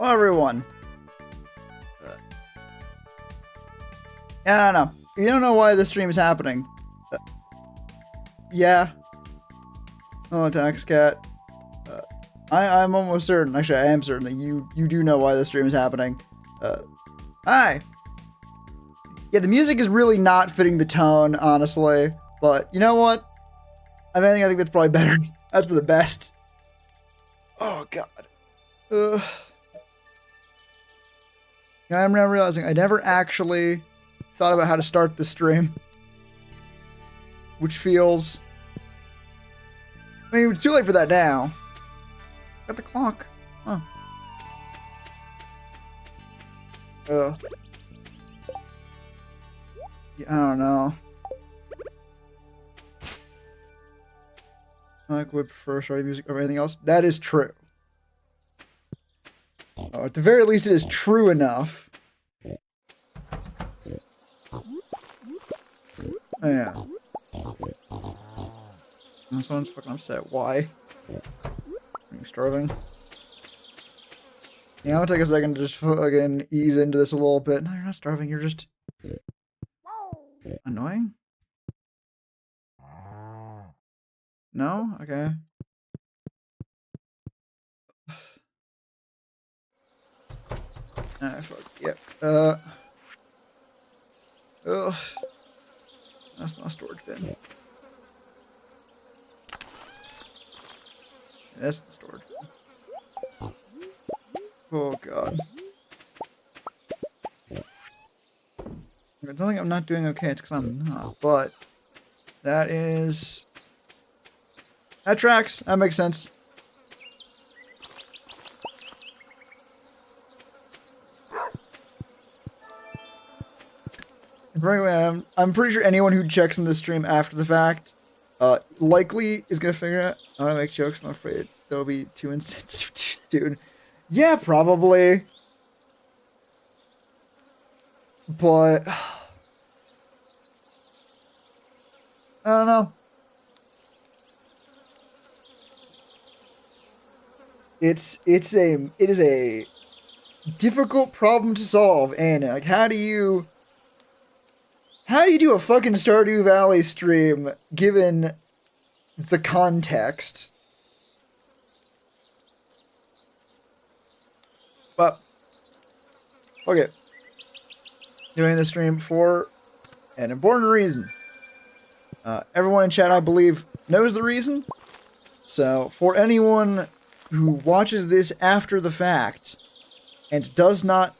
Hello, everyone. I don't know. You don't know why this stream is happening. Yeah. Oh, tax cat. I'm almost certain. Actually, I am certain that you do know why this stream is happening. Hi. Yeah, the music is really not fitting the tone, honestly. But you know what? I think that's probably better. That's for the best. Oh God. I'm now realizing I never actually thought about how to start the stream, which feels. I mean, it's too late for that now. Got the clock. Huh. Yeah, I don't know. I would prefer starting music over anything else. That is true. Oh, at the very least, it is true enough. Oh, yeah. And someone's fucking upset. Why? Are you starving? Yeah, I'll take a second to just fucking ease into this a little bit. No, you're not starving. You're just annoying. No? Okay. Fuck. Yep. Ugh. That's not a storage bin. That's the storage bin. Oh God. If it's something I'm not doing okay, it's because I'm not. But that is. That tracks. That makes sense. Frankly, I'm pretty sure anyone who checks in this stream after the fact, likely is gonna figure out how to make jokes. I'm afraid they'll be too insensitive, dude. Yeah, probably. But I don't know. It is a difficult problem to solve, and like, how do you do a fucking Stardew Valley stream given the context? But okay, doing this stream for an important reason. Everyone in chat, I believe, knows the reason. So for anyone who watches this after the fact and does not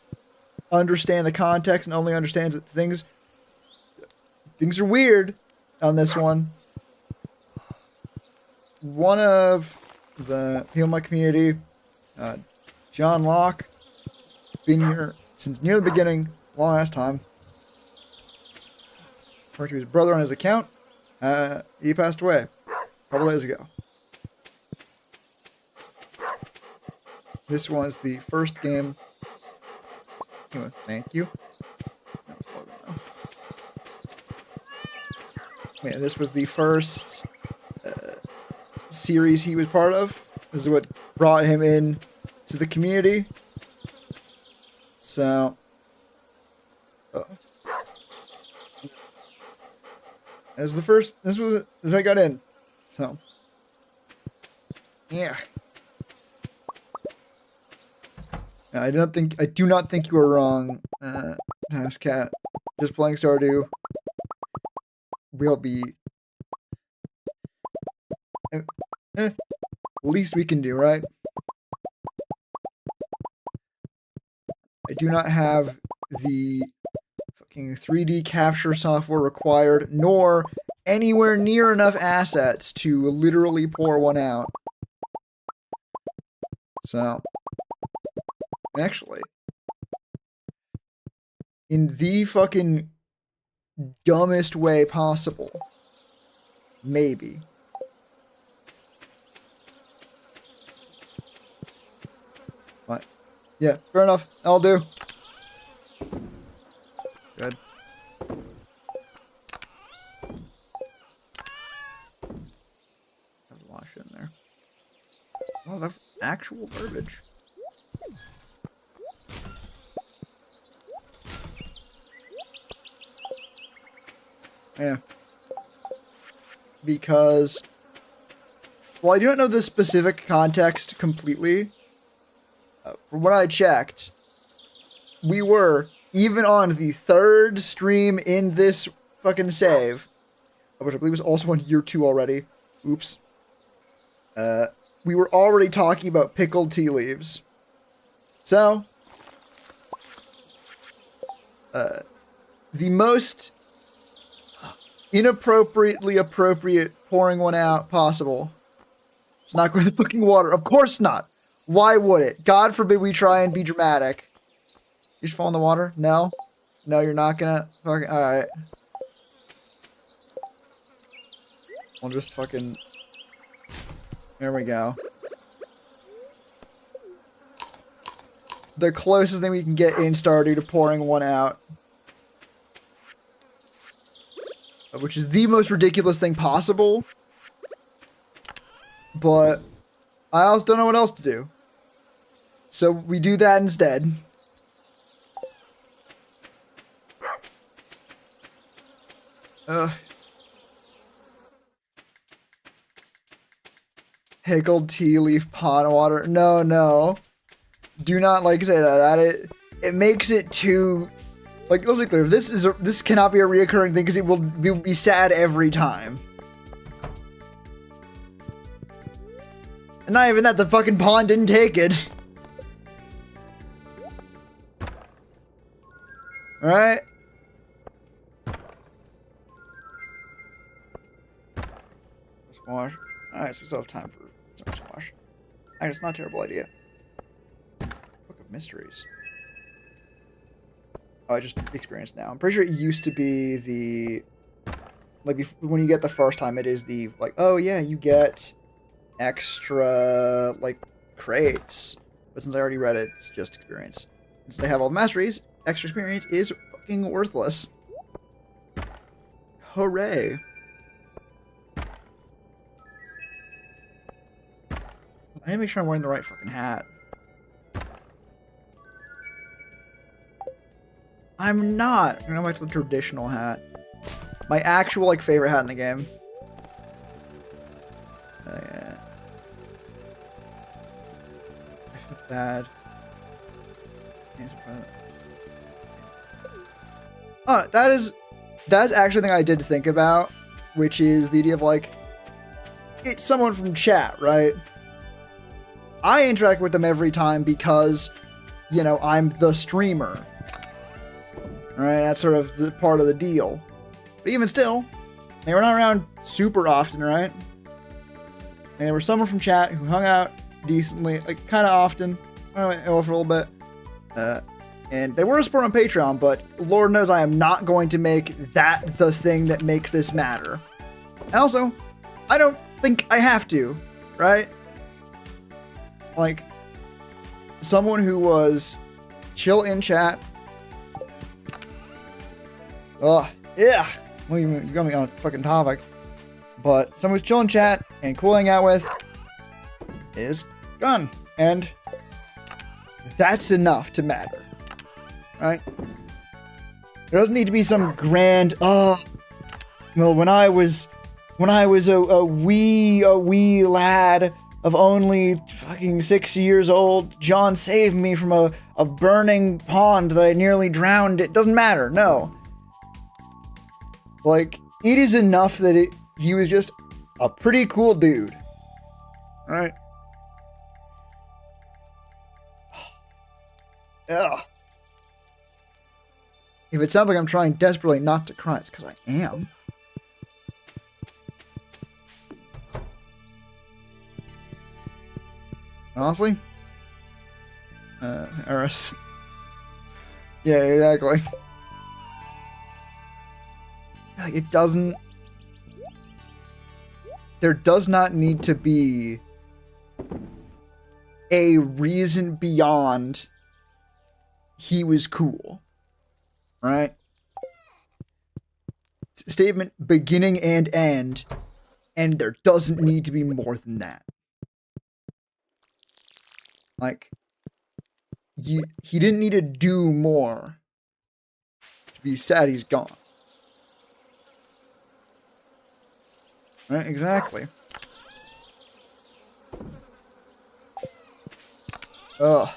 understand the context and only understands that things are weird on this one. One of the people in my community, John Locke, been here since near the beginning, long ass time. Referred to his brother on his account. He passed away a couple days ago. This was the first game. Thank you. Yeah, this was the first series he was part of. This is what brought him in to the community. So, as the first, this was how I got in. So, yeah. I do not think you were wrong, Task Cat. Just playing Stardew. We'll be least we can do, right? I do not have the fucking 3D capture software required, nor anywhere near enough assets to literally pour one out. So, actually, in the fucking dumbest way possible, maybe. What? Yeah, fair enough. I'll do. Good. Wash in there. Oh, that's actual garbage. Yeah. Because, well, I do not know the specific context completely. From what I checked, we were, even on the 3rd stream in this fucking save, which I believe was also on year 2 already. Oops. We were already talking about pickled tea leaves. So, the most inappropriately appropriate pouring one out possible. It's not going to fucking water. Of course not. Why would it? God forbid we try and be dramatic. You just fall in the water? No? No, you're not gonna fucking... Alright. We'll just fucking... There we go. The closest thing we can get in Stardew to pouring one out. Which is the most ridiculous thing possible. But I also don't know what else to do. So we do that instead. Pickled tea leaf pond water. No, no. Do not say that. It makes it too... let's be clear. This cannot be a reoccurring thing because it will be sad every time. And not even that, the fucking pond didn't take it. Alright? Squash. Alright, so we still have time for some squash. It's not a terrible idea. Book of Mysteries. Oh, I just experienced now. I'm pretty sure it used to be the... when you get the first time, it is the, oh yeah, you get extra, crates. But since I already read it, it's just experience. And since I have all the masteries, extra experience is fucking worthless. Hooray. I need to make sure I'm wearing the right fucking hat. I'm not. I'm gonna go back to the traditional hat. My actual, favorite hat in the game. Yeah. I feel bad. Oh, that's actually the thing I did think about, which is the idea of, it's someone from chat, right? I interact with them every time because, I'm the streamer. Right? That's sort of the part of the deal. But even still, they were not around super often, right? And there was someone from chat who hung out decently, kind of often. For a little bit. And they were a support on Patreon, but Lord knows I am not going to make that the thing that makes this matter. And also, I don't think I have to, right? Someone who was chill in chat. Ugh, yeah. Well, you got me on a fucking topic. But someone who's chill in chat and cooling out with is gone. And that's enough to matter. Right? There doesn't need to be some grand, well, when I was a wee lad of only fucking 6 years old, John saved me from a burning pond that I nearly drowned. It doesn't matter, no. It is enough that he was just a pretty cool dude. Alright? Ugh. If it sounds like I'm trying desperately not to cry, it's because I am. Honestly? Eris. Yeah, exactly. It doesn't... There does not need to be a reason beyond he was cool. Right? Statement beginning and end, and there doesn't need to be more than that. He didn't need to do more to be sad he's gone. Right? Exactly. Ugh.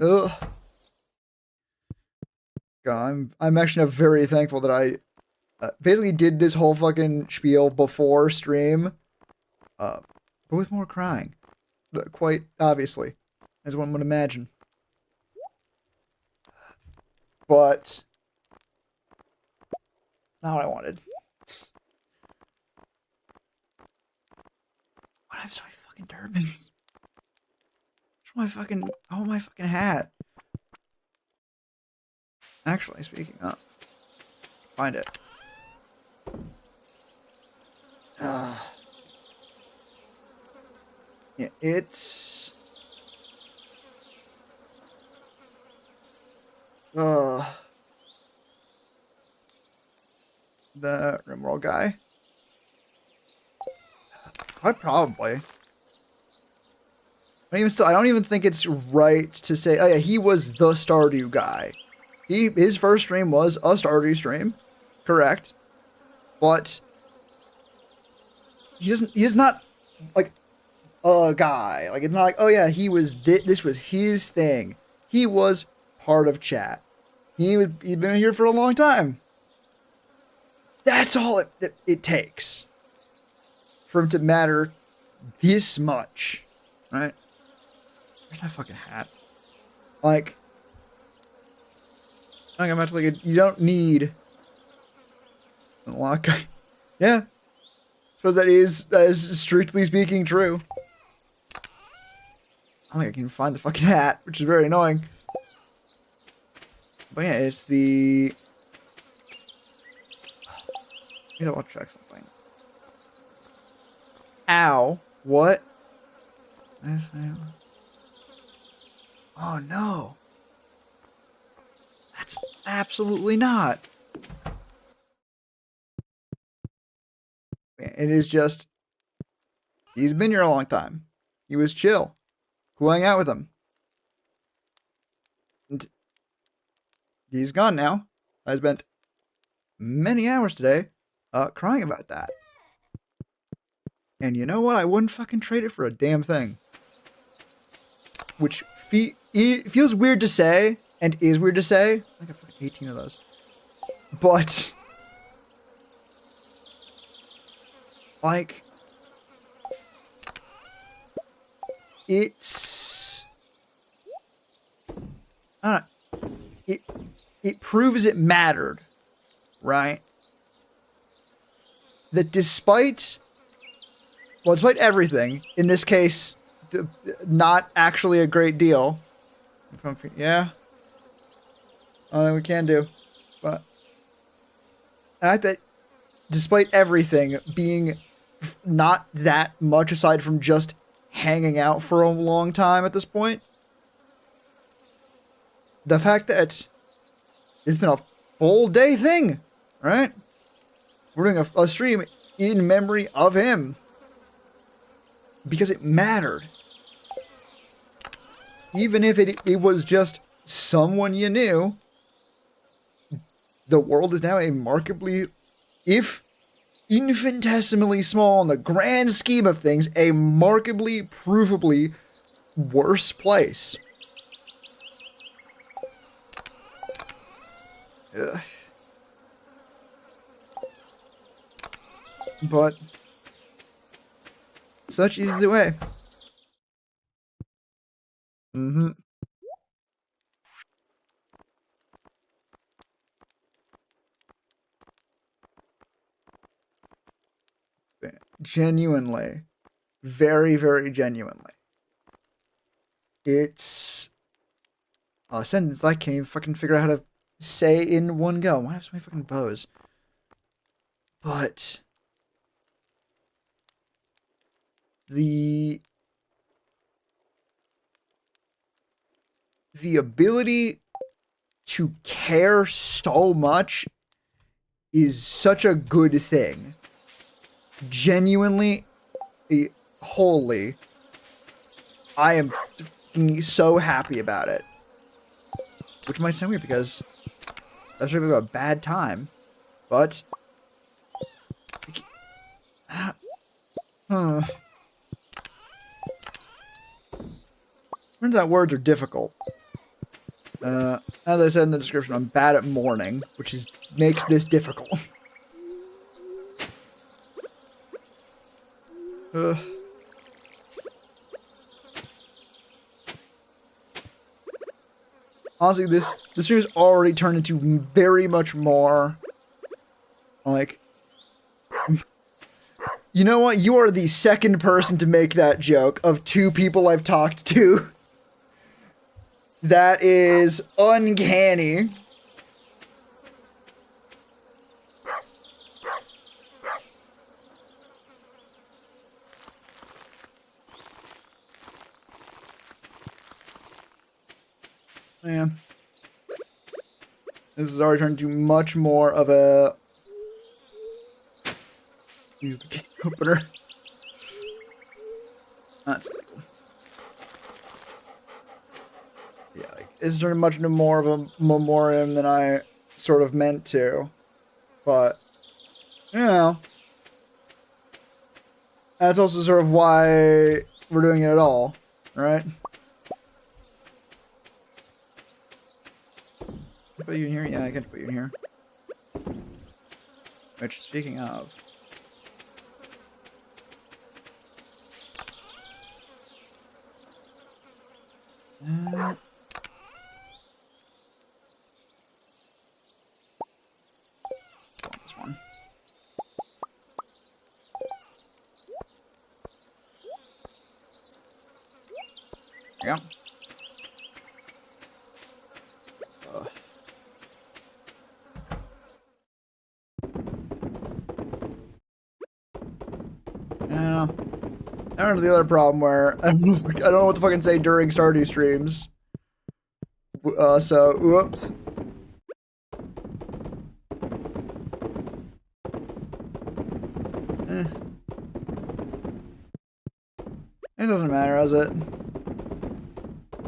Ugh. God, I'm actually very thankful that I basically did this whole fucking spiel before stream, but with more crying, quite obviously, as one would imagine. But not what I wanted. Why do I have so many fucking turbans? I want my fucking hat. Actually, speaking of, find it. Yeah, it's the Rimworld guy. Quite probably. I don't even think it's right to say, oh yeah, he was the Stardew guy. His first stream was a Stardew stream, correct? But he's not like a guy. Like it's not like, oh yeah, this was his thing. He was part of chat. He'd been here for a long time. That's all it takes for him to matter this much, right? Where's that fucking hat? Like, I'm about to like, you don't need a lock. Yeah, suppose that is strictly speaking true. I don't think I can find the fucking hat, which is very annoying. But yeah, it's the. Maybe I'll check something. Ow! What? Oh no! That's absolutely not. It is just. He's been here a long time. He was chill. Cool hang out with him. And he's gone now. I spent many hours today crying about that. And you know what? I wouldn't fucking trade it for a damn thing. Which it feels weird to say, and is weird to say. I got fucking 18 of those. But, like, it's, I don't know, it proves it mattered, right? That despite everything, in this case, not actually a great deal. Yeah. We can do. But I think that despite everything being not that much aside from just hanging out for a long time at this point, the fact that it's been a full day thing, right? We're doing a stream in memory of him. Because it mattered. Even if it was just someone you knew, the world is now a markedly, if infinitesimally small in the grand scheme of things, a markedly, provably worse place. Ugh. But such is the way. Mm-hmm. Genuinely. Very, very genuinely. It's a sentence I can't even fucking figure out how to say in one go. Why do I have so many fucking bows? But the ability to care so much is such a good thing. Genuinely, wholly, I am so happy about it. Which might sound weird because That should be a bad time. But... Turns out words are difficult. As I said in the description, I'm bad at mourning, which makes this difficult. Honestly, this stream has already turned into very much more like... You know what? You are the second person to make that joke of 2 people I've talked to. That is uncanny. Yeah. This has already turned into much more of a... Use the can opener. That's legal. Yeah, like, it's turned much more of a memoriam than I sort of meant to. But, you know. That's also sort of why we're doing it at all, right? Put you in here? Yeah, I can put you in here. Which, speaking of... this one. There you go. I don't know the other problem where I don't know what to fucking say during Stardew streams. So, whoops. It doesn't matter, does it?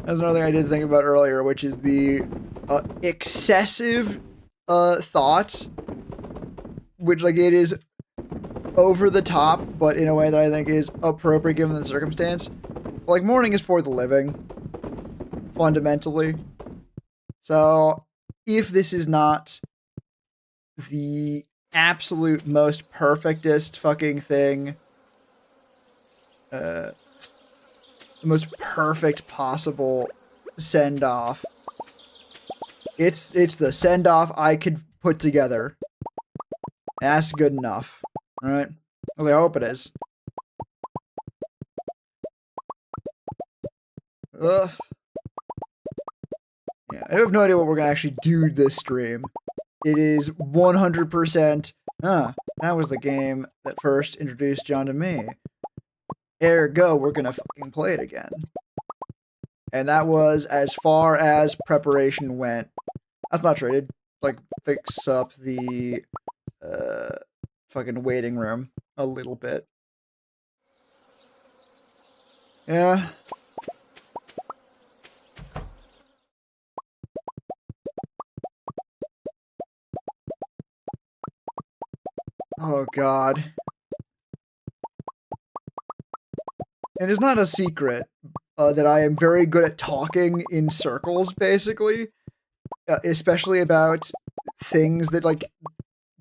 That's another thing I did think about earlier, which is the excessive thought, which, like, it is over the top, but in a way that I think is appropriate given the circumstance. Like, mourning is for the living, fundamentally. So, if this is not the absolute most perfectest fucking thing, the most perfect possible send-off, it's the send-off I could put together. That's good enough. Alright? Well, I hope it is. Ugh. Yeah, I have no idea what we're gonna actually do this stream. It is 100%, that was the game that first introduced John to me. Ergo, we're gonna fucking play it again. And that was as far as preparation went. That's not true. I did, like, fix up the, fucking waiting room a little bit. Yeah. Oh, God. And it's not a secret that I am very good at talking in circles, basically. Especially about things that, like,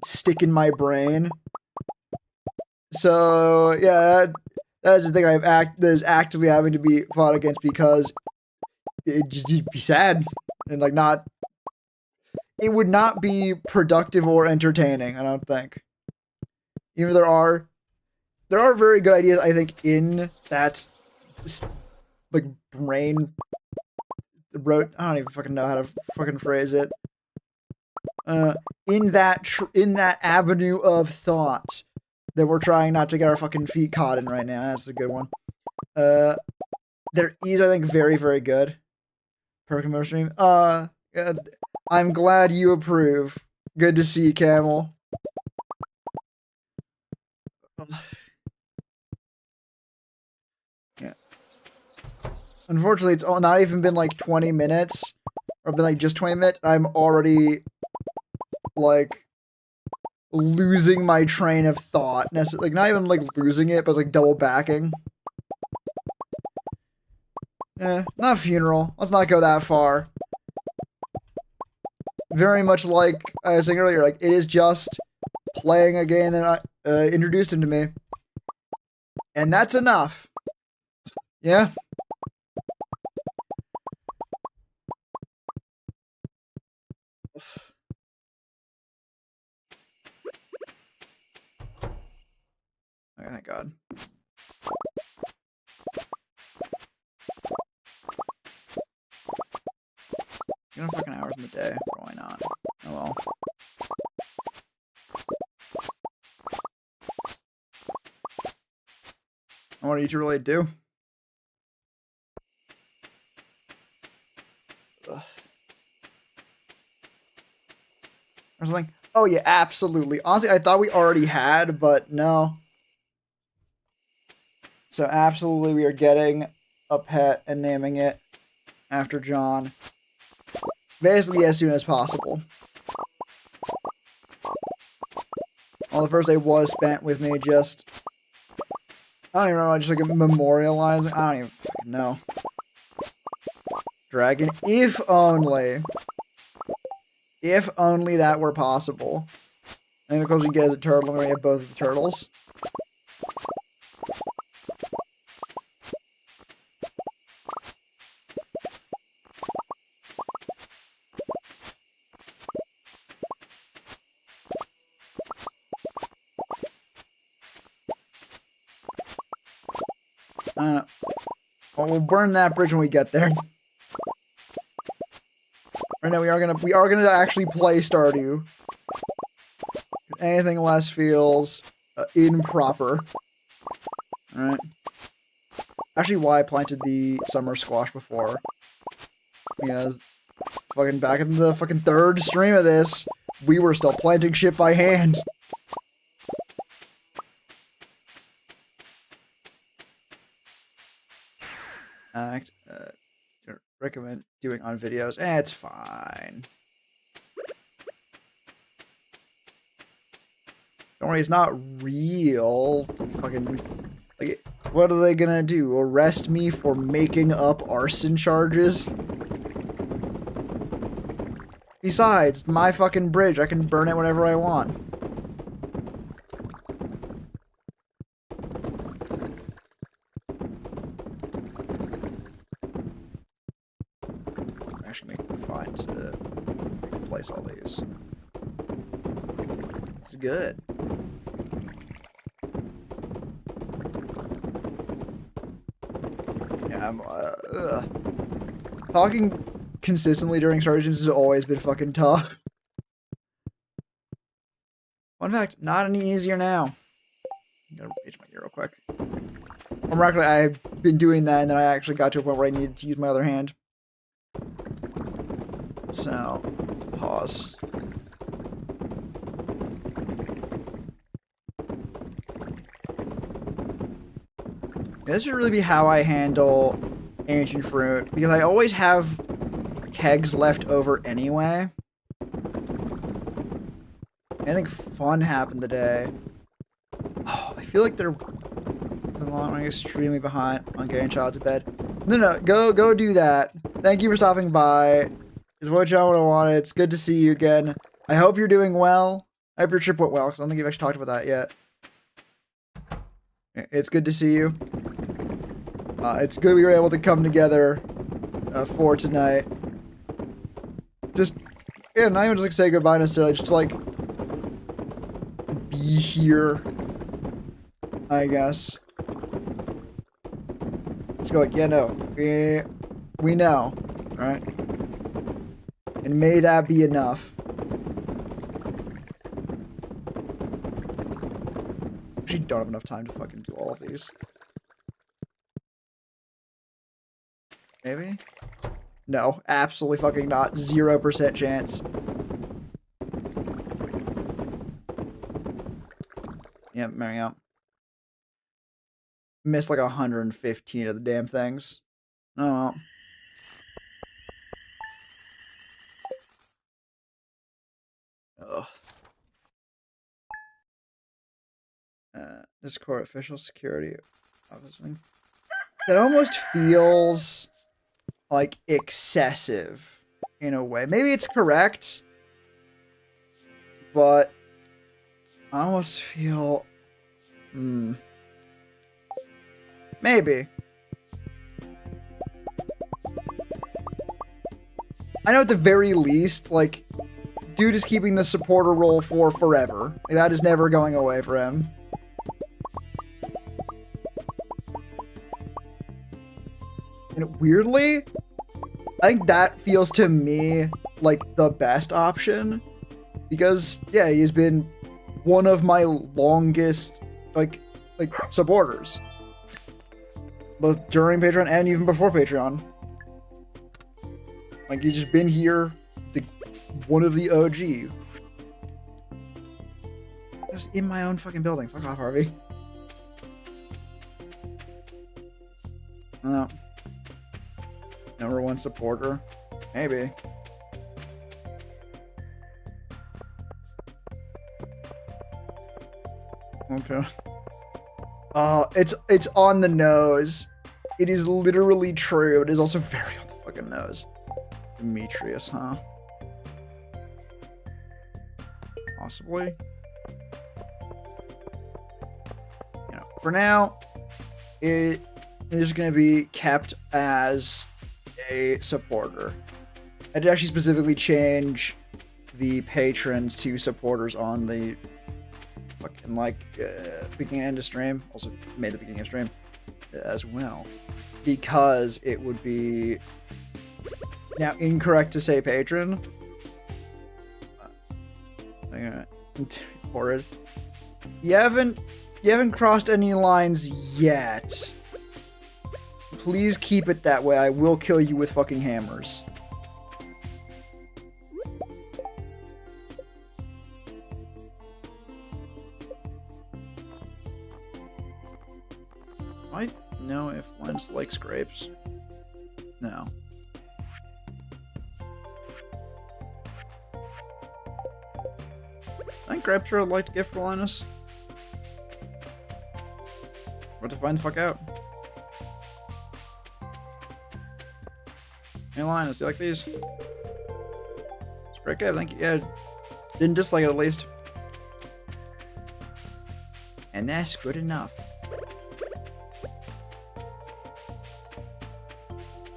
stick in my brain. So, yeah, that is the thing that is actively having to be fought against because it'd just be sad. And, like, it would not be productive or entertaining, I don't think. Even though there are very good ideas, I think, in that, like, brain wrote. I don't even fucking know how to fucking phrase it. In that avenue of thought that we're trying not to get our fucking feet caught in right now. That's a good one. There is, I think, very, very good. Perfect motor stream. I'm glad you approve. Good to see you, Camel. Yeah. Unfortunately, it's not even been like 20 minutes, or been like just 20 minutes. I'm already like losing my train of thought. Like not even like losing it, but like double backing. Not funeral. Let's not go that far. Very much like I was saying earlier, like it is just playing a game that introduced him to me. And that's enough. Yeah. Okay, thank God. You know, fucking hours in the day. Why not? Oh well. What do you two really do? Ugh. Or something. Oh yeah, absolutely. Honestly, I thought we already had, but no. So absolutely, we are getting a pet and naming it after John. Basically, as soon as possible. Well, the first day was spent with me just... I don't even know, just like memorializing. I don't even fucking know. Dragon, if only. If only that were possible. I think the closer you get is a turtle, and we have both of the turtles. Well, we'll burn that bridge when we get there. Right now, we are gonna actually play Stardew. Anything less feels improper. All right. Actually, why I planted the summer squash before? Because fucking back in the fucking third stream of this, we were still planting shit by hand. Recommend doing on videos. It's fine. Don't worry, it's not real. Fucking, like, what are they gonna do? Arrest me for making up arson charges? Besides, my fucking bridge. I can burn it whenever I want. Actually, make it fine to replace all these. It's good. Yeah, I'm, talking consistently during Stardew has always been fucking tough. Fun fact, not any easier now. I'm gonna page my gear real quick. Remarkably, I've been doing that, and then I actually got to a point where I needed to use my other hand. So, pause. This should really be how I handle ancient fruit, because I always have kegs left over anyway. Anything fun happened today? Oh, I feel like they're extremely behind on getting child to bed. No, go do that. Thank you for stopping by. It's what John would have wanted. It's good to see you again. I hope you're doing well. I hope your trip went well, because I don't think you've actually talked about that yet. It's good to see you. It's good we were able to come together for tonight. Just, yeah, not even just like say goodbye necessarily, just to like be here, I guess. Just go like, yeah, no, we know, alright? And may that be enough. Actually don't have enough time to fucking do all of these. Maybe? No, absolutely fucking not. 0% chance. Yep, marrying out. Missed like 115 of the damn things. Oh well. Ugh. Discord official security officer. That almost feels like excessive in a way. Maybe it's correct, but I almost feel maybe. I know at the very least, like, dude is keeping the supporter role for forever. Like, that is never going away for him. And weirdly, I think that feels to me like the best option. Because, yeah, he's been one of my longest, like supporters. Both during Patreon and even before Patreon. Like, he's just been here, one of the OG. Just in my own fucking building. Fuck off, Harvey. No. Number one supporter? Maybe. Okay. It's on the nose. It is literally true. It is also very on the fucking nose. Demetrius, huh? Possibly. You know, for now, it is going to be kept as a supporter. I did actually specifically change the patrons to supporters on the fucking beginning and end of stream. Also made the beginning of stream as well, because it would be now incorrect to say patron. Horrid. You haven't crossed any lines yet. Please keep it that way. I will kill you with fucking hammers. I know if Lens likes grapes. No. I think grapes are a light gift for Linus. What to find the fuck out. Hey Linus, do you like these? It's a great gift, thank you. Yeah, didn't dislike it at least. And that's good enough.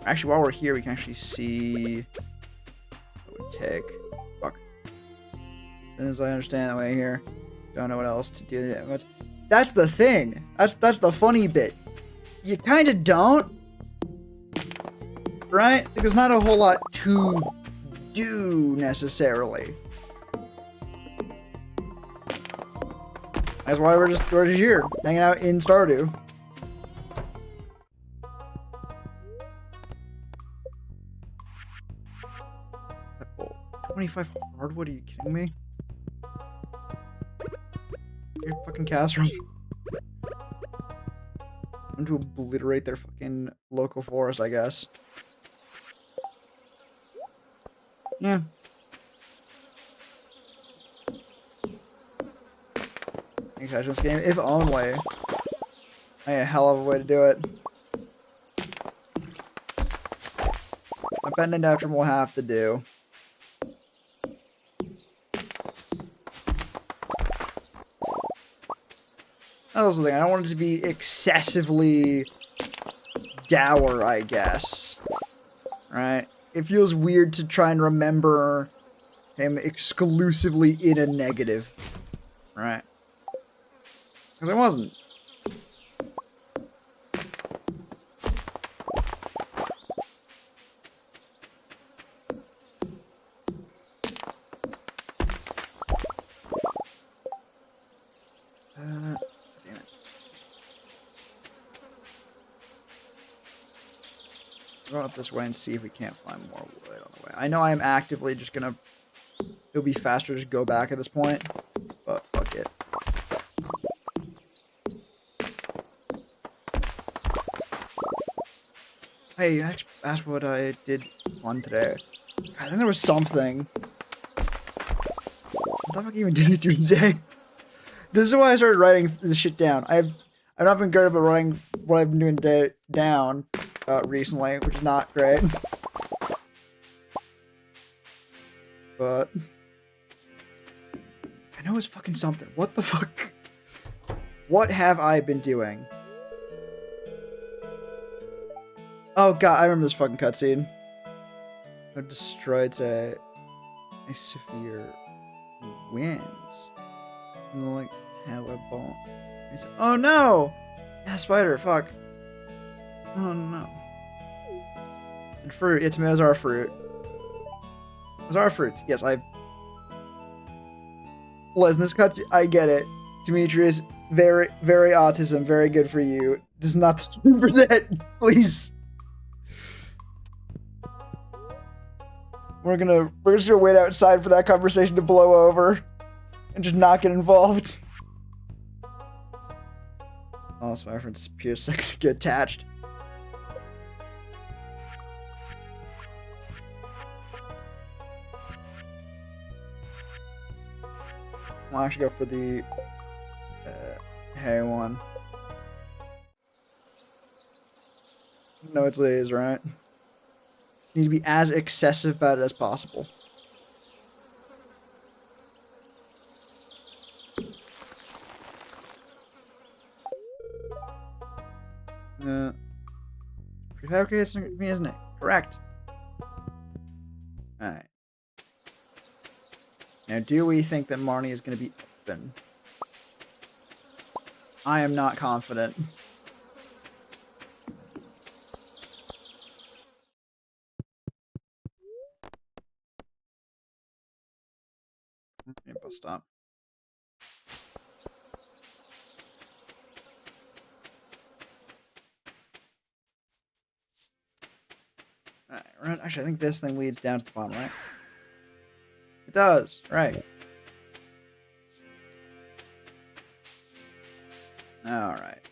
Actually, while we're here, we can actually see what it would take. Fuck. As soon as I understand that way here, don't know what else to do. But that's the thing. That's the funny bit. You kind of don't, right? Like, there's not a whole lot to do necessarily. That's why we're just here, hanging out in Stardew. Oh, 25 hardwood? Are you kidding me? Your fucking cast room. I'm going to obliterate their fucking local forest, I guess. Yeah. Catch this game, if only. A hell of a way to do it. A pendant after we'll have to do. That was the thing. I don't want it to be excessively dour, I guess. Right? It feels weird to try and remember him exclusively in a negative. Right? Because I wasn't. Damn it. Go up this way and see if we can't find more wood on the way. I know I'm actively just gonna... It'll be faster to just go back at this point, but fuck it. Hey, I asked what I did on today. I think there was something. What the fuck even did I do today? This is why I started writing this shit down. I've not been good about writing what I've been doing today down recently, which is not great. But I know it's fucking something. What the fuck? What have I been doing? Oh god, I remember this fucking cutscene. I destroyed today. A severe winds. And like how I bought. Oh no! Yeah, spider, fuck. Oh no. And fruit, it's Mozart fruit. Mozart fruits. Yes, I've. Listen, this cutscene, I get it. Demetrius, very, very autism, very good for you. This is not the stream for that, please. We're just gonna wait outside for that conversation to blow over and just not get involved. Oh, so my reference disappears, so I can get attached. I'll actually go for the hay one. No, it's Liz, right? Need to be as excessive about it as possible. Prefabricated me, isn't it? Correct. Alright. Now, do we think that Marnie is going to be open? I am not confident. I'll stop. Alright, actually, I think this thing leads down to the bottom, right? It does, right. Alright.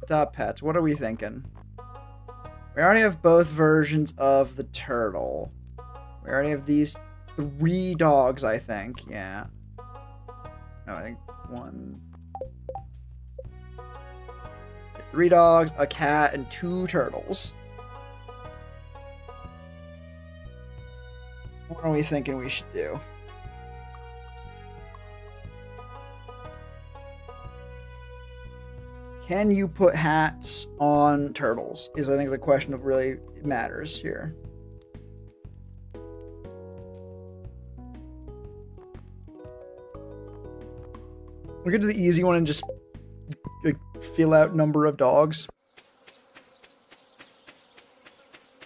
Top pets, what are we thinking? We already have both versions of the turtle. We already have these 3 dogs, I think. Yeah. No, I think 1. 3 dogs, a cat, and 2 turtles. What are we thinking we should do? Can you put hats on turtles? Is, I think, the question that really matters here. We're gonna do the easy one and just like, fill out number of dogs.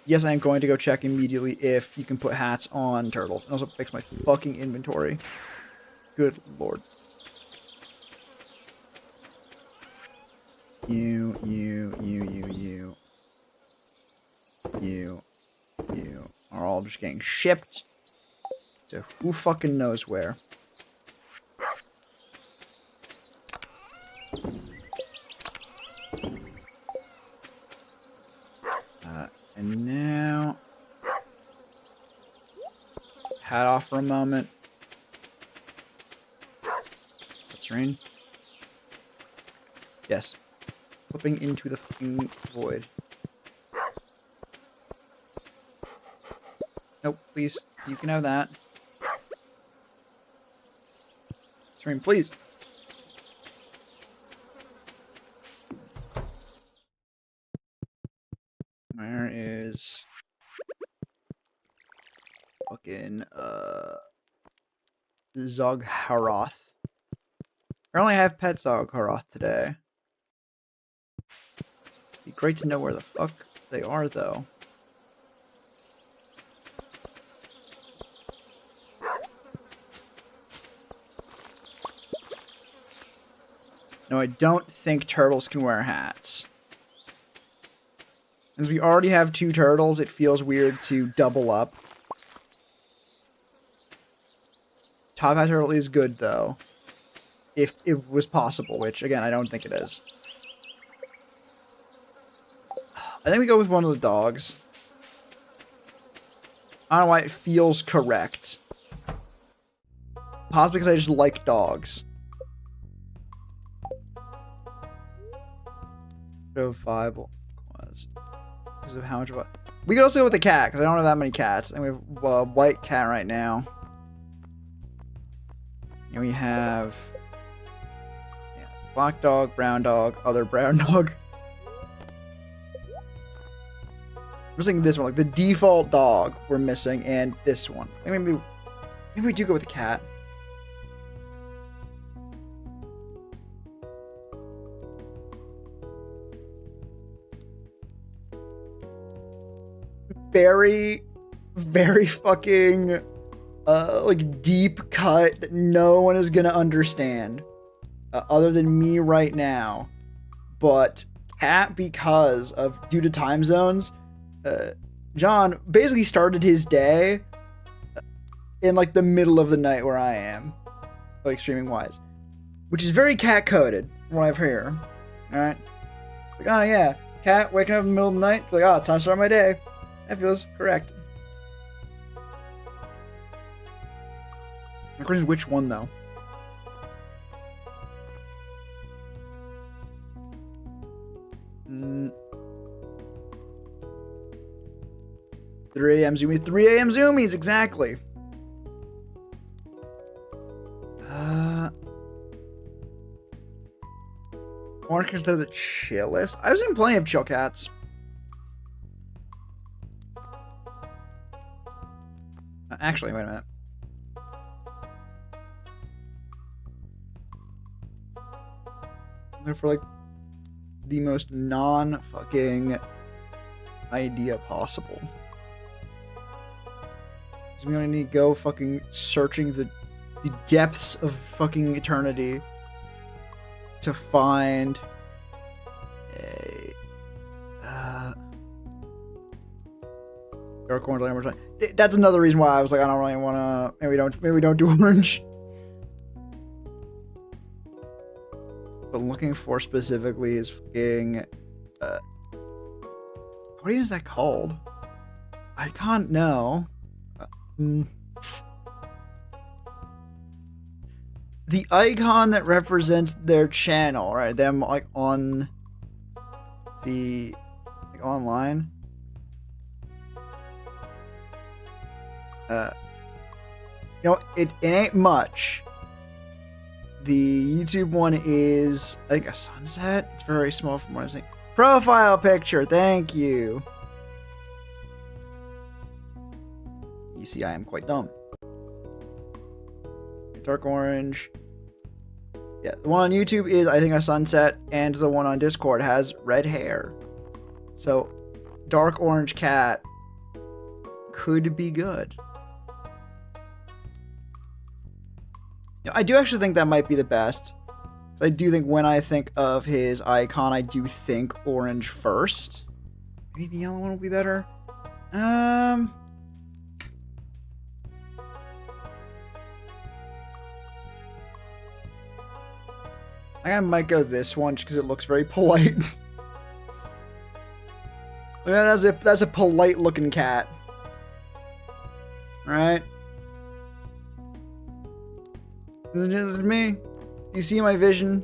Yes, I am going to go check immediately if you can put hats on turtles. And also fix my fucking inventory. Good lord. You are all just getting shipped to who fucking knows where. And now, hat off for a moment. That's rain. Yes. Flipping into the fucking void. Nope, please. You can have that. Serene, please. Where is fucking Zogharoth? I only have pet Zogharoth today. Be great to know where the fuck they are, though. No, I don't think turtles can wear hats. Since we already have 2 turtles, it feels weird to double up. Top hat turtle is good, though. If it was possible, which, again, I don't think it is. I think we go with one of the dogs. I don't know why it feels correct. Possibly because I just like dogs. Viable was because of how much of a... We could also go with the cat because I don't have that many cats. And we have a white cat right now. And we have black dog, brown dog, other brown dog. We're missing this one, like the default dog we're missing, and this one. Maybe we do go with the cat. Very, very fucking like deep cut that no one is gonna understand other than me right now. But cat, because of due to time zones, John basically started his day in like the middle of the night where I am, like streaming wise, which is very cat coded from what I've heard. All right, like, oh yeah, cat waking up in the middle of the night, like, oh, time to start my day. That feels correct. My question is which one though? Mm. 3 a.m. zoomies. 3 a.m. zoomies, exactly. Orange because they're the chillest. I've seen plenty of chill cats. Actually, wait a minute. For like the most non-fucking idea possible. We're gonna need to go fucking searching the depths of fucking eternity to find a dark orange. That's another reason why I was like, I don't really want to. Maybe we don't do orange. But looking for specifically is fucking. What even is that called? I can't know. The icon that represents their channel, right? Them like on the like online. It ain't much. The YouTube one is, I think, a sunset. It's very small from what I'm saying. Profile picture, thank you. You see, I am quite dumb. Dark orange. Yeah, the one on YouTube is, I think, a sunset, and the one on Discord has red hair. So, dark orange cat could be good. I do actually think that might be the best. I do think when I think of his icon, I do think orange first. Maybe the yellow one will be better. I think I might go this one just because it looks very polite. That's a polite looking cat. Right? This is me. You see my vision?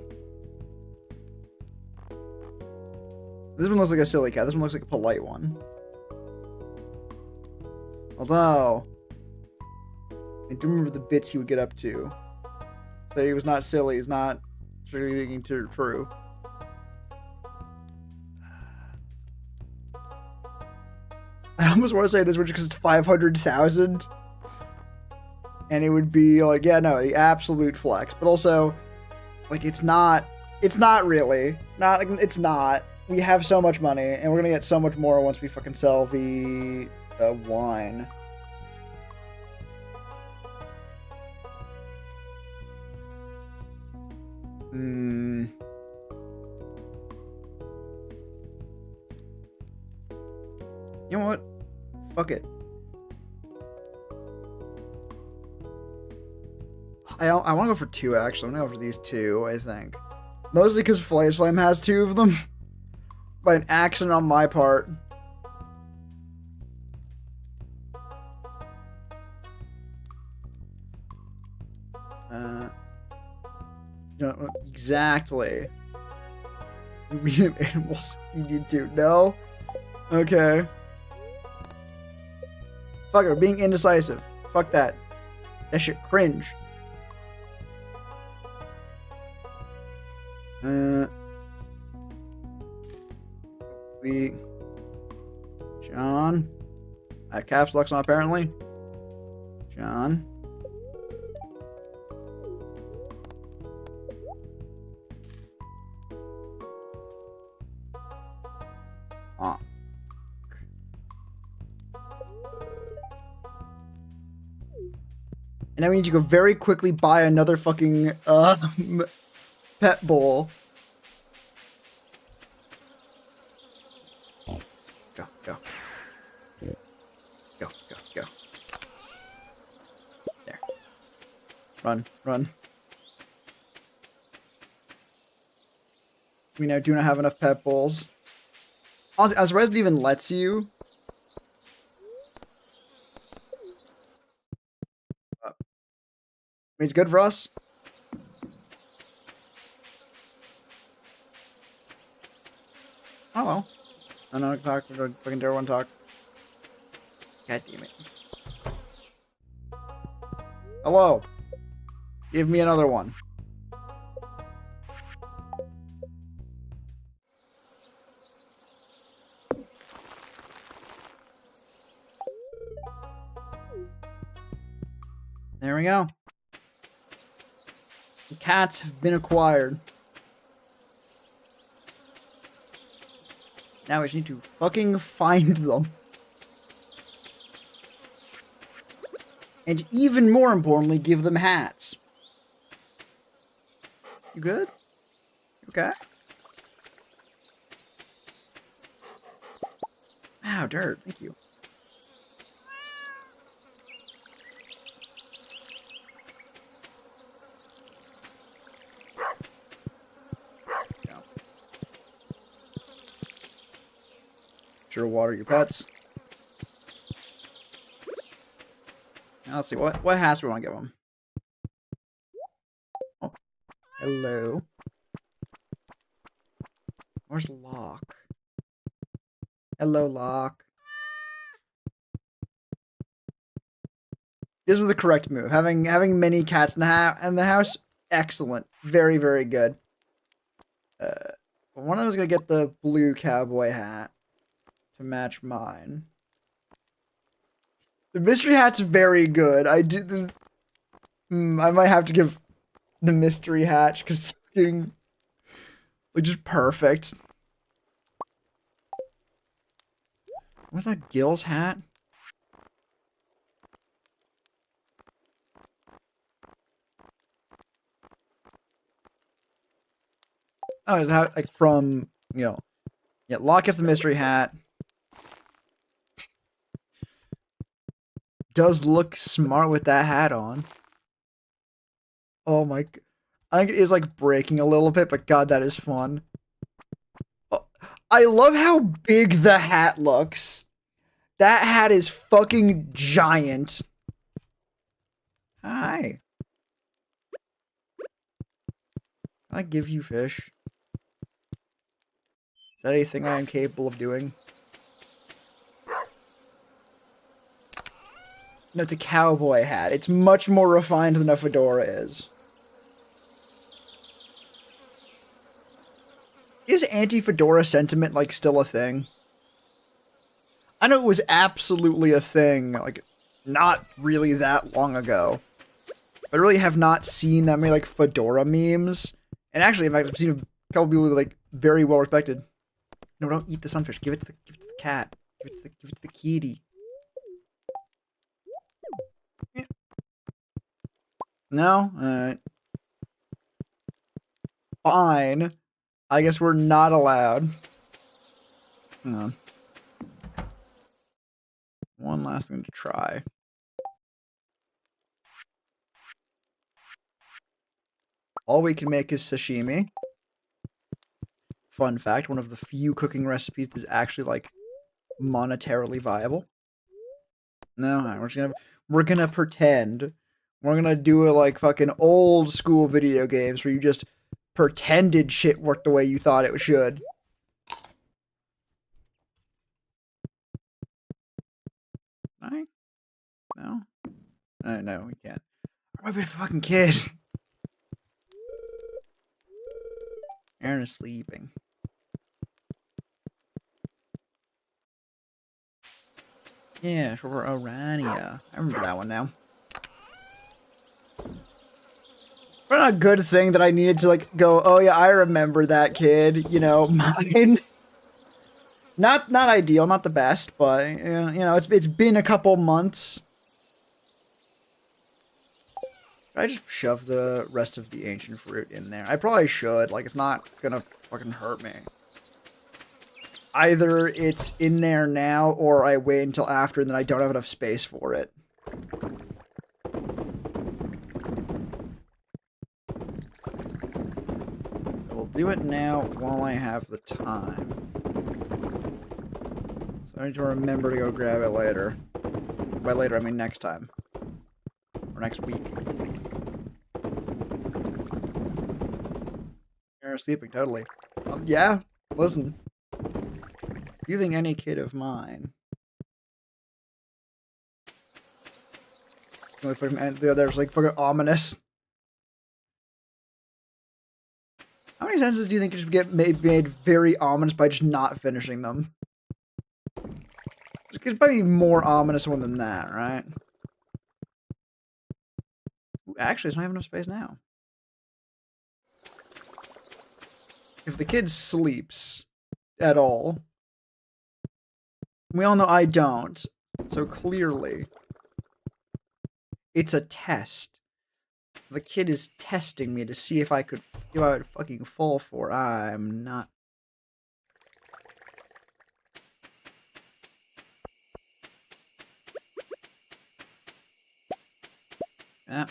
This one looks like a silly cat. This one looks like a polite one. Although, I do remember the bits he would get up to. So he was not silly. He's not strictly speaking true. I almost want to say this one just because it's 500,000. And it would be like, yeah, no, the absolute flex. But also, like, it's not really. It's not. We have so much money, and we're going to get so much more once we fucking sell the wine. You know what? Fuck it. I want to go for 2, actually. I'm going to go for these 2, I think. Mostly because Flay's Flame has 2 of them. By an accident on my part. No, exactly. Medium animals you need to. No? Okay. Fuck it, being indecisive. Fuck that. That shit cringe. John. Caps lock's on apparently. John. And now we need to go very quickly buy another fucking pet bowl. Go, go. Go, go, go. There. Run, run. We now do not have enough pet bowls. Honestly, as Resident even lets you. It's good for us. Hello. I know talk. Fucking dare one talk. God damn it. Hello. Give me another one. There we go. The cats have been acquired. Now we just need to fucking find them. And even more importantly, give them hats. You good? Okay. Wow, dirt. Thank you. Sure, water your pets. Now let's see what hats do we want to give them. Oh, hello. Where's Locke? Hello, Locke. This was the correct move. Having many cats in the house, excellent. Very, very good. One of them is gonna get the blue cowboy hat to match mine. The mystery hat's very good. I might have to give the mystery hat because it's fucking like just perfect. What's that Gil's hat? Oh, is that like from, you know, yeah, Locke gets the mystery hat. Does look smart with that hat on. Oh my, I think it is like breaking a little bit, but God, that is fun. Oh, I love how big the hat looks. That hat is fucking giant. Hi. Can I give you fish? Is that anything I am capable of doing? No, it's a cowboy hat. It's much more refined than a fedora is. Is anti-fedora sentiment, like, still a thing? I know it was absolutely a thing, like, not really that long ago. I really have not seen that many, like, fedora memes. And actually, in fact, I've seen a couple people, like, very well respected. No, don't eat the sunfish. Give it to the cat. Give it to the kitty. No? Alright. Fine. I guess we're not allowed. Hang on. One last thing to try. All we can make is sashimi. Fun fact, one of the few cooking recipes that's actually, like, monetarily viable. No, we're gonna pretend We're gonna do it like fucking old school video games where you just pretended shit worked the way you thought it should. I? No? No, we can't. I'm a fucking kid. Aaron is sleeping. Yeah, for Orania. I remember that one now. But not a good thing that I needed to like go, oh yeah, I remember that kid, you know, mine. Not ideal, not the best, but you know, it's been a couple months. I just shove the rest of the ancient fruit in there. I probably should. Like, it's not gonna fucking hurt me. Either it's in there now, or I wait until after, and then I don't have enough space for it. So we'll do it now while I have the time. So I need to remember to go grab it later. By later, I mean next time. Or next week. You're sleeping, totally. Yeah, listen. You think any kid of mine... And the other's like fucking ominous. How many sentences do you think just get made very ominous by just not finishing them? There's probably more ominous one than that, right? Ooh, actually, I don't have enough space now. If the kid sleeps at all, we all know I don't, so clearly it's a test. The kid is testing me to see if I would fucking fall for. I'm not. Yeah.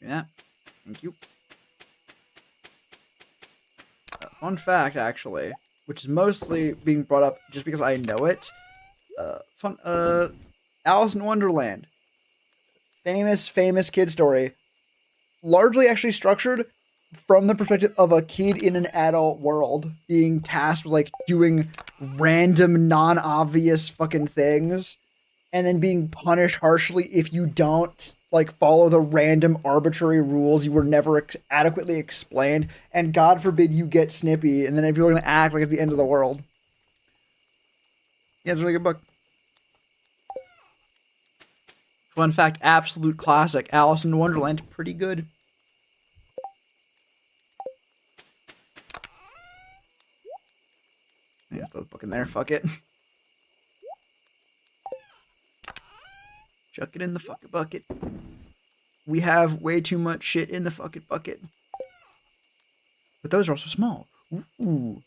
Yeah. Thank you. Fun fact, actually, which is mostly being brought up just because I know it. Alice in Wonderland. Famous kid story. Largely actually structured from the perspective of a kid in an adult world being tasked with like doing random non-obvious fucking things and then being punished harshly if you don't like follow the random arbitrary rules you were never adequately explained, and God forbid you get snippy and then people are going to act like it's the end of the world. Yeah, it's a really good book. Fun fact, absolute classic. Alice in Wonderland, pretty good. Yeah, throw the book in there, fuck it. Chuck it in the fucking bucket. We have way too much shit in the fucking bucket. But those are also small. Ooh.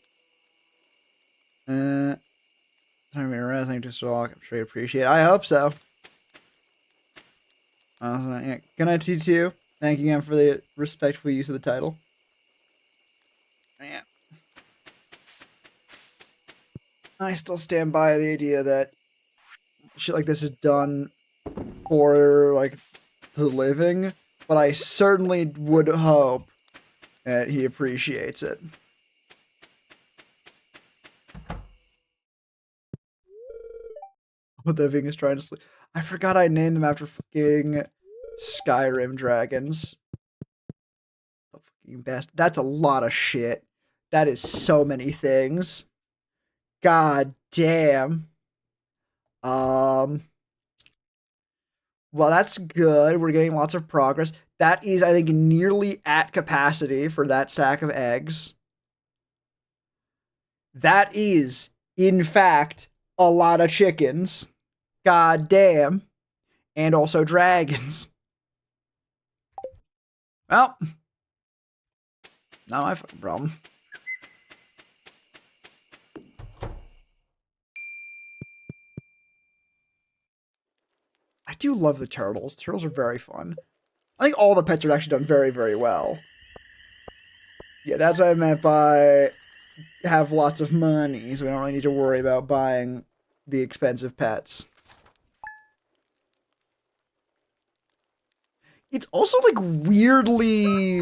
Time to thank you, Locke. I'm sure you appreciate it. I hope so. Yeah. Good night to you too. Thank you again for the respectful use of the title. Yeah. I still stand by the idea that shit like this is done for like the living, but I certainly would hope that he appreciates it. What the thing is trying to sleep. I forgot I named them after fucking Skyrim dragons. The fucking best. That's a lot of shit. That is so many things. God damn. Well, that's good. We're getting lots of progress. That is, I think, nearly at capacity for that stack of eggs. That is, in fact, a lot of chickens. God damn. And also dragons. Well, not my fucking problem. I do love the turtles. The turtles are very fun. I think all the pets are actually done very, very well. Yeah, that's what I meant by have lots of money, so we don't really need to worry about buying the expensive pets. It's also, like, weirdly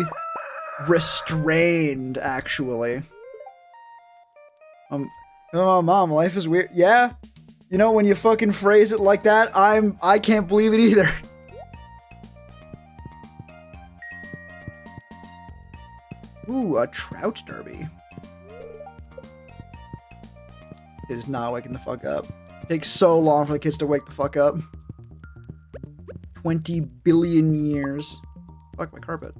restrained, actually. Oh, Mom, life is weird. Yeah? You know, when you fucking phrase it like that, I can't believe it either. Ooh, a trout derby. It is not waking the fuck up. It takes so long for the kids to wake the fuck up. 20 billion years. Fuck my carpet.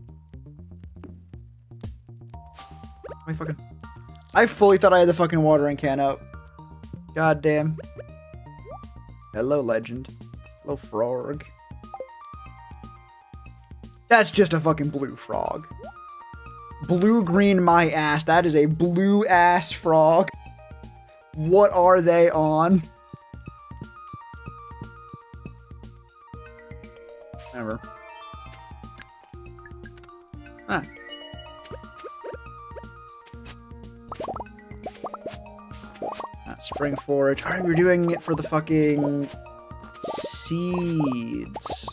My fucking... I fully thought I had the fucking watering can up. God damn. Hello, legend. Hello, frog. That's just a fucking blue frog. Blue-green my ass. That is a blue-ass frog. What are they on? Never. Huh. Spring forage. Alright, we're doing it for the fucking seeds.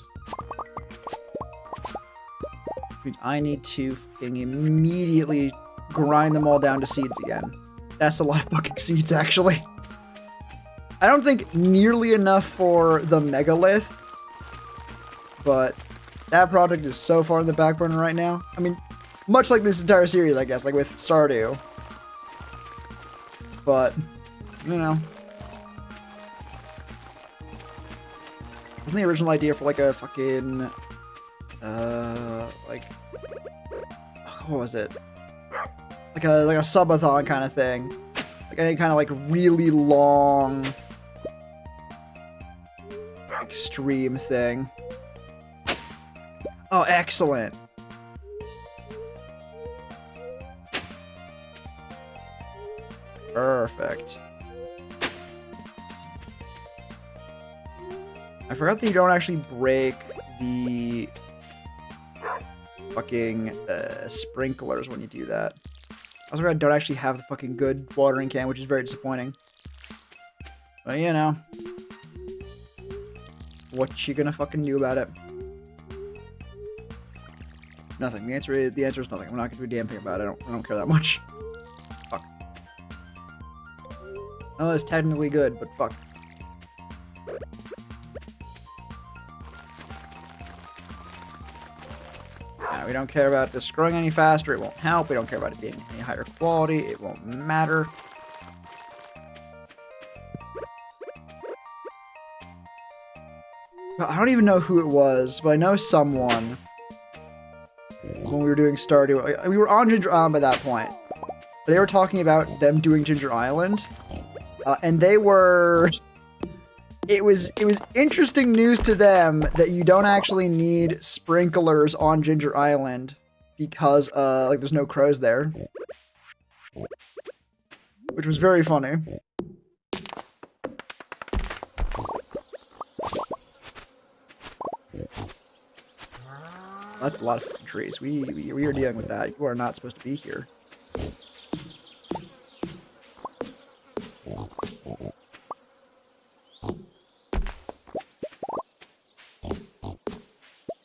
Which means I need to fucking immediately grind them all down to seeds again. That's a lot of fucking seeds, actually. I don't think nearly enough for the megalith, but that project is so far in the back burner right now. I mean, much like this entire series, I guess, like with Stardew. But, you know. Wasn't the original idea for like a fucking, like, what was it? Like a subathon kind of thing. Like any kind of like really long extreme thing. Oh, excellent. Perfect. I forgot that you don't actually break the fucking sprinklers when you do that. I also forgot I don't actually have the fucking good watering can, which is very disappointing. But you know. What you gonna fucking do about it? Nothing. The answer is nothing. I'm not gonna do a damn thing about it. I don't care that much. Fuck. No, that's technically good, but fuck. We don't care about this growing any faster. It won't help. We don't care about it being any higher quality. It won't matter. I don't even know who it was, but I know someone when we were doing Stardew. We were on Ginger Island by that point. They were talking about them doing Ginger Island, and they were... It was interesting news to them that you don't actually need sprinklers on Ginger Island because like there's no crows there, which was very funny. That's a lot of trees. We are dealing with that. You are not supposed to be here.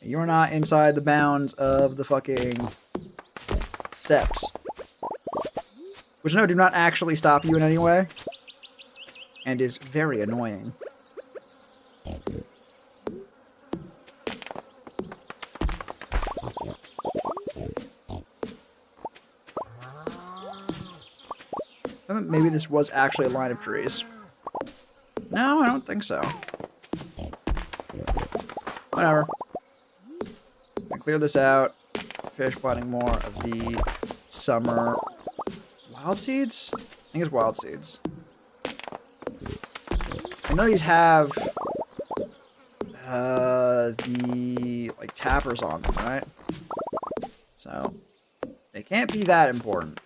You're not inside the bounds of the fucking steps. Which, no, do not actually stop you in any way. And is very annoying. Maybe this was actually a line of trees. No, I don't think so. Whatever. Clear this out. Finish planting more of the summer wild seeds? I think it's wild seeds. I know these have the like tappers on them, right? So they can't be that important.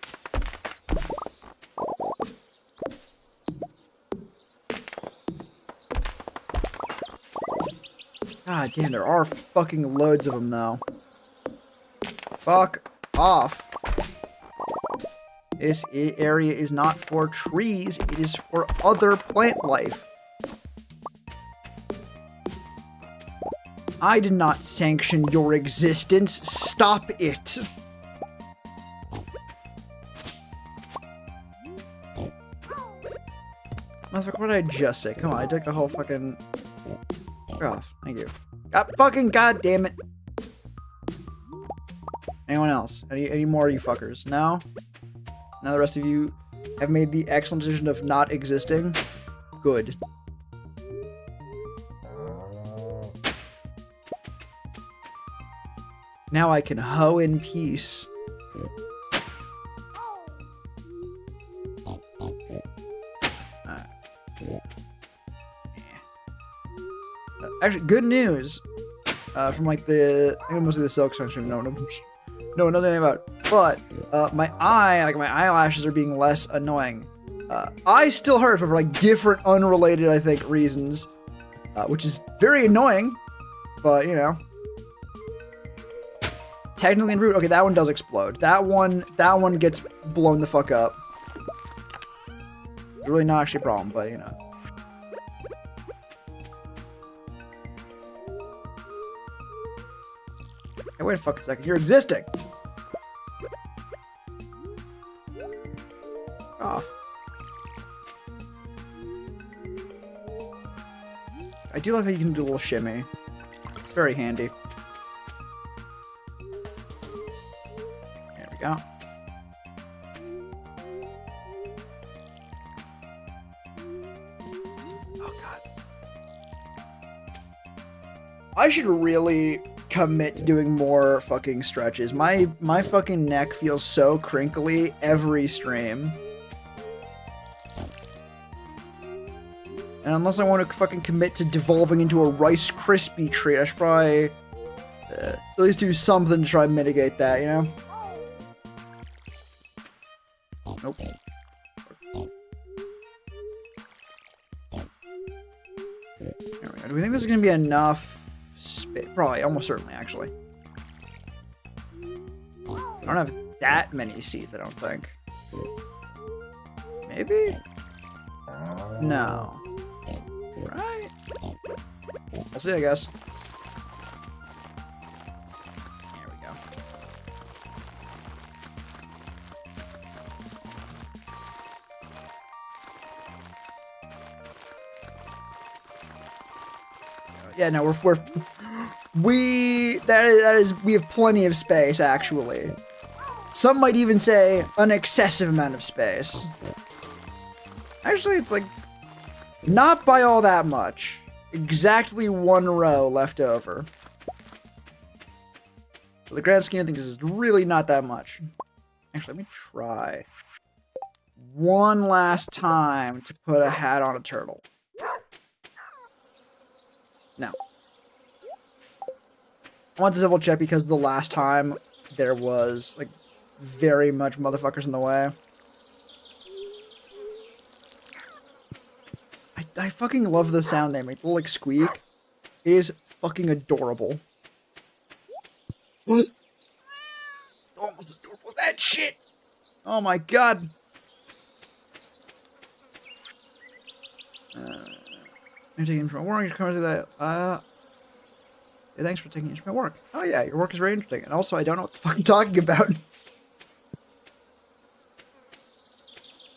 God damn, there are fucking loads of them, though. Fuck off. This area is not for trees, it is for other plant life. I did not sanction your existence. Stop it. Motherfucker, what did I just say? Come on, I took the whole fucking... Fuck off. Thank you. Fucking goddamn it. Anyone else? Any more of you fuckers? No? Now the rest of you have made the excellent decision of not existing? Good. Now I can hoe in peace. Actually, good news from like the, I think mostly the silk section. No, nothing about it. But my eyelashes are being less annoying. I still hurt, but for like different, unrelated, I think, reasons, which is very annoying. But you know, technically and rude. Okay, that one does explode. That one gets blown the fuck up. It's really not actually a problem, but you know. Hey, wait a fucking second. You're existing. Off. I do love how you can do a little shimmy. It's very handy. There we go. Oh god. I should really commit to doing more fucking stretches. My fucking neck feels so crinkly every stream. And unless I want to fucking commit to devolving into a Rice Krispie treat, I should probably at least do something to try and mitigate that, you know? Nope. There we go. Do we think this is going to be enough? Probably, almost certainly, actually. I don't have that many seeds, I don't think. Maybe? No. Right? We'll see, I guess. There we go. Yeah, no, we have plenty of space, actually. Some might even say an excessive amount of space. Actually, it's like not by all that much. Exactly one row left over. For the grand scheme of things, is really not that much. Actually, let me try one last time to put a hat on a turtle. No. I want to double check because the last time there was like very much motherfuckers in the way. I fucking love the sound they make. The little like squeak. It is fucking adorable. What? Almost as adorable as that shit. Oh my god. You're taking from work. You're coming to that. Yeah, thanks for taking it from my work. Oh yeah, your work is very interesting. And also, I don't know what the fuck you're talking about.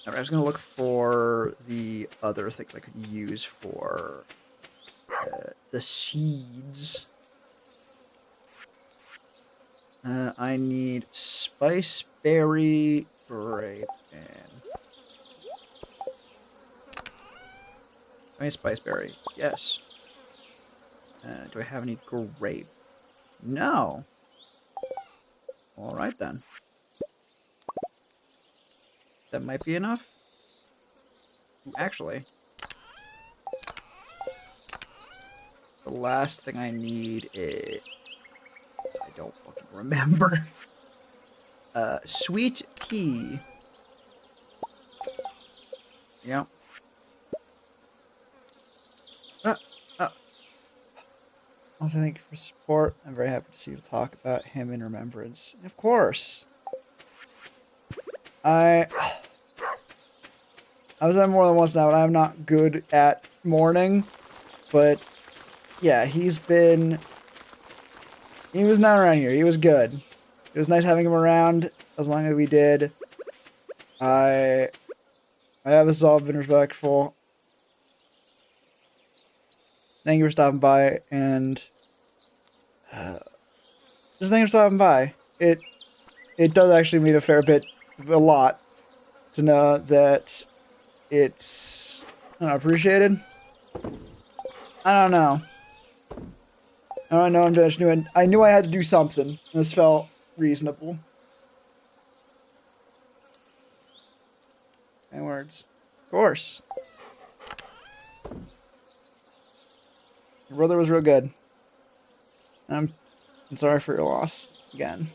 Alright, I was gonna look for the other things I could use for the seeds. I need spice berry grape and I need spice berry. Yes. Do I have any grape? No. All right then. That might be enough. Actually, the last thing I need is... I don't fucking remember. Sweet pea. Yep. Also, thank you for support. I'm very happy to see you talk about him in remembrance. Of course. I was on more than once now, and I'm not good at mourning, but yeah, he's been He was not around here. He was good. It was nice having him around as long as we did. I have us all been respectful. Thank you for stopping by, and just thank you for stopping by. It does actually mean a lot, to know that it's appreciated. I don't know. I don't know. I knew I had to do something. And this felt reasonable. And words, of course. Your brother was real good. I'm sorry for your loss again.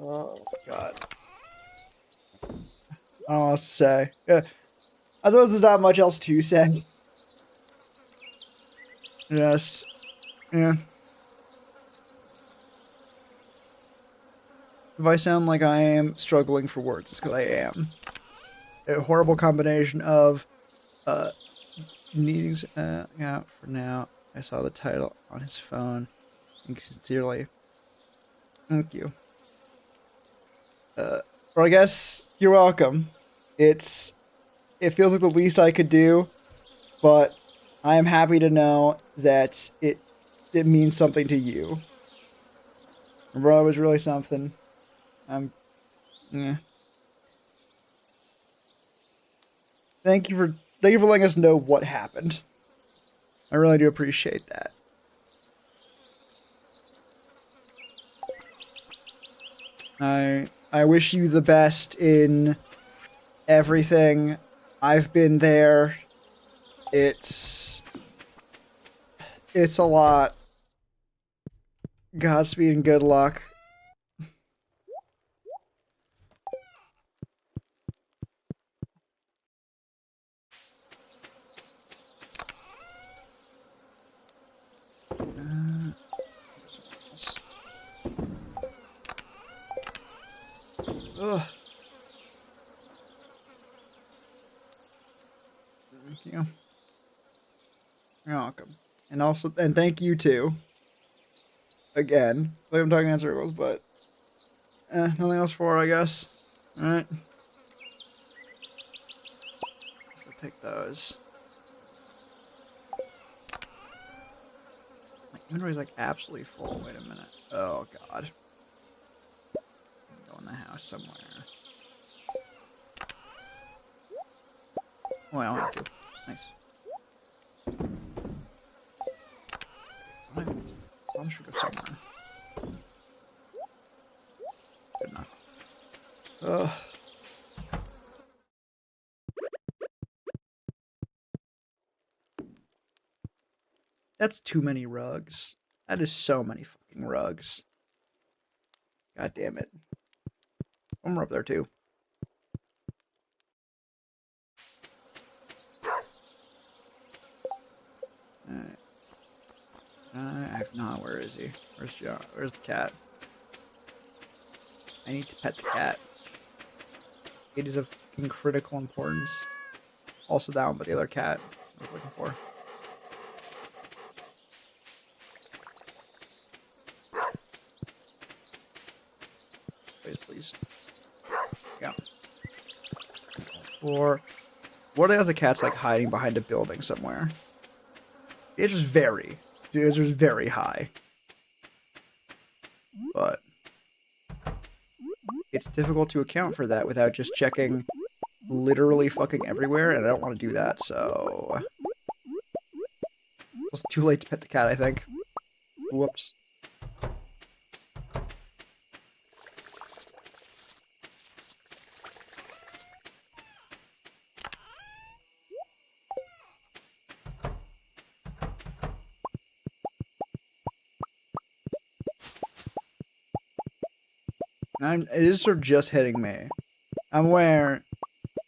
Oh God. I don't know what else to say. Yeah. I suppose there's not much else to say. Just, yeah. If I sound like I am struggling for words, it's because I am. A horrible combination of needing yeah, for now. I saw the title on his phone. Thank you sincerely. Thank you. Or I guess you're welcome. It feels like the least I could do, but I am happy to know that it means something to you. My brother was really something. Yeah. Thank you for letting us know what happened. I really do appreciate that. I wish you the best in everything. I've been there. It's a lot. Godspeed and good luck. Ugh. Thank you. You're welcome. And thank you too. Again. Like I'm talking in circles, but nothing else for her, I guess. Alright. So take those. My inventory's like absolutely full. Wait a minute. Oh god. Go in the house somewhere. Oh, I don't have to. Nice. I'm sure go somewhere. Good enough. Ugh. That's too many rugs. That is so many fucking rugs. God damn it. One more up there too. Alright. No, where is he? Where's John? Where's the cat? I need to pet the cat. It is of fucking critical importance. Also that one, but the other cat I was looking for. Please. Yeah. Or what if the cat's like hiding behind a building somewhere? It's just very high. But it's difficult to account for that without just checking literally fucking everywhere, and I don't want to do that, so it's too late to pet the cat, I think. Whoops. It is sort of just hitting me. I'm aware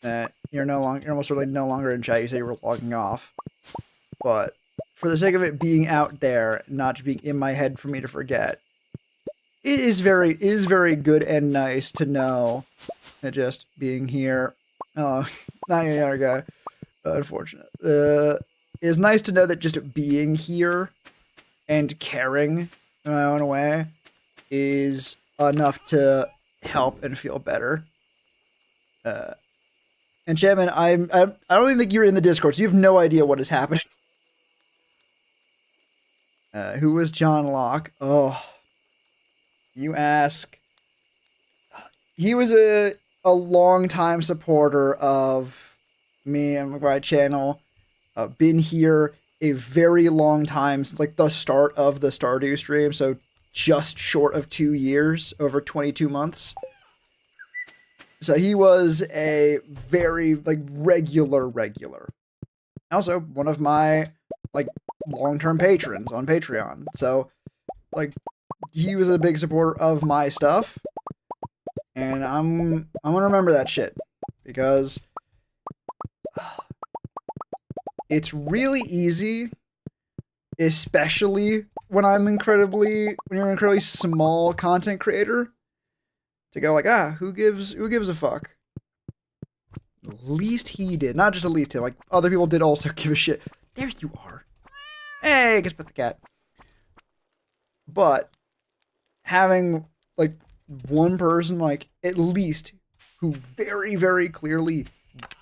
that you're almost really no longer in chat. You say you were logging off, but for the sake of it being out there, not just being in my head for me to forget, it is very good and nice to know and just being here. Oh, not the other guy. Unfortunate. It's nice to know that just being here and caring in my own way is enough to help and feel better. And Chapman, I don't even think you're in the Discord, so you have no idea what is happening. Who was John Locke? Oh, you ask. He was a long-time supporter of me and my channel. Been here a very long time, since like the start of the Stardew stream, so just short of 2 years, over 22 months. So he was a very like regular. Also one of my like long-term patrons on Patreon. So like he was a big supporter of my stuff. And I'm gonna remember that shit, because it's really easy, especially when you're an incredibly small content creator, to go like, who gives a fuck? At least he did. Not just at least him, like other people did also give a shit. There you are. Hey, guess put the cat. But having like one person, like at least, who very, very clearly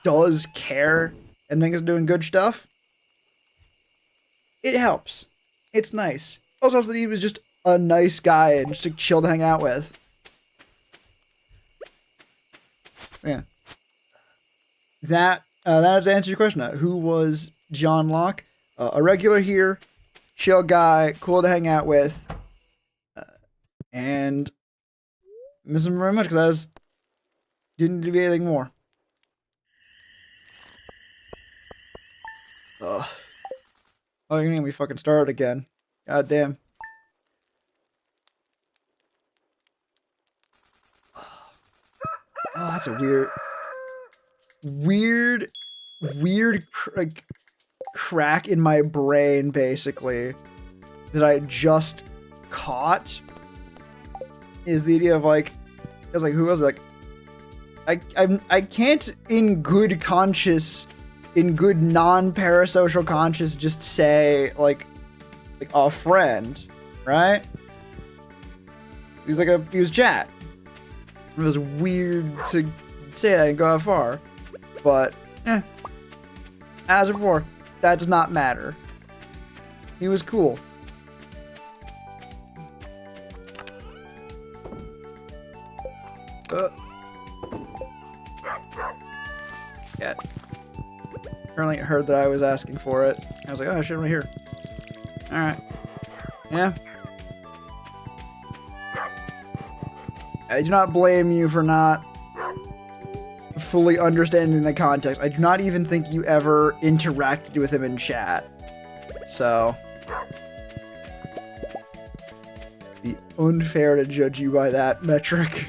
does care and thinks is doing good stuff, it helps. It's nice. Also helps that he was just a nice guy and just like, chill to hang out with. Yeah. That is to answer your question. Who was John Locke? A regular here, chill guy, cool to hang out with, and miss him very much because didn't do anything more. Ugh. Oh, you're gonna get me fucking started again. God damn. Oh, that's a weird like crack in my brain, basically, that I just caught. Is the idea of like, I was like, who was it? Like, I can't in good conscience, in good non-parasocial conscience, just say like a friend, right? He was chat. It was weird to say that and go that far, but as before, that does not matter. He was cool. Cat. Apparently it heard that I was asking for it. I was like, oh, I shouldn't be here. Alright. Yeah. I do not blame you for not fully understanding the context. I do not even think you ever interacted with him in chat. So it'd be unfair to judge you by that metric.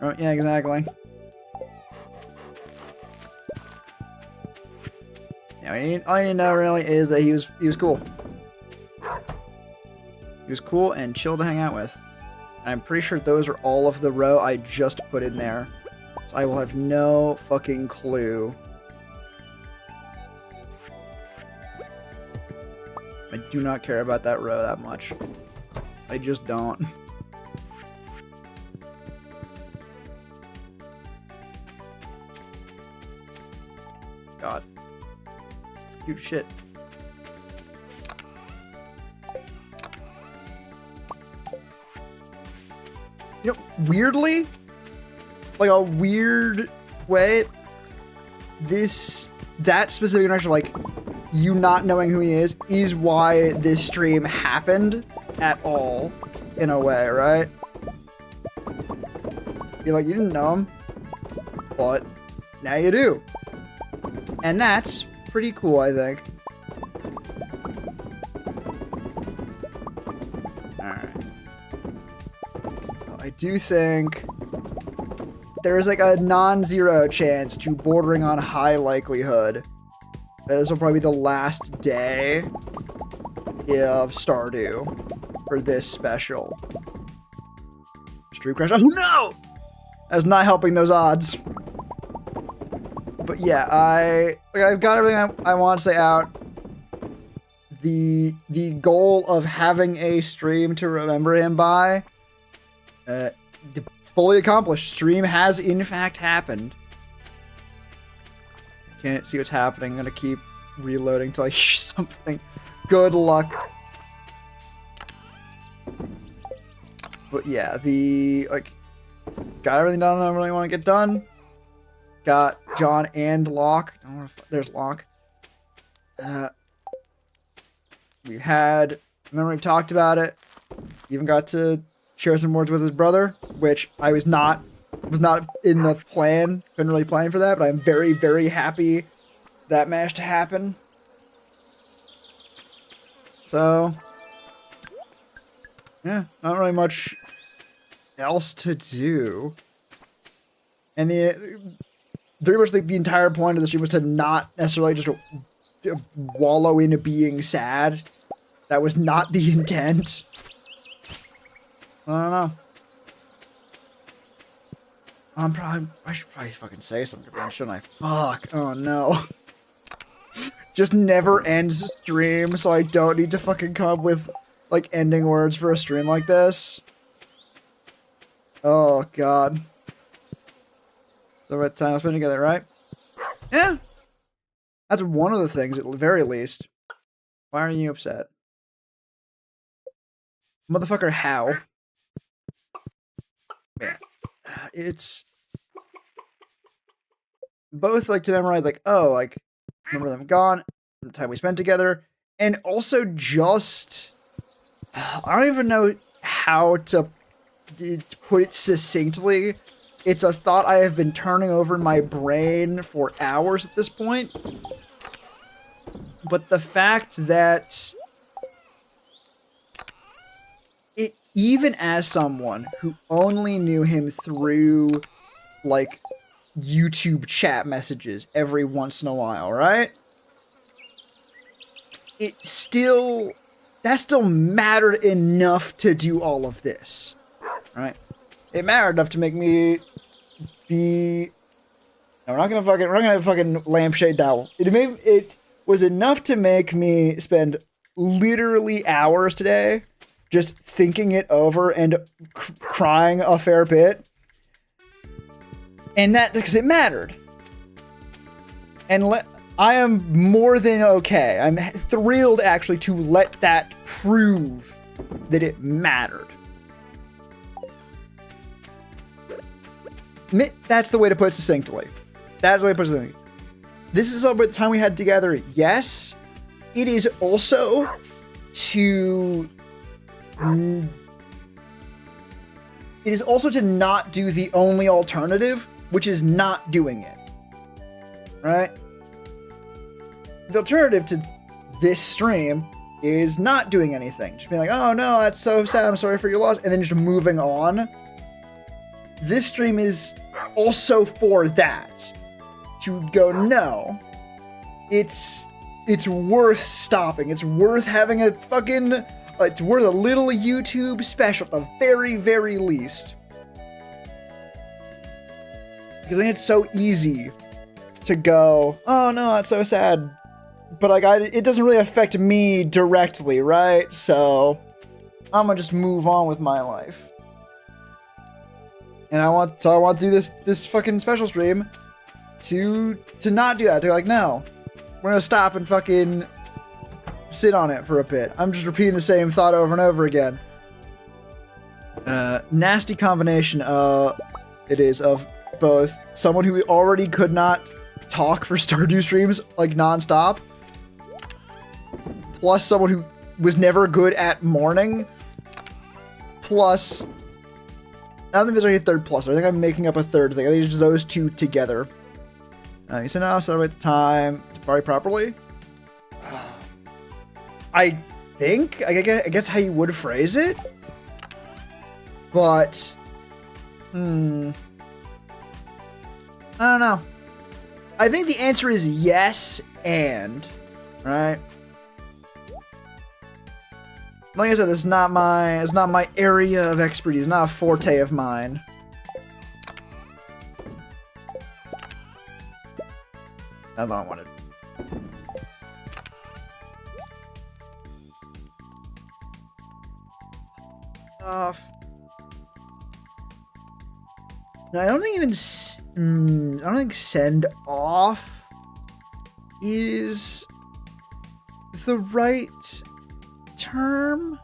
Oh, yeah, exactly. Yeah, all you need to know really is that he was cool. He was cool and chill to hang out with. And I'm pretty sure those are all of the row I just put in there. So I will have no fucking clue. I do not care about that row that much. I just don't. God. It's cute shit. You know, weirdly, like a weird way, that specific interaction, like you not knowing who he is why this stream happened at all, in a way, right? You're like, you didn't know him, but now you do. And that's pretty cool, I think. I do think there's like a non-zero chance to bordering on high likelihood that this will probably be the last day of Stardew for this special. Just stream crash. Oh no! That's not helping those odds. But yeah, I've got everything I want to say out. The goal of having a stream to remember him by, fully accomplished. Stream has in fact happened. Can't see what's happening. I'm gonna keep reloading till I hear something. Good luck. But yeah, got everything done I really want to get done. Got John and Locke. There's Locke. We had, remember we talked about it. Even got to share some words with his brother, which I was not in the plan. Couldn't really plan for that, but I'm very, very happy that managed to happen. So, yeah, not really much else to do. And very much the entire point of the stream was to not necessarily just wallow into being sad. That was not the intent. I don't know. I should probably fucking say something, shouldn't I? Fuck. Oh no. Just never ends stream, so I don't need to fucking come up with, like, ending words for a stream like this. Oh, God. So we're at the time to spend together, right? Yeah. That's one of the things, at the very least. Why are you upset? Motherfucker, how? Yeah. It's both, like, to memorize, like, oh, like, remember them gone, the time we spent together, and also just, I don't even know how to put it succinctly. It's a thought I have been turning over in my brain for hours at this point. But the fact that even as someone who only knew him through, like, YouTube chat messages every once in a while, right? That still mattered enough to do all of this, right? It mattered enough to make me be. No, we're not gonna fucking lampshade that one. It was enough to make me spend literally hours today just thinking it over and crying a fair bit. And that, because it mattered. And I am more than okay. I'm thrilled, actually, to let that prove that it mattered. That's the way to put it succinctly. That's the way to put it succinctly. This is about the time we had together, yes. It is also to not do the only alternative, which is not doing it. Right? The alternative to this stream is not doing anything. Just being like, oh no, that's so sad, I'm sorry for your loss, and then just moving on. This stream is also for that. To go, no. It's worth stopping. It's worth having a fucking, it's worth a little YouTube special at the very, very least. Because I think it's so easy to go, oh no, that's so sad. But like, it doesn't really affect me directly, right? So I'm gonna just move on with my life. And I want to do this fucking special stream to not do that. They're like, no, we're gonna stop and fucking sit on it for a bit. I'm just repeating the same thought over and over again. Nasty combination it is of both someone who already could not talk for Stardew streams like nonstop, plus someone who was never good at mourning, plus I don't think there's like a third plus. I think I'm making up a third thing. I think it's just those two together. You said, no, celebrate the time to party properly. I guess how you would phrase it. But, I don't know. I think the answer is yes and, right? Like I said, it's not my area of expertise, not a forte of mine. That's all I wanted. Off. No, I don't think even. I don't think send off is the right term.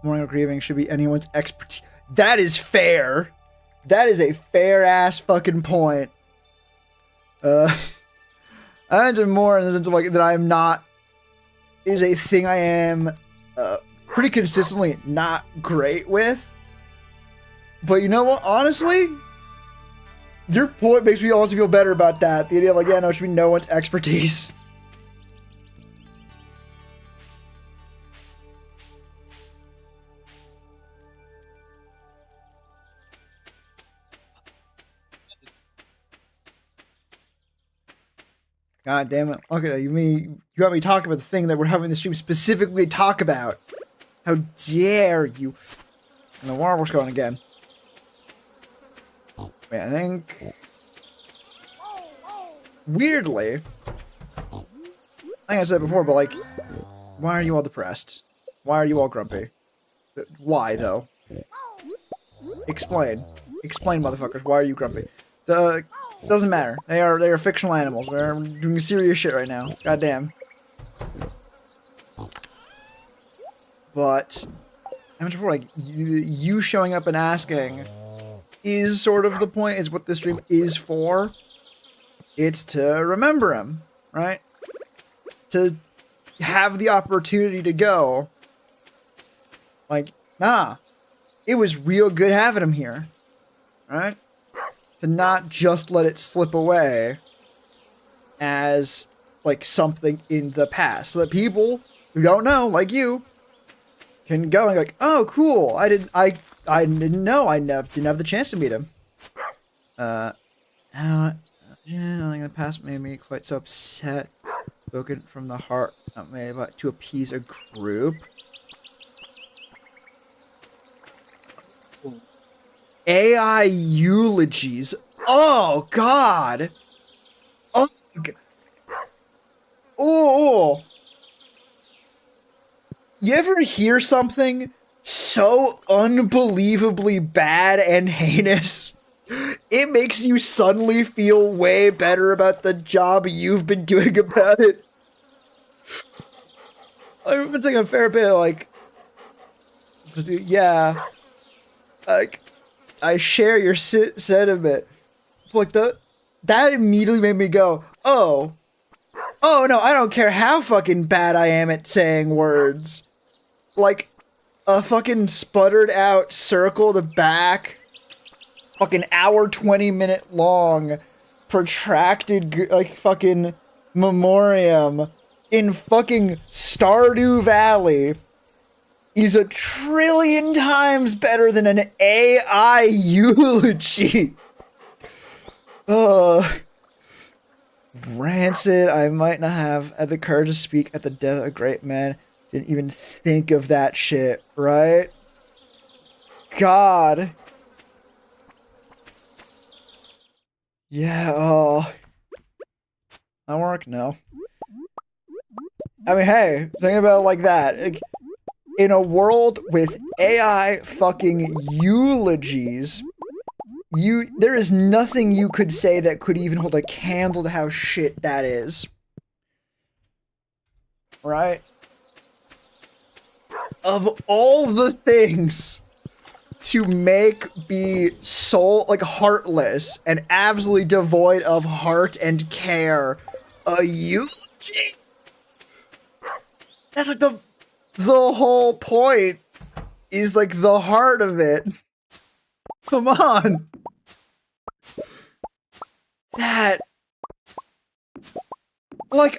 Mourning or grieving should be anyone's expertise. That is fair. That is a fair ass fucking point. I meant to more in the sense of like that I am not is a thing I am pretty consistently not great with. But you know what? Honestly, your point makes me also feel better about that. The idea of like, yeah, no, it should be no one's expertise. God damn it. Okay, you got me talking about the thing that we're having the stream specifically talk about. How dare you? And the waterworks going again. Wait, I think... Weirdly... Like I said before, but like... Why are you all depressed? Why are you all grumpy? Why, though? Explain. Explain, motherfuckers. Why are you grumpy? Doesn't matter. They are fictional animals. They're doing serious shit right now. Goddamn. But I mentioned before, like you showing up and asking is sort of the point. Is what this stream is for. It's to remember him, right? To have the opportunity to go. Like, nah, it was real good having him here, right? To not just let it slip away as like something in the past, so that people who don't know, like you, can go and be like, oh, cool. I didn't know. I didn't have the chance to meet him. Yeah, I think the past made me quite so upset. Spoken from the heart, not made but to appease a group. AI eulogies. Oh God. Oh. Oh. You ever hear something so unbelievably bad and heinous? It makes you suddenly feel way better about the job you've been doing about it. I've been saying a fair bit, like, yeah, like, I share your sentiment. Like, that immediately made me go, oh no, I don't care how fucking bad I am at saying words. Like, a fucking sputtered out, circled back, fucking hour 20-minute long, protracted, like, fucking memoriam in fucking Stardew Valley is a trillion times better than an AI eulogy. Rancid, I might not have had the courage to speak at the death of a great man. Didn't even think of that shit, right? God. Yeah, that work? No. I mean, hey, think about it like that. Like, in a world with AI fucking eulogies, there is nothing you could say that could even hold a candle to how shit that is. Right? Of all the things to make be soul, like, heartless and absolutely devoid of heart and care, a eulogy? That's like the whole point is like the heart of it. Come on. That, like,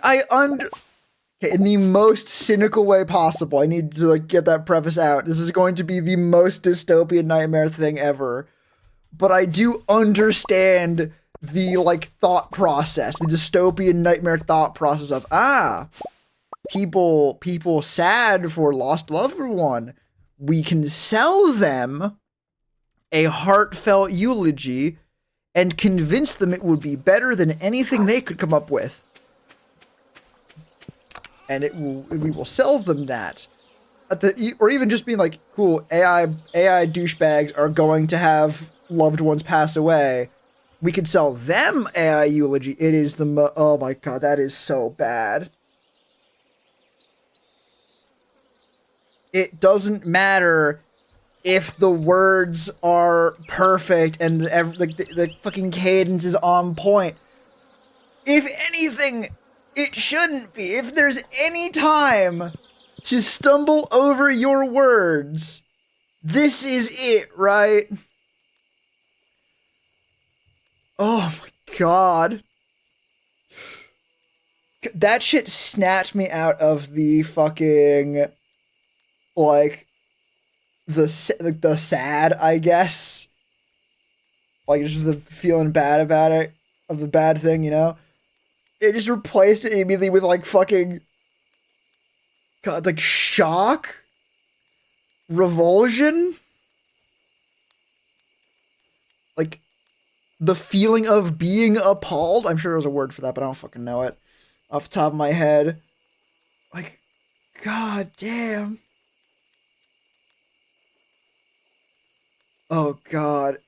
in the most cynical way possible, I need to, like, get that preface out. This is going to be the most dystopian nightmare thing ever. But I do understand the, like, thought process, the dystopian nightmare thought process of, people sad for lost loved one, we can sell them a heartfelt eulogy and convince them it would be better than anything they could come up with. And we will sell them that. Or even just being like, cool, AI douchebags are going to have loved ones pass away. We could sell them AI eulogy. It is oh my god, that is so bad. It doesn't matter if the words are perfect and the fucking cadence is on point. If anything, it shouldn't be. If there's any time to stumble over your words, this is it, right? Oh my god. That shit snatched me out of the fucking, like, the sad, I guess. Like, just the feeling bad about it, of the bad thing, you know? It just replaced it immediately with, like, fucking, god, like, shock? Revulsion? Like, the feeling of being appalled? I'm sure there's a word for that, but I don't fucking know it off the top of my head. Like, god damn. Oh god.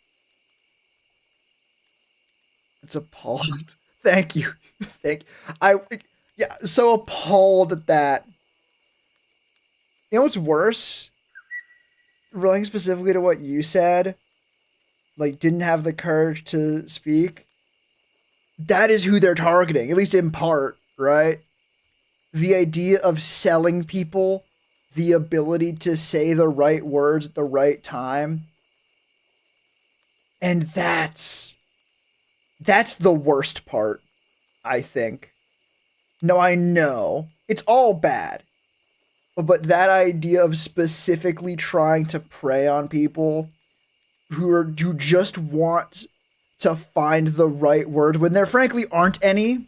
It's appalled. Thank you. Yeah, so appalled at that. You know what's worse? Relating specifically to what you said, like, didn't have the courage to speak. That is who they're targeting, at least in part, right? The idea of selling people the ability to say the right words at the right time. And that's the worst part, I think. No, I know. It's all bad. But that idea of specifically trying to prey on people who just want to find the right word when there frankly aren't any,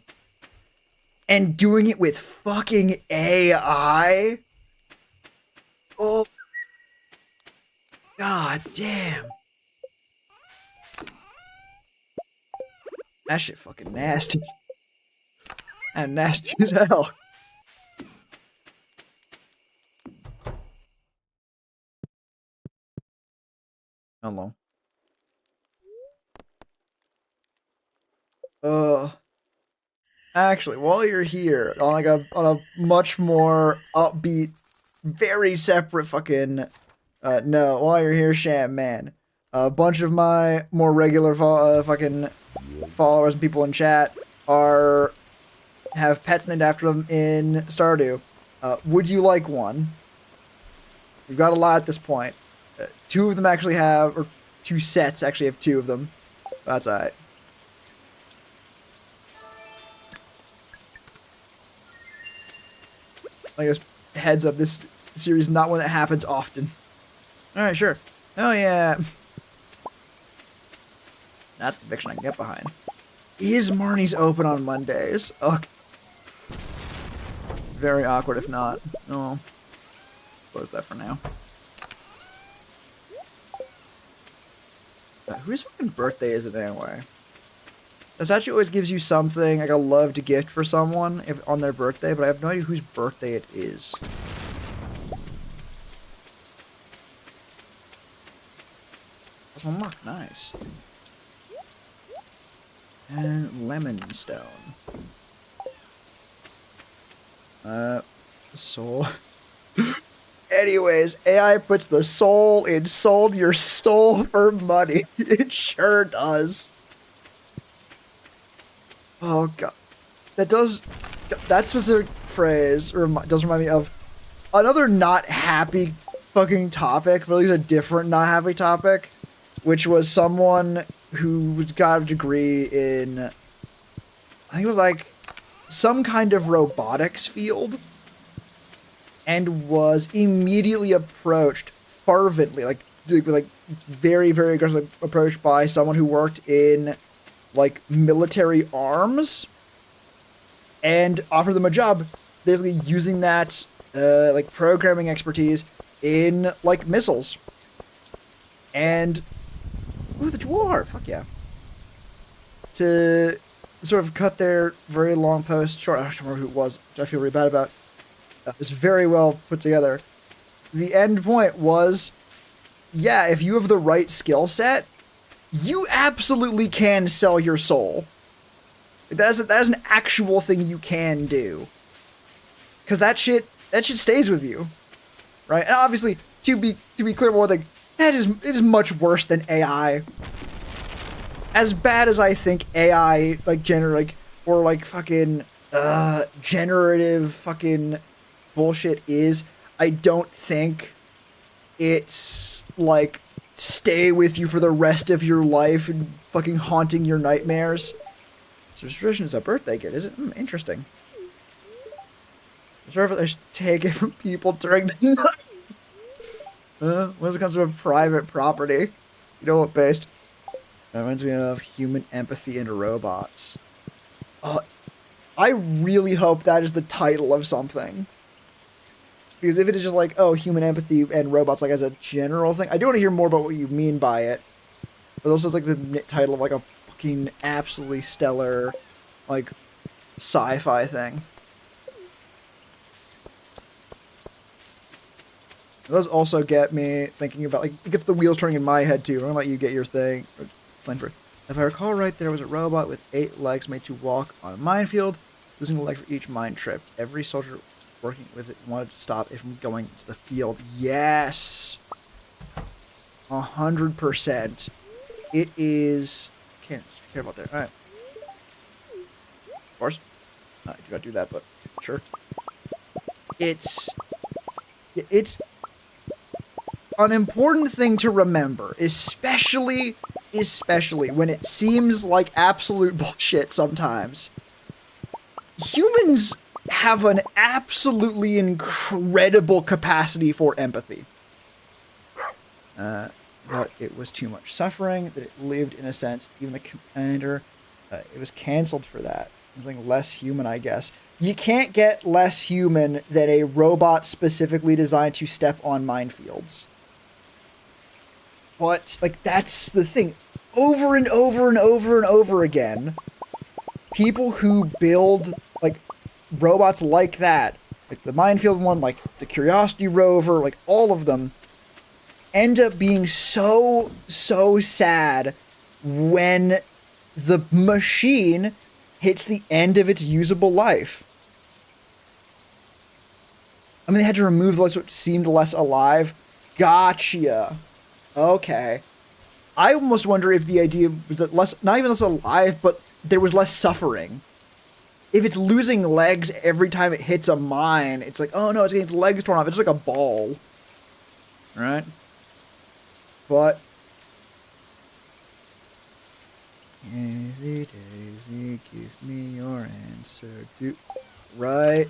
and doing it with fucking AI. Oh, god damn. That shit fucking nasty. And nasty as hell. Hello. Actually, while you're here, on a much more upbeat, very separate fucking no, while you're here, Sham Man, a bunch of my more regular fucking followers and people in chat have pets named after them in Stardew. Would you like one? We've got a lot at this point. Two of them actually have, or two sets actually have two of them. That's alright. I guess heads up, this series is not one that happens often. Alright, sure. Oh yeah. That's a conviction I can get behind. Is Marnie's open on Mondays? Okay. Very awkward if not. Oh. Close that for now. Whose fucking birthday is it anyway? This actually always gives you something, like a loved gift for someone if on their birthday, but I have no idea whose birthday it is. That's one mark. Nice. And lemon stone. Soul. Anyways, AI puts the soul in sold your soul for money. It sure does. Oh god. That specific phrase does remind me of another not happy fucking topic, but at least a different not happy topic, which was someone who got a degree in, I think it was like some kind of robotics field, and was immediately approached fervently, like very, very aggressively approached by someone who worked in like military arms and offered them a job. basically using that like programming expertise in like missiles. And ooh, the dwarf, fuck yeah. To sort of cut their very long post short. I don't remember who it was, which I feel really bad about. It was very well put together. The end point was, yeah, if you have the right skill set, you absolutely can sell your soul. That is an actual thing you can do. Because that shit stays with you, right? And obviously, to be clear, one thing, it is much worse than AI. As bad as I think AI, like fucking generative fucking bullshit is, I don't think it's like stay with you for the rest of your life and fucking haunting your nightmares. So tradition is a birthday gift, is it? Interesting. Service take it from people during the night. When it comes to private property, you know what? Based. That reminds me of human empathy into robots. I really hope that is the title of something. Because if it is just like, oh, human empathy and robots, like as a general thing, I do want to hear more about what you mean by it. But also it's like the title of like a fucking absolutely stellar, like, sci-fi thing. It does also get me thinking about, like, it gets the wheels turning in my head too. I'm gonna let you get your thing. If I recall right, there was a robot with 8 legs made to walk on a minefield, losing a leg for each mine trip. Every soldier working with it wanted to stop it from going to the field. Yes! 100%. It is... Can't care about there. Alright. Of course. I do not do that, but sure. It's an important thing to remember, especially when it seems like absolute bullshit sometimes. Humans have an absolutely incredible capacity for empathy. Thought it was too much suffering, that it lived in a sense. Even the commander, it was cancelled for that. Something less human, I guess. You can't get less human than a robot specifically designed to step on minefields. But, like, that's the thing. Over and over and over and over again, people who build, like, robots like that, like the minefield one, like the Curiosity rover, like all of them, end up being so sad when the machine hits the end of its usable life. I mean, they had to remove those which seemed less alive. Gotcha. Okay. I almost wonder if the idea was that not even less alive, but there was less suffering. If it's losing legs every time it hits a mine, it's like, oh no, it's getting its legs torn off. It's just like a ball. Right? But... Daisy, Daisy, give me your answer. Right?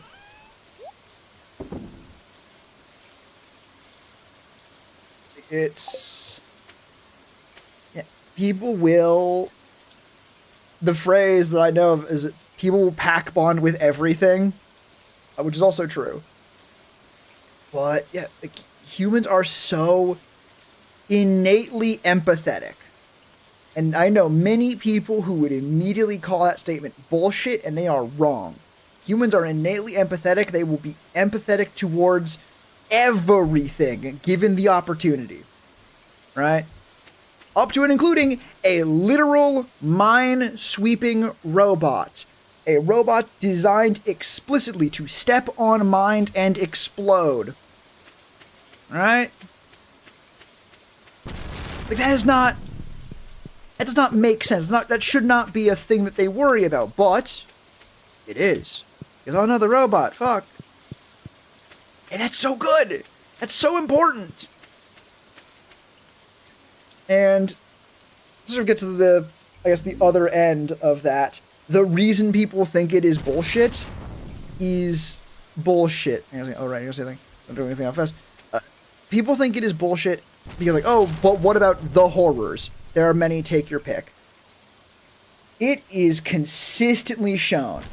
It's... Yeah, people will... The phrase that I know of is that people will pack bond with everything, which is also true. But, yeah, like, humans are so innately empathetic. And I know many people who would immediately call that statement bullshit, and they are wrong. Humans are innately empathetic. They will be empathetic towards everything, given the opportunity. Right? Up to and including a literal mine-sweeping robot. A robot designed explicitly to step on mines and explode. Right? Like, that does not make sense. That should not be a thing that they worry about, but it is. Because, oh no, the robot, fuck. And that's so good. That's so important. And to sort of get to the, I guess, the other end of that, the reason people think it is bullshit is bullshit. Oh, right, you're going to say anything. Don't do anything out fast. People think it is bullshit because, like, oh, but what about the horrors? There are many, take your pick. It is consistently shown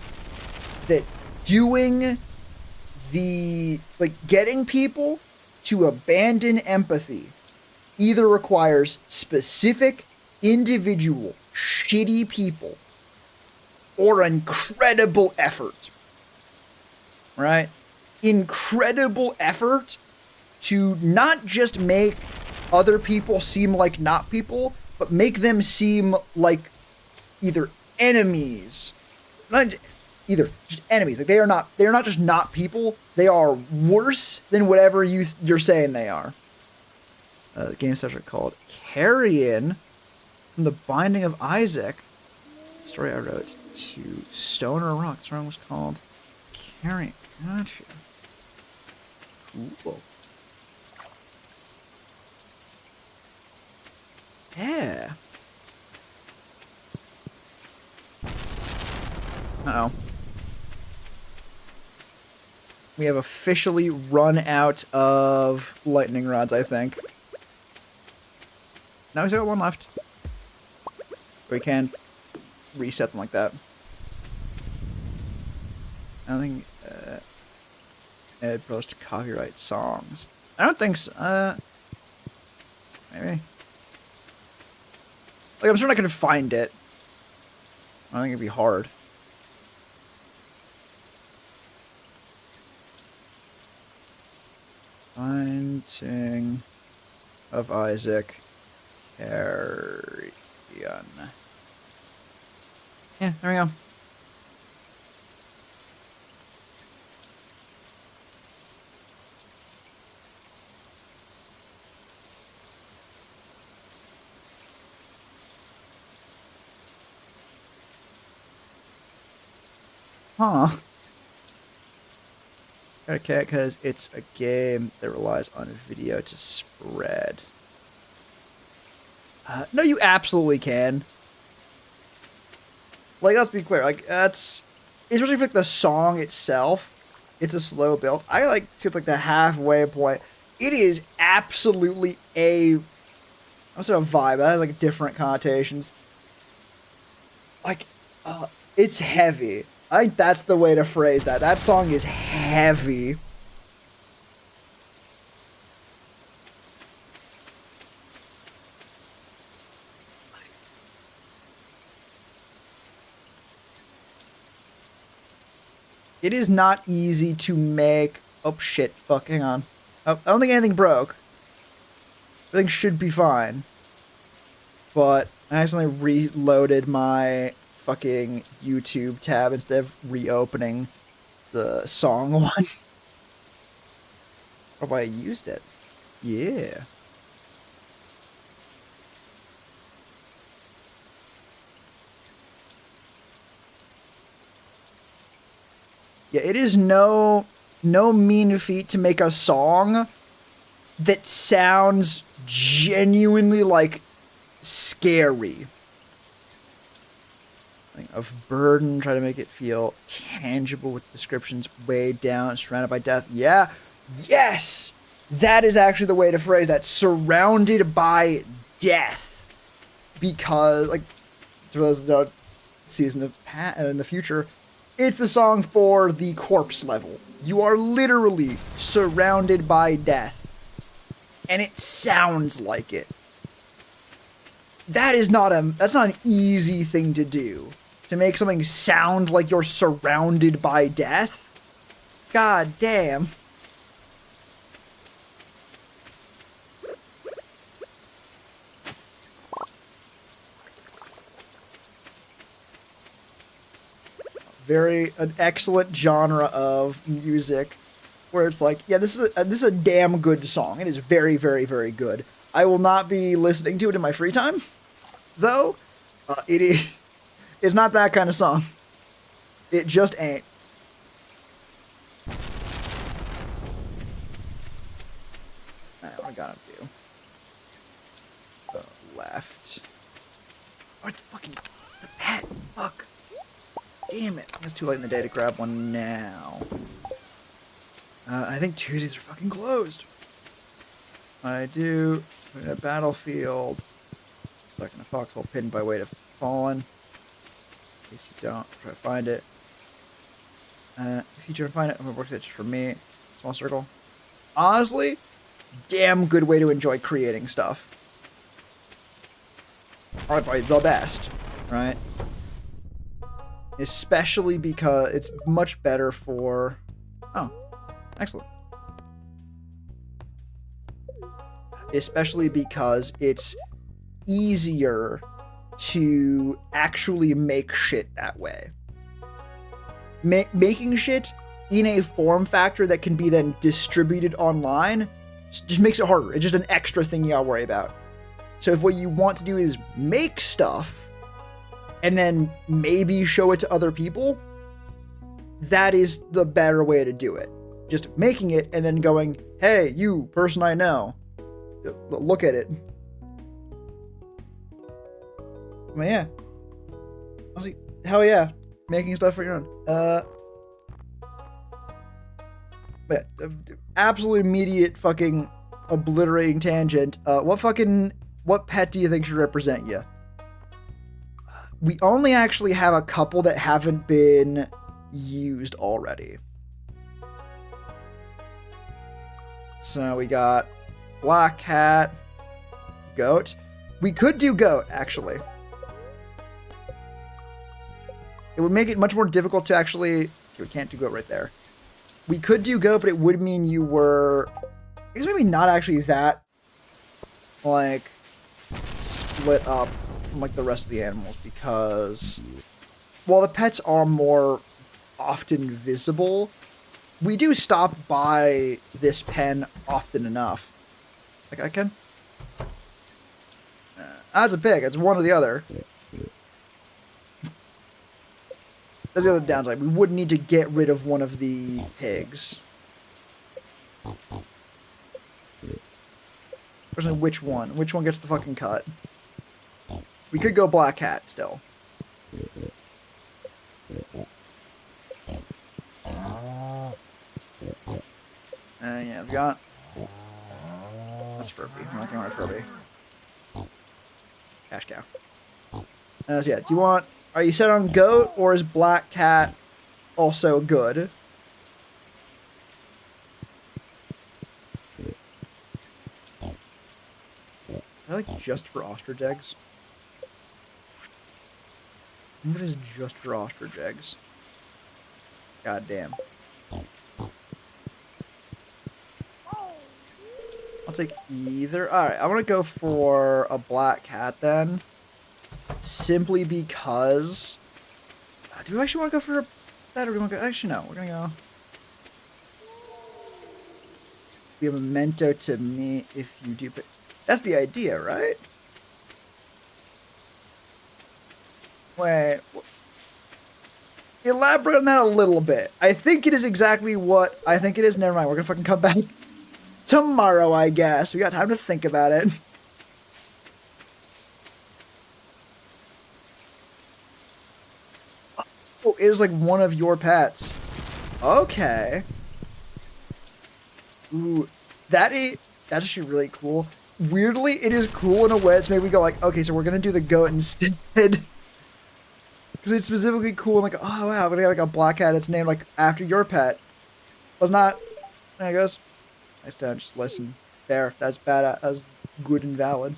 that doing getting people to abandon empathy either requires specific, individual, shitty people or incredible effort. Right? Incredible effort to not just make other people seem like not people, but make them seem like either enemies. Not either just enemies. Like they are not just not people, they are worse than whatever you're saying they are. The game starts called Carrion from the Binding of Isaac. The story I wrote to Stone or Rock. The song was called Carrion. Gotcha. Cool. Yeah. Uh-oh. We have officially run out of lightning rods, I think. Now we still got one left. We can reset them like that. I don't think Ed post copyright songs. I don't think so. Maybe. Like, I'm sure I could find it. I don't think it'd be hard. Binding of Isaac. Carrion. Yeah, there we go. Huh. Okay, because it's a game that relies on video to spread. No, you absolutely can. Like, let's be clear. Like, that's... Especially for, like, the song itself. It's a slow build. I, like, skip, like, the halfway point. It is absolutely a... I'm sort of vibe. That has, like, different connotations. Like, it's heavy. I think that's the way to phrase that. That song is heavy. It is not easy to make... Oh, shit. Fuck, hang on. Oh, I don't think anything broke. Everything should be fine. But I accidentally reloaded my fucking YouTube tab instead of reopening the song one. Oh, I used it. Yeah. Yeah, it is no mean feat to make a song that sounds genuinely, like, scary. Of burden, try to make it feel tangible with descriptions weighed down, surrounded by death. Yeah. Yes! That is actually the way to phrase that. Surrounded by death. Because, like, for those that don't see in the future, it's the song for the corpse level. You are literally surrounded by death. And it sounds like it. That's not an easy thing to do. To make something sound like you're surrounded by death. God damn. An excellent genre of music where it's like, yeah, this is a damn good song. It is very, very, very good. I will not be listening to it in my free time, though. It's not that kind of song. It just ain't. Alright, what I gotta do? The left. Oh, it's fucking the pet. Fuck. Damn it. It's too late in the day to grab one now. I think Tuesdays are fucking closed. I do. In a battlefield. Stuck in a foxhole, pinned by weight of fallen. In case you don't, try to find it. See you find it. I'm gonna work that just for me. Small circle. Honestly, damn good way to enjoy creating stuff. Probably the best, right? Especially because it's much better for... Oh, excellent. Especially because it's easier to actually make shit that way. Making shit in a form factor that can be then distributed online just makes it harder. It's just an extra thing you gotta worry about. So if what you want to do is make stuff and then maybe show it to other people, that is the better way to do it. Just making it and then going, hey, you, person I know, look at it. Well, yeah. Honestly, hell yeah. Making stuff for your own. But absolute immediate fucking obliterating tangent. What pet do you think should represent you? We only actually have a couple that haven't been used already. So we got black cat, goat. We could do goat, actually. It would make it much more difficult to actually... Okay, we can't do goat right there. We could do goat, but it would mean you were... I guess maybe not actually that, like, split up from, like, the rest of the animals, because while the pets are more often visible, we do stop by this pen often enough. Like, I can... that's a pig. It's one or the other. That's the other downside. We would need to get rid of one of the pigs. Personally, which one? Which one gets the fucking cut? We could go black cat still. Yeah, we got... That's Furby. I'm not going to Furby. Cash cow. So yeah, do you want... Are you set on goat, or is black cat also good? I like just for ostrich eggs. I think it is just for ostrich eggs. God damn. I'll take either. Alright, I want to go for a black cat then. Simply because... do we actually want to go for that, or do we want to go... Actually, no. We're going to go... Be a memento to me if you do... That's the idea, right? Wait. Elaborate on that a little bit. I think it is exactly what I think it is. Never mind. We're going to fucking come back tomorrow, I guess. We got time to think about it. Oh, it is like one of your pets. Okay. Ooh, that's actually really cool. Weirdly, it is cool in a way it's made me go like, okay, so we're gonna do the goat instead. Because it's specifically cool and like, oh wow, I'm gonna get like a black cat that's named like after your pet. Was not, there it goes. Nice down, just listen. There, that's bad, that's good and valid.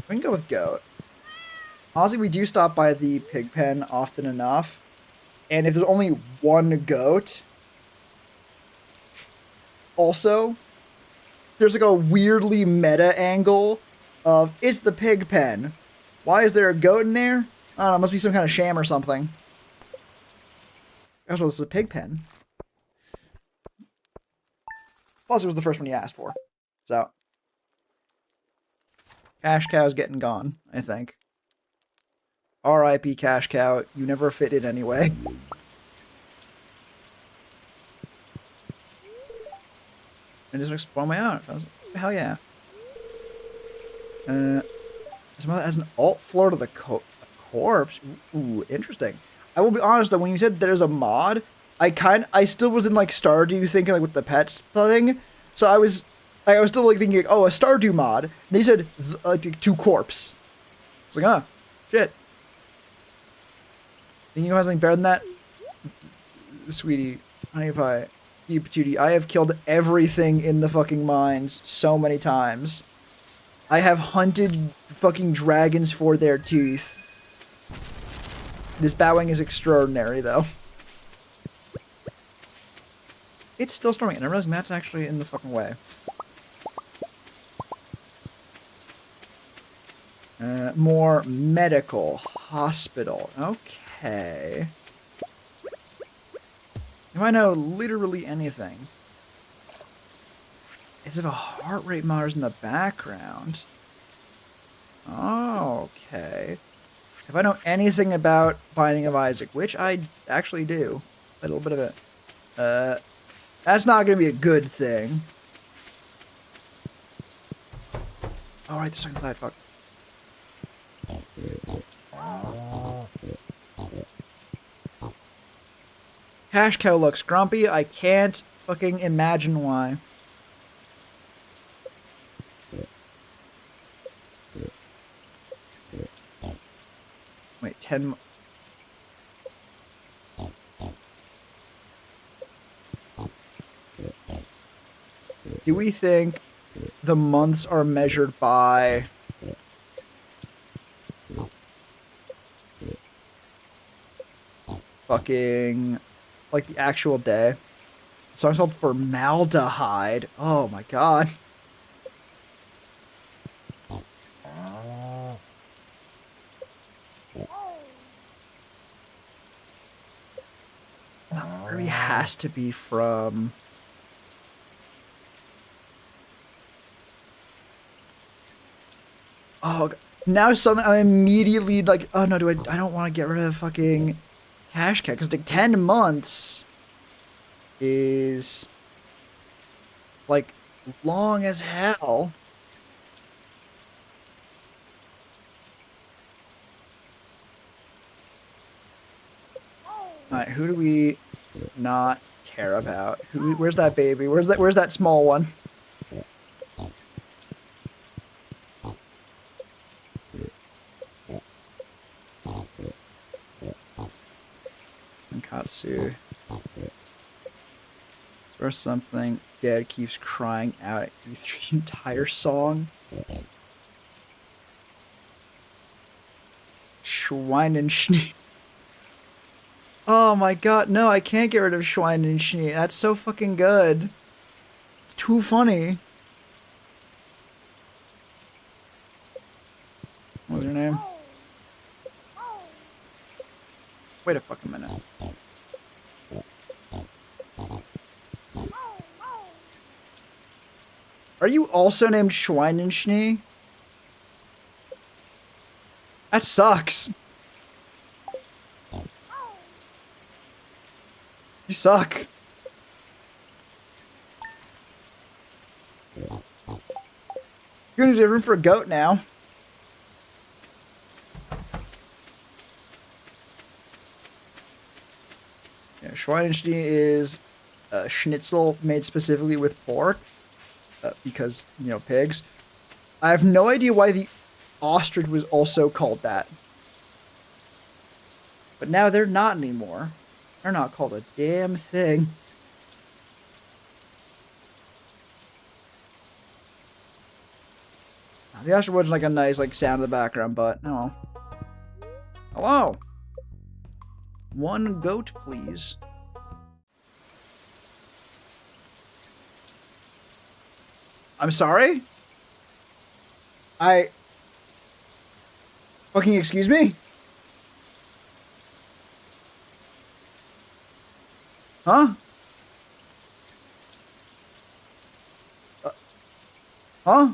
We can go with goat. Honestly, we do stop by the pig pen often enough. And if there's only one goat... Also, there's like a weirdly meta angle of, it's the pig pen. Why is there a goat in there? I don't know, it must be some kind of sham or something. That's what it's a pig pen. Plus, it was the first one you asked for. So... Cash cow's getting gone, I think. R.I.P. Cash cow, you never fit in anyway. I just explore my own. Hell yeah. Someone has an alt floor to the corpse. Ooh, interesting. I will be honest though, when you said there's a mod, I still was in like Stardew thinking like with the pets thing. So I was still like thinking, oh, a Stardew mod. And they said like to corpse. It's like, shit. Think you have something better than that? Sweetie, honey pie, you patootie. I have killed everything in the fucking mines so many times. I have hunted fucking dragons for their teeth. This bowing is extraordinary, though. It's still storming, and I'm realizing that's actually in the fucking way. More medical. Hospital. Okay. If I know literally anything. As if a heart rate monitor's in the background. Okay. If I know anything about Binding of Isaac, which I actually do. A little bit of it. That's not going to be a good thing. Oh, right, the second side, fuck. Cash Cow looks grumpy. I can't fucking imagine why. Wait, 10... Do we think the months are measured by... fucking... like the actual day? The song's called Formaldehyde. Oh my god. Ruby has to be from... Oh, now something I'm immediately like, oh no, I don't want to get rid of fucking Cash Cat, because like 10 months is like long as hell. Alright, who do we not care about? Where's that baby? Where's that small one? Katsu. Or something dead keeps crying out at you through the entire song. Schweinenschnee. Oh my god, no, I can't get rid of Schweinenschnee. That's so fucking good. It's too funny. What was her name? Wait a fucking minute. Are you also named Schweinenschnee? That sucks. You suck. You're gonna need room for a goat now. Yeah, Schweinenschnee is a schnitzel made specifically with pork. Because, you know, pigs. I have no idea why the ostrich was also called that. But now they're not anymore. They're not called a damn thing. The ostrich wasn't like a nice like sound in the background, but no. Hello. One goat, please. I'm sorry? Fucking excuse me? Huh? Huh?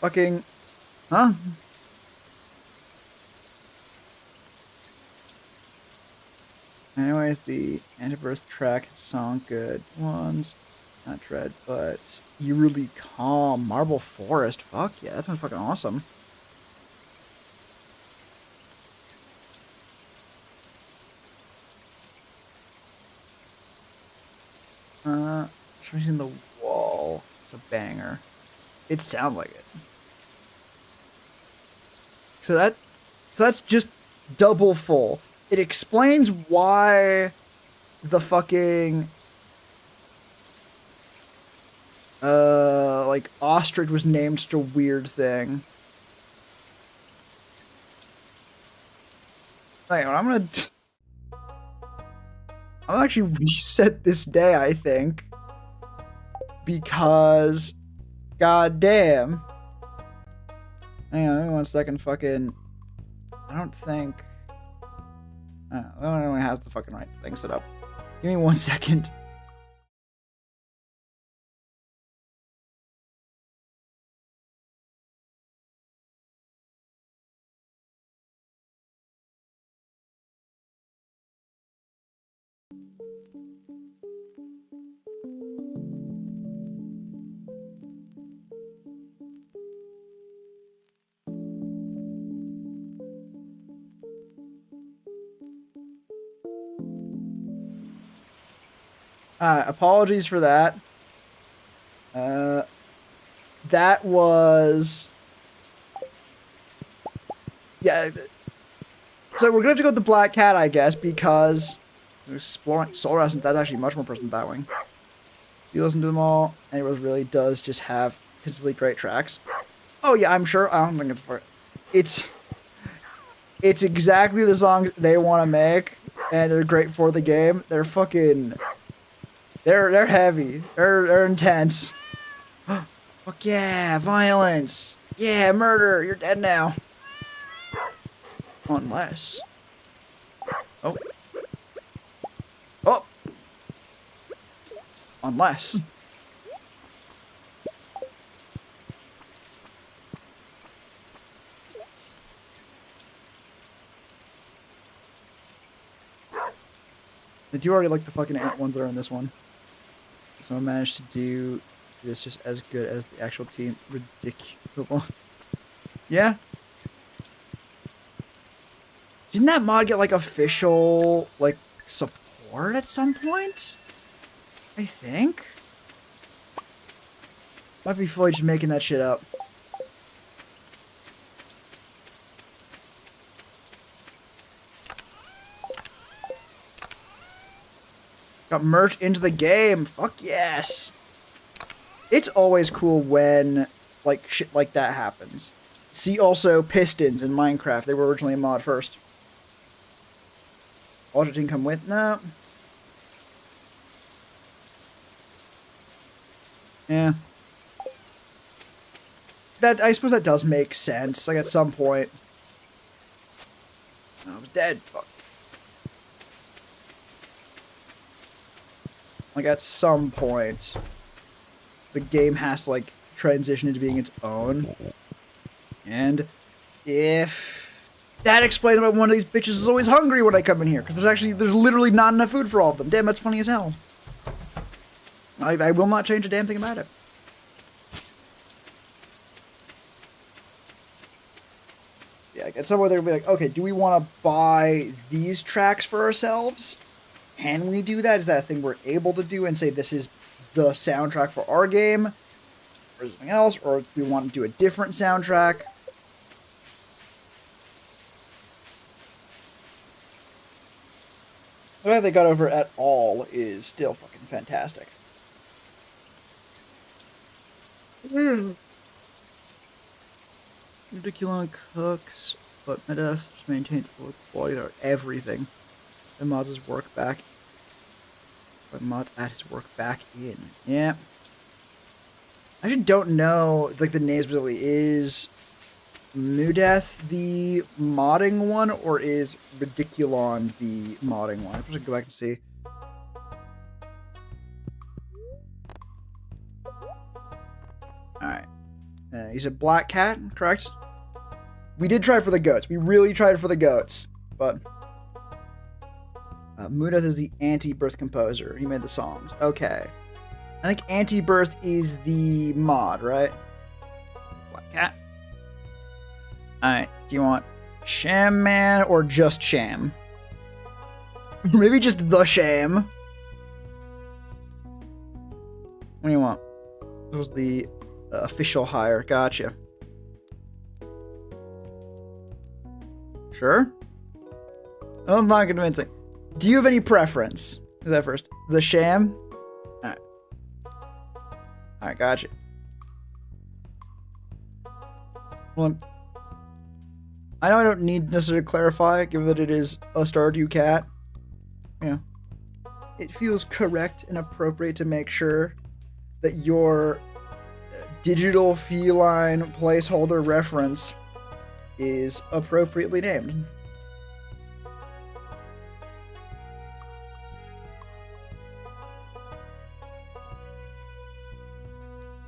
Fucking... Huh? Anyways, the Anti-Birth track song good ones. Not Dread, but eerily calm. Marble Forest. Fuck yeah, that sounds fucking awesome. Tracing the Wall. It's a banger. It sounds like it. So that's just double full. It explains why the fucking like ostrich was named such a weird thing. Hang on, I'll actually reset this day, I think. Because god damn. Hang on, give me 1 second. Fucking I don't think it only has the fucking right thing set up. Give me 1 second. Apologies for that. That was... Yeah. So we're gonna have to go with the Black Cat, I guess, because exploring solar essence, that's actually much more person than Batwing. You listen to them all, and it really does just have consistently great tracks. Oh yeah, I'm sure. I don't think it's for... It's exactly the songs they want to make, and they're great for the game. They're fucking... They're heavy. They're intense. Fuck yeah, violence. Yeah, murder. You're dead now. Unless... Oh. Oh! Unless... I do already like the fucking ant ones that are in this one. Someone managed to do this just as good as the actual team. Ridiculous. Yeah. Didn't that mod get like official like support at some point? I think. Might be fully just making that shit up. Got merged into the game. Fuck yes. It's always cool when like shit like that happens. See also Pistons in Minecraft. They were originally a mod first. Ultra didn't come with? No. Yeah. That I suppose that does make sense. Like at some point. I was dead. Fuck. Like at some point, the game has to like transition into being its own. And if that explains why one of these bitches is always hungry when I come in here, because there's literally not enough food for all of them. Damn, that's funny as hell. I will not change a damn thing about it. Yeah, at some point they're gonna be like, okay, do we want to buy these tracks for ourselves? Can we do that? Is that a thing we're able to do and say this is the soundtrack for our game? Or something else? Or do we want to do a different soundtrack? The way they got over at all is still fucking fantastic. Ridiculous cooks, but Medeath just maintains full quality of everything. The mods his work back. But mods add his work back in. Yeah. I actually don't know like the name specifically. Is Medeath the modding one or is Ridiculon the modding one? I'm just gonna go back and see. Alright. You said Black Cat, correct? We did try for the goats. We really tried for the goats. But Medeath is the anti-birth composer. He made the songs. Okay. I think anti-birth is the mod, right? Black Cat. Alright. Do you want Sham Man or just Sham? Maybe just the Sham. What do you want? This was the official hire. Gotcha. Sure. Oh, not convincing. Do you have any preference? Do that first. The sham? Alright. Alright, gotcha. Well, I know I don't need necessarily to clarify, given that it is a Stardew cat. You know, it feels correct and appropriate to make sure that your digital feline placeholder reference is appropriately named.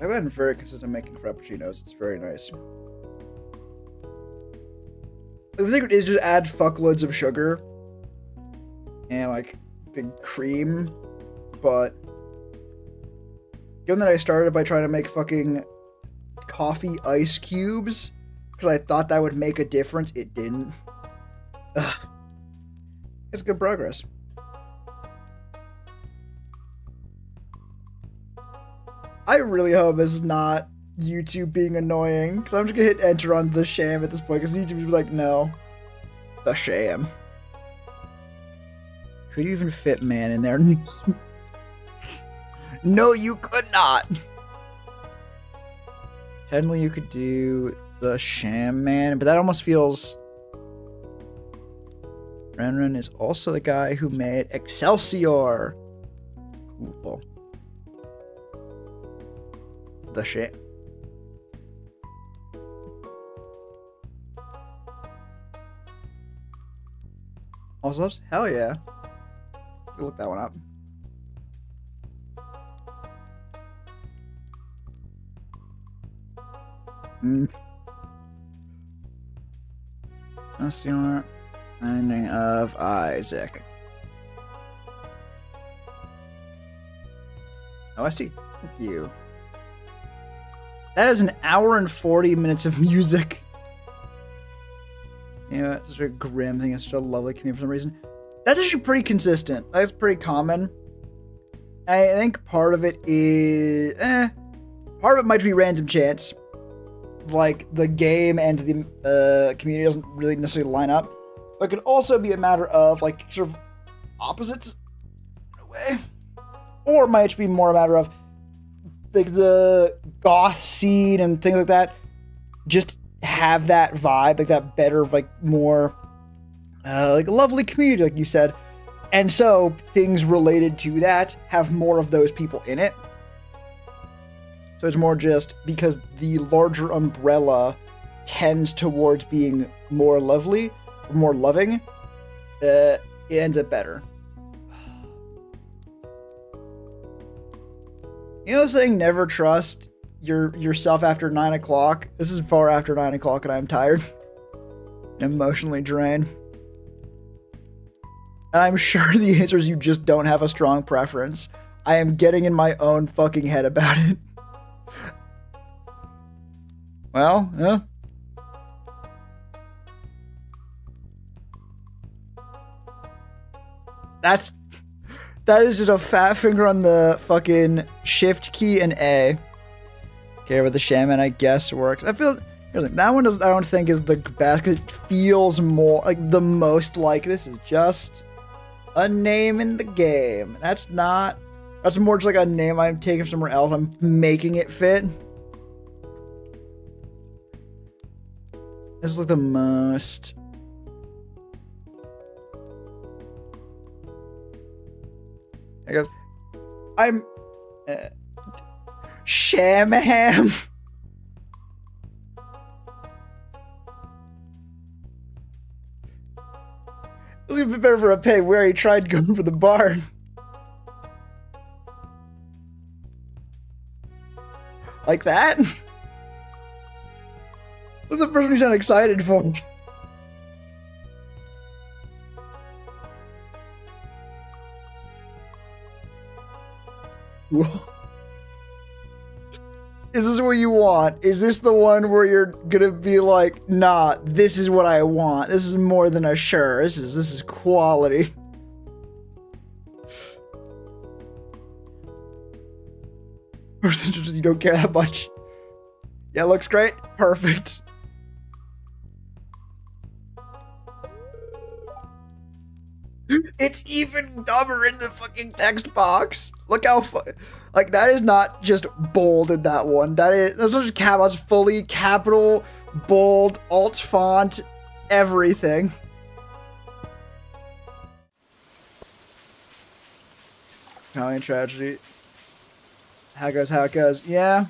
I've been very consistent making frappuccinos. It's very nice. The secret is just add fuckloads of sugar and like the cream, but given that I started by trying to make fucking coffee ice cubes because I thought that would make a difference, it didn't. Ugh. It's good progress. I really hope this is not YouTube being annoying, because I'm just gonna hit enter on the sham at this point, because YouTube would be like, no. The sham. Could you even fit man in there? No, you could not! Technically, you could do the sham man, but that almost feels... Renren is also the guy who made Excelsior! Cool. The sham. Also, hell yeah. You look that one up. That's your ending of Isaac. Oh, I see. Thank you. That is an hour and 40 minutes of music. Yeah, it's such a grim thing. It's such a lovely community for some reason. That's actually pretty consistent. That's pretty common. I think part of it is... part of it might be random chance. Like, the game and the community doesn't really necessarily line up. But it could also be a matter of, like, sort of opposites, in a way. Or it might just be more a matter of, like, the goth scene and things like that just have that vibe, like that better, like, more, like, lovely community, like you said. And so, things related to that have more of those people in it. So it's more just because the larger umbrella tends towards being more lovely, or more loving, it ends up better. You know the saying, never trust yourself after 9 o'clock? This is far after 9 o'clock and I'm tired. Emotionally drained. And I'm sure the answer is you just don't have a strong preference. I am getting in my own fucking head about it. Well, yeah. That is just a fat finger on the fucking shift key and A. Okay, but the shaman, I guess, works. I feel that one I don't think is the best, because it feels more like the most like this is just a name in the game. That's more just like a name I'm taking somewhere else. I'm making it fit. This is like the most. I guess I'm Shamham. It was gonna be better for a pig where he tried going for the barn. Like that? What's the first one you sound excited for? Is this what you want? Is this the one where you're gonna be like, nah, this is what I want. This is more than a sure. This is quality. Or is it just you don't care that much? Yeah, looks great. Perfect. even dumber in the fucking text box. Look how like that is not just bold in that one. That's not just capital. It's fully capital, bold, alt font, everything. Comedy tragedy. How it goes. Yeah.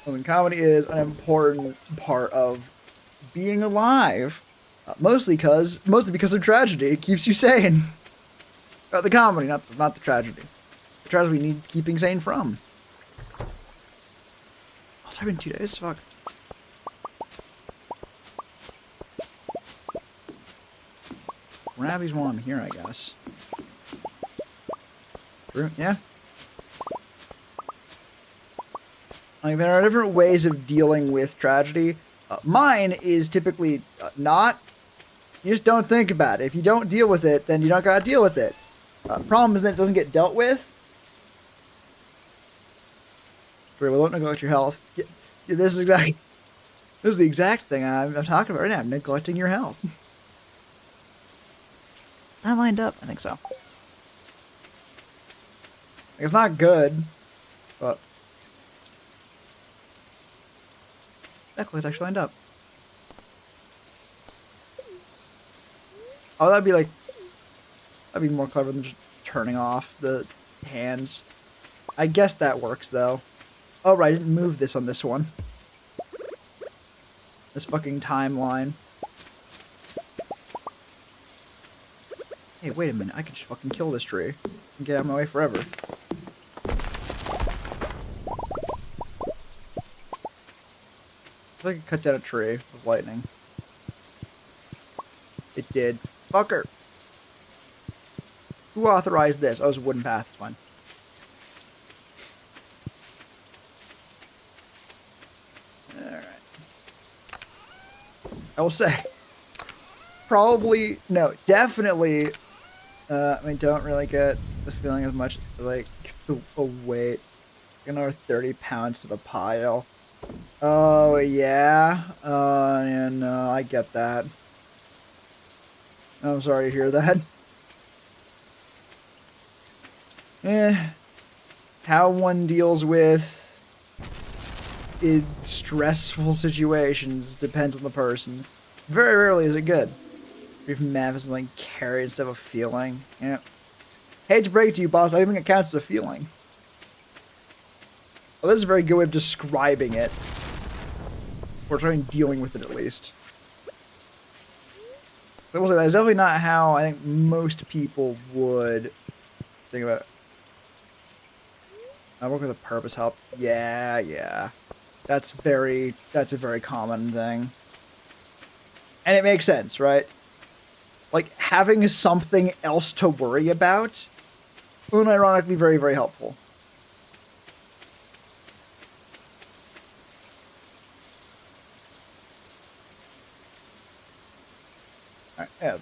I mean, comedy is an important part of being alive. Mostly because of tragedy. It keeps you sane. The comedy, not the tragedy. The tragedy we need keeping sane from. Oh, it's been 2 days? Fuck. Rabbi's while I'm here, I guess. True, yeah. Like, there are different ways of dealing with tragedy. Mine is typically not. You just don't think about it. If you don't deal with it, then you don't gotta deal with it. Problem is that it doesn't get dealt with. Well, don't neglect your health. Yeah, this is the exact thing I'm talking about right now. I'm neglecting your health. Is that lined up? I think so. It's not good, but it's actually lined up. Oh, that'd be more clever than just turning off the hands. I guess that works though. Oh right, I didn't move this on this one. This fucking timeline. Hey, wait a minute, I can just fucking kill this tree and get out of my way forever. I could cut down a tree with lightning. It did. Fucker! Who authorized this? Oh, it's a wooden path. It's fine. Alright. I will say, probably, no, definitely, I mean, don't really get the feeling as much, like, oh, wait. Another 30 pounds to the pile. Oh, yeah? Yeah, no, I get that. I'm sorry to hear that. How one deals with in stressful situations depends on the person. Very rarely is it good. If math is like carry instead of a feeling. Yeah. Hate to break it to you, boss, I don't think it counts as a feeling. Well, this is a very good way of describing it. Or trying dealing with it, at least. I will say, that's definitely not how I think most people would think about it. I work with a purpose helped. Yeah. That's a very common thing. And it makes sense, right? Like, having something else to worry about, unironically very, very helpful.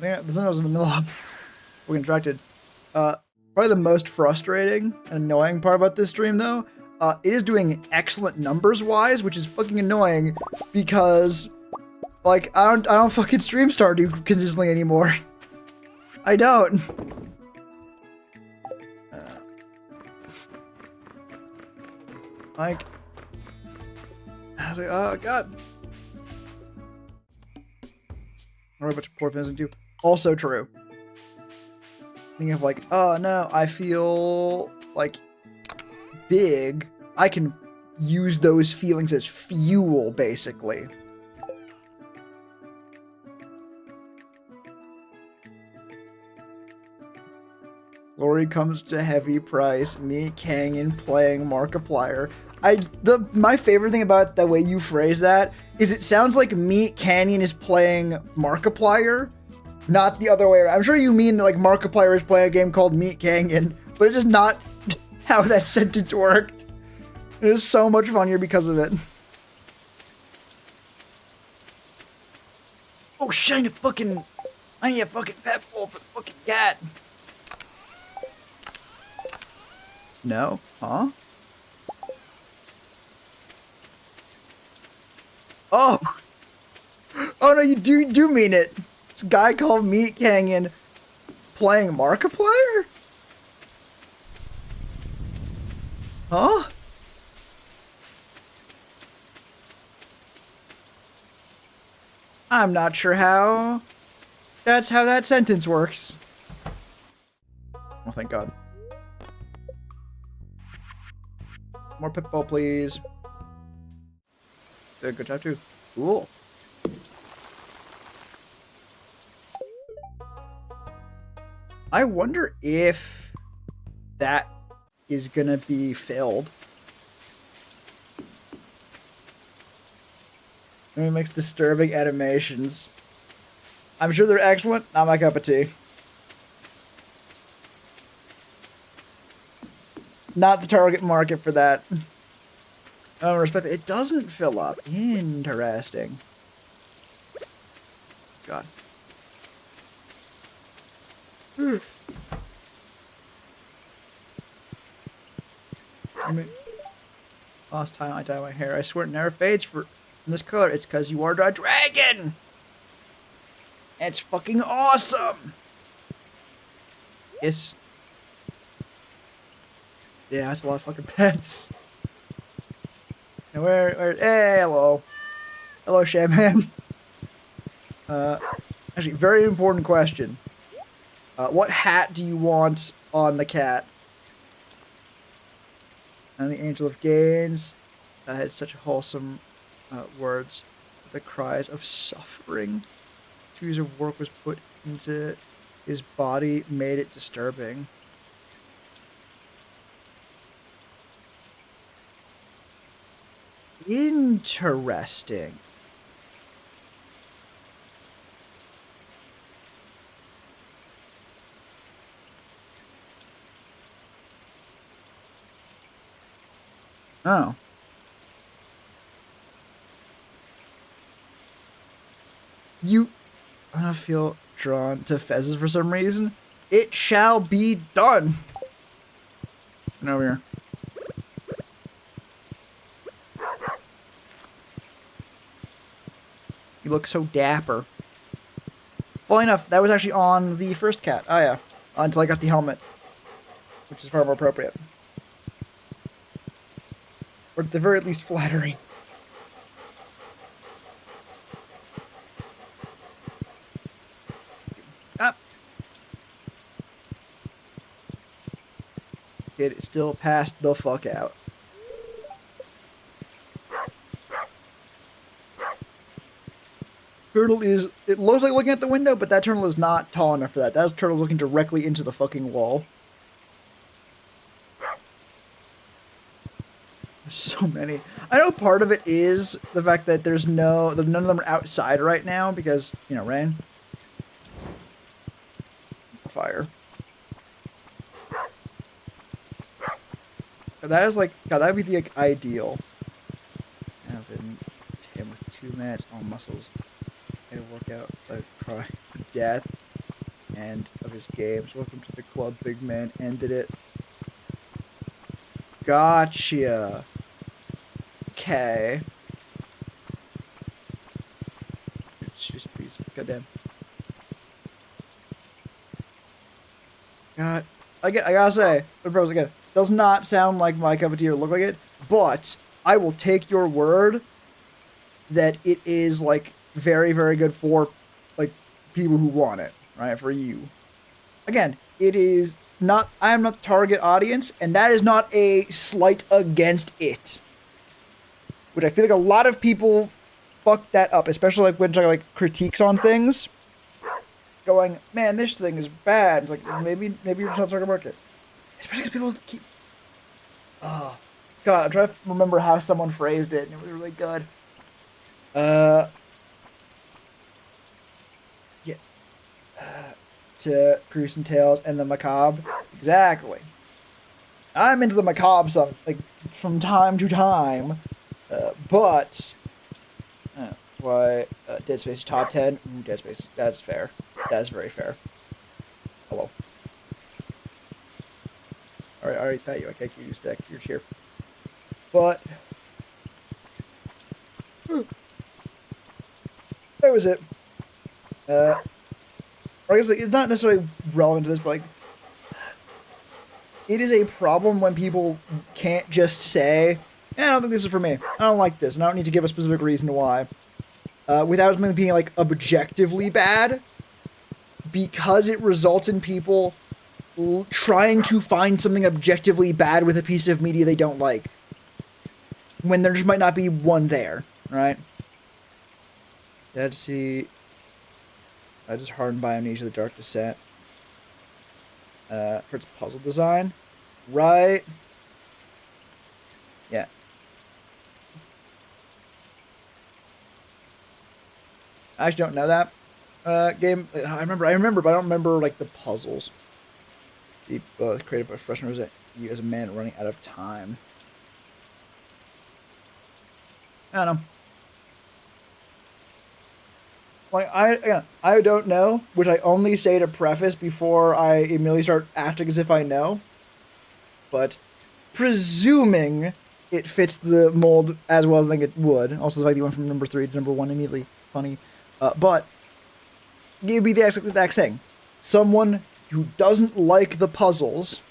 Yeah, the sun was in the middle of we're contracted. Probably the most frustrating and annoying part about this stream, though, it is doing excellent numbers-wise, which is fucking annoying because, like, I don't fucking stream Stardew consistently anymore. I don't. Like, I was like, oh god. Or a bunch of poor things do. Also true. Thinking of like, oh no, I feel like big. I can use those feelings as fuel, basically. Glory comes to heavy price. Me, Kangen, playing Markiplier. My favorite thing about the way you phrase that is it sounds like Meat Canyon is playing Markiplier, not the other way around. I'm sure you mean that like Markiplier is playing a game called Meat Canyon, but it's just not how that sentence worked. It is so much funnier because of it. Oh shit, I need a fucking pet bowl for the fucking cat. No? Huh? Oh! Oh no, you do mean it. This guy called Meat Canyon playing Markiplier? Huh? I'm not sure how that's how that sentence works. Oh, thank God. More pitball, please. Good job, too. Cool. I wonder if that is gonna be filled. And it makes disturbing animations. I'm sure they're excellent. Not my cup of tea. Not the target market for that. I don't respect it. It doesn't fill up. Interesting. God. I mean, last time I dye my hair, I swear it never fades in this color. It's because you are a dragon. It's fucking awesome. Yes. Yeah, that's a lot of fucking pets. And hey, hello. Hello, Shaman. Actually, very important question. What hat do you want on the cat? And the Angel of Gains had such wholesome words. The cries of suffering. 2 years of work was put into his body, made it disturbing. Interesting. Oh. I don't feel drawn to fezzes for some reason. It shall be done. And over here. You look so dapper. Funny enough, that was actually on the first cat. Oh yeah. Until I got the helmet. Which is far more appropriate. Or at the very least flattering. Ah. It still passed the fuck out. Turtle is... It looks like looking at the window, but that turtle is not tall enough for that. That's a turtle looking directly into the fucking wall. There's so many. I know part of it is the fact that there's none of them are outside right now because, you know, rain. Fire. That is like... God, that would be the like, ideal. Having him with 2 minutes on muscles. A workout, a cry for death, and of his games. Welcome to the club, big man. Ended it. Gotcha. Okay. It's just please, goddamn. God, I gotta say, again, does not sound like my cup of tea or look like it, but I will take your word that it is like very, very good for like people who want it, right? For you. Again, it is not, I am not the target audience, and that is not a slight against it. Which I feel like a lot of people fuck that up, especially like when like critiques on things. Going, man, this thing is bad. It's like, maybe you're just not target market. Especially because people keep... Oh, God, I'm trying to remember how someone phrased it, and it was really good. Yeah. To Gruesome Tales and the Macabre. Exactly. I'm into the macabre like from time to time, but that's why Dead Space top 10. Ooh, Dead Space. That's fair. That's very fair. Hello. All right, I already pat you. I can't give you a stick. You're here. But Where was it? Or I guess like, it's not necessarily relevant to this, but like, it is a problem when people can't just say, I don't think this is for me. I don't like this, and I don't need to give a specific reason why. Without something being like objectively bad, because it results in people trying to find something objectively bad with a piece of media they don't like, when there just might not be one there, right? Let's see. I just hardened by Amnesia: The Dark Descent. For its puzzle design, right? Yeah. I actually don't know that game. I remember, but I don't remember like the puzzles. Deep, created by freshman was you as a man running out of time. I don't know. Like I don't know, which I only say to preface before I immediately start acting as if I know. But presuming it fits the mold as well as I think it would. Also, the fact that you went from number 3 to number 1 immediately funny. But it would be the exact thing. Someone who doesn't like the puzzles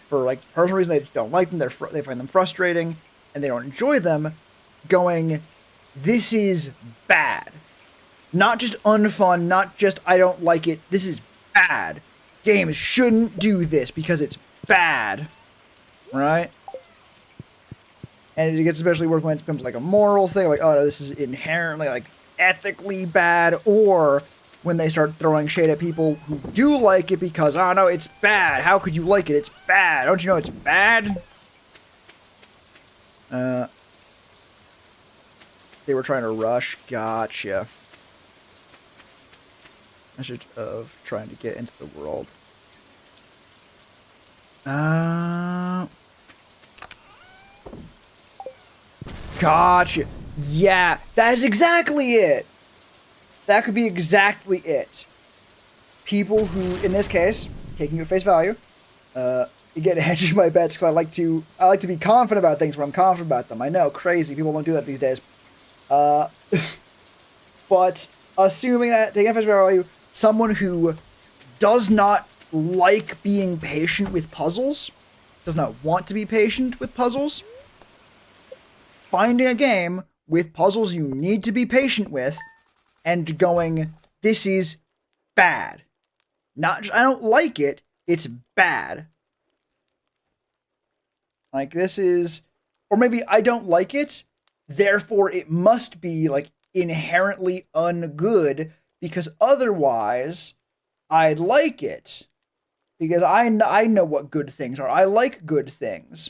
for like personal reasons, they just don't like them. They find them frustrating and they don't enjoy them. Going, this is bad. Not just unfun, not just I don't like it. This is bad. Games shouldn't do this because it's bad. Right? And it gets especially worse when it becomes like a moral thing. Like, oh no, this is inherently like ethically bad. Or when they start throwing shade at people who do like it because, oh no, it's bad. How could you like it? It's bad. Don't you know it's bad? They were trying to rush. Gotcha. Message of trying to get into the world. Gotcha. Yeah, that is exactly it. That could be exactly it. People who, in this case, taking you at face value, get hedging my bets because I like to be confident about things when I'm confident about them. I know, crazy. People don't do that these days. But assuming that taking at face value, someone who does not like being patient with puzzles, does not want to be patient with puzzles, finding a game with puzzles you need to be patient with, and going, this is bad. Not just, I don't like it, it's bad. Like, this is, or maybe I don't like it, therefore it must be, like, inherently ungood, because otherwise, I'd like it. Because I know what good things are. I like good things.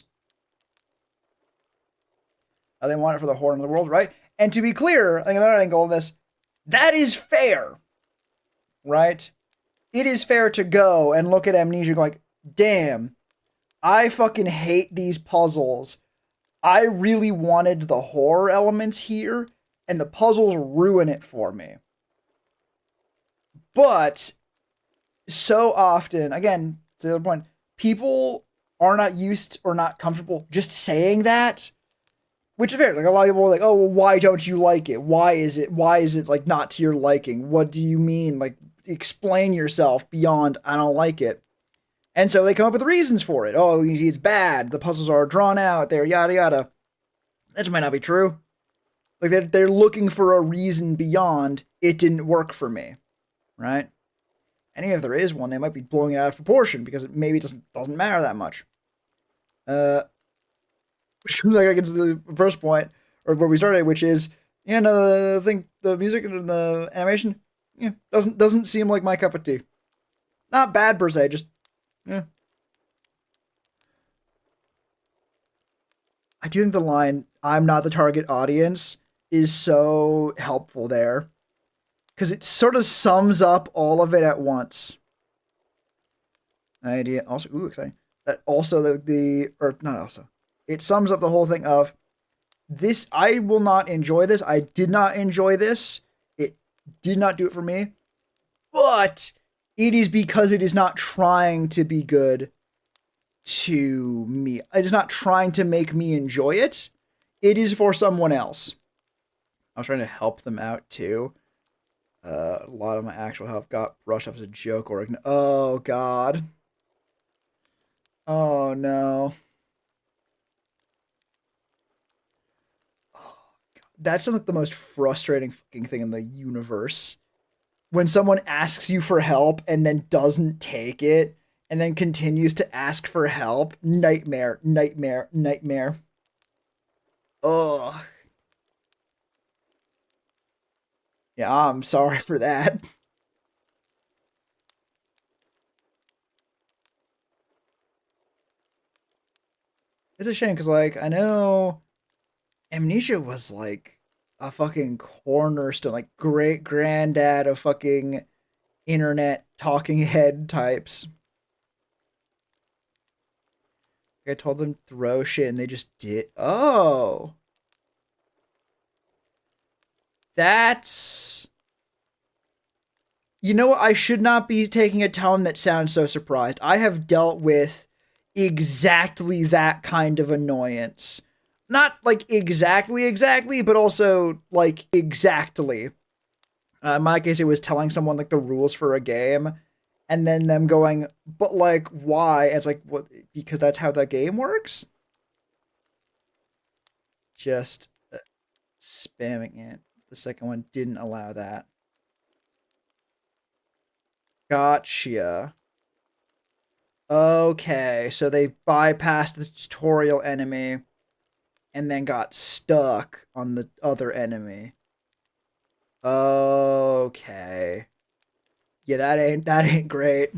They want it for the whole of the world, right? And to be clear, I think another angle of this, that is fair. Right? It is fair to go and look at Amnesia like, damn, I fucking hate these puzzles. I really wanted the horror elements here, and the puzzles ruin it for me. But so often, again, to the other point, people are not used or not comfortable just saying that, which is fair. Like, a lot of people are like, oh, well, why don't you like it? Why is it like not to your liking? What do you mean? Like, explain yourself beyond I don't like it. And so they come up with reasons for it. Oh, it's bad. The puzzles are drawn out. They're yada yada. That might not be true. Like, they're looking for a reason beyond it didn't work for me, right? And even if there is one, they might be blowing it out of proportion because it maybe doesn't matter that much. Like I get to the first point, or where we started, which is, yeah, no, I think the music and the animation, yeah, doesn't seem like my cup of tea. Not bad per se, just, yeah. I do think the line, I'm not the target audience, is so helpful there. Because it sort of sums up all of it at once. Idea also, ooh, exciting. That also it sums up the whole thing of this. I will not enjoy this. I did not enjoy this. It did not do it for me. But it is because it is not trying to be good to me. It is not trying to make me enjoy it. It is for someone else. I was trying to help them out too. A lot of my actual health got brushed off as a joke or oh god. Oh no. Oh, God. That's like the most frustrating fucking thing in the universe. When someone asks you for help and then doesn't take it and then continues to ask for help. Nightmare, nightmare, nightmare. Ugh. Yeah, I'm sorry for that. It's a shame because, like, I know Amnesia was like a fucking cornerstone, like great granddad of fucking internet talking head types. I told them throw shit and they just did. Oh, that's. You know what? I should not be taking a tone that sounds so surprised. I have dealt with exactly that kind of annoyance. Not like exactly, but also like exactly. In my case, it was telling someone like the rules for a game, and then them going, "But like, why?" And it's like, "What? Because that's how the game works." Just spamming it. The second one didn't allow that. Gotcha. Okay, so they bypassed the tutorial enemy and then got stuck on the other enemy. Okay. Yeah, that ain't great.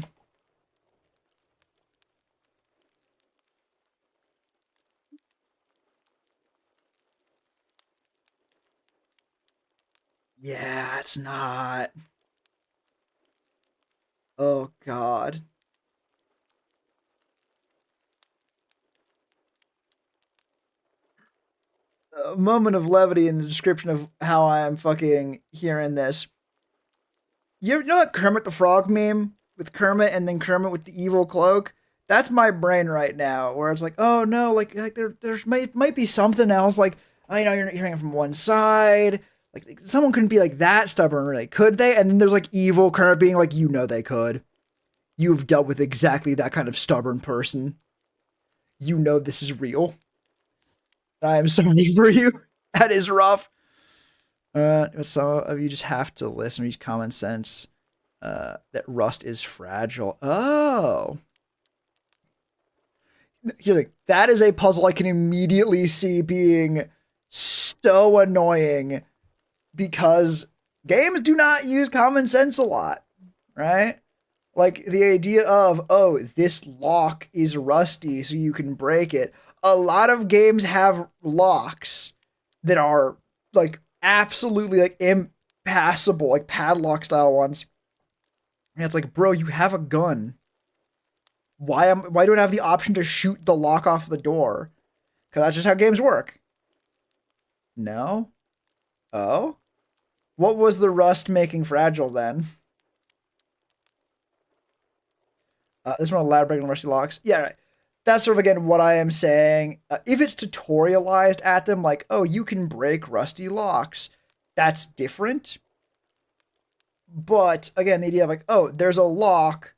Yeah, it's not. Oh god. A moment of levity in the description of how I am fucking hearing this. You know that Kermit the Frog meme with Kermit and then Kermit with the evil cloak? That's my brain right now, where it's like, oh no, like there's might be something else. Like, I know you're hearing it from one side. Like someone couldn't be like that stubborn, really, could they? And then there's like evil Kermit being like, you know they could. You've dealt with exactly that kind of stubborn person. You know this is real. I am sorry for you. That is rough. Some of you just have to listen. Use common sense. That rust is fragile. Oh, you're like that is a puzzle I can immediately see being so annoying because games do not use common sense a lot, right? Like the idea of, oh, this lock is rusty, so you can break it. A lot of games have locks that are like absolutely like impassable, like padlock style ones. And it's like, bro, you have a gun. Why do I have the option to shoot the lock off the door? Because that's just how games work. No. Oh. What was the rust making fragile then? This one elaborating on rusty locks. Yeah, right. That's sort of again what I am saying. If it's tutorialized at them, like, oh, you can break rusty locks, that's different. But again, the idea of like, oh, there's a lock,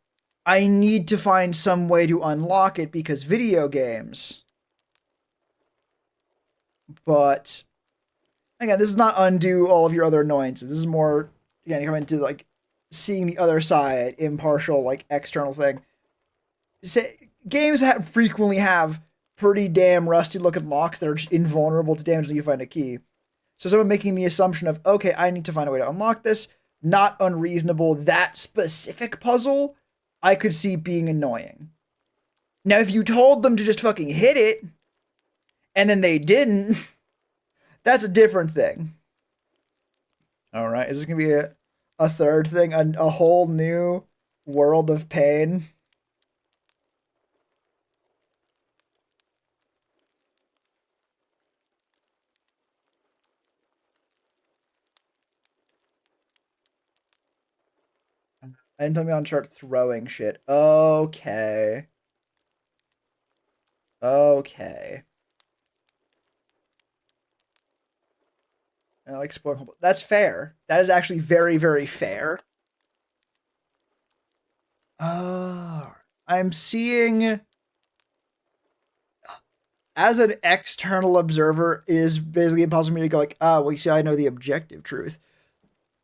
I need to find some way to unlock it because video games. But again, this does not undo all of your other annoyances. This is more again, you come into like seeing the other side, impartial, like external thing. Say, games frequently have pretty damn rusty looking locks that are just invulnerable to damage until you find a key. So someone making the assumption of, okay, I need to find a way to unlock this, not unreasonable. That specific puzzle, I could see being annoying. Now, if you told them to just fucking hit it, and then they didn't, that's a different thing. All right, is this gonna be a third thing, a whole new world of pain? I didn't tell me on start throwing shit. Okay. Okay. And I like spoiling. That's fair. That is actually very, very fair. I'm seeing, as an external observer, it is basically impossible for me to go like, well, you see, I know the objective truth.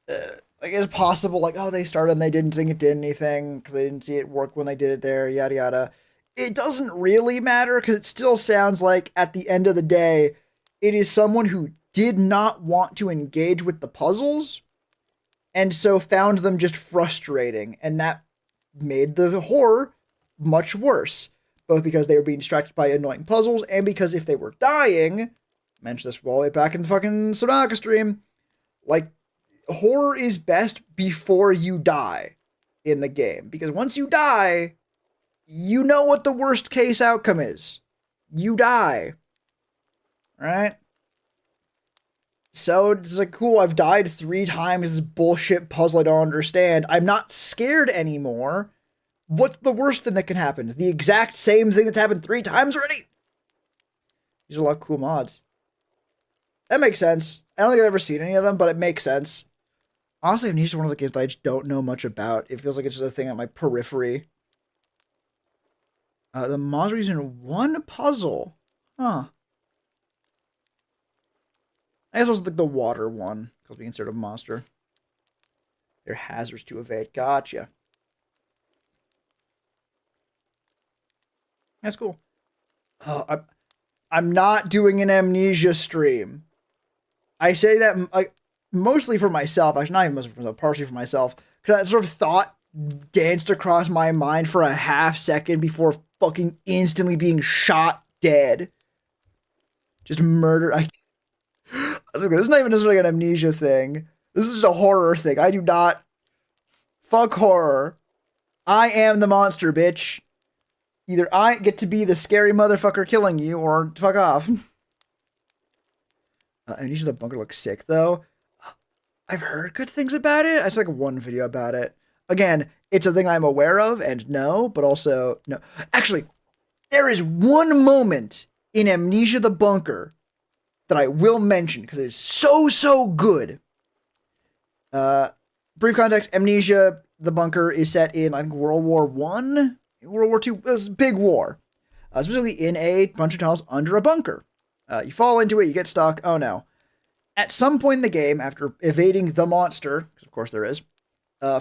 Like, it's possible, like, oh, they started and they didn't think it did anything because they didn't see it work when they did it there, yada yada. It doesn't really matter because it still sounds like at the end of the day, it is someone who did not want to engage with the puzzles and so found them just frustrating, and that made the horror much worse, both because they were being distracted by annoying puzzles and because if they were dying, I mentioned this all the way back in the fucking Subnautica stream, like, horror is best before you die in the game, because once you die, you know what the worst case outcome is. You die. Right? So it's like, cool, I've died 3 times, this bullshit puzzle I don't understand. I'm not scared anymore. What's the worst thing that can happen? The exact same thing that's happened 3 times already? These are a lot of cool mods. That makes sense. I don't think I've ever seen any of them, but it makes sense. Honestly, Amnesia is one of the games that I just don't know much about. It feels like it's just a thing on my periphery. The mods are using 1 puzzle. Huh. I guess it was like the water one, because we consider a monster. There are hazards to evade. Gotcha. That's cool. I'm not doing an Amnesia stream. I say that like mostly for myself. Actually, not even mostly for myself, partially for myself. Because that sort of thought danced across my mind for a half second before fucking instantly being shot dead. Just murder. This is not even necessarily an Amnesia thing. This is a horror thing. I do not. Fuck horror. I am the monster, bitch. Either I get to be the scary motherfucker killing you, or fuck off. Amnesia the Bunker looks sick, though. I've heard good things about it. I saw like 1 video about it. Again, it's a thing I'm aware of, and no, but also no. Actually, there is 1 moment in Amnesia the Bunker that I will mention because it is so good. Brief context: Amnesia the Bunker is set in, I think, World War I, World War II. It was a big war, specifically in a bunch of tunnels under a bunker. You fall into it, you get stuck. Oh no! At some point in the game, after evading the monster, because of course there is,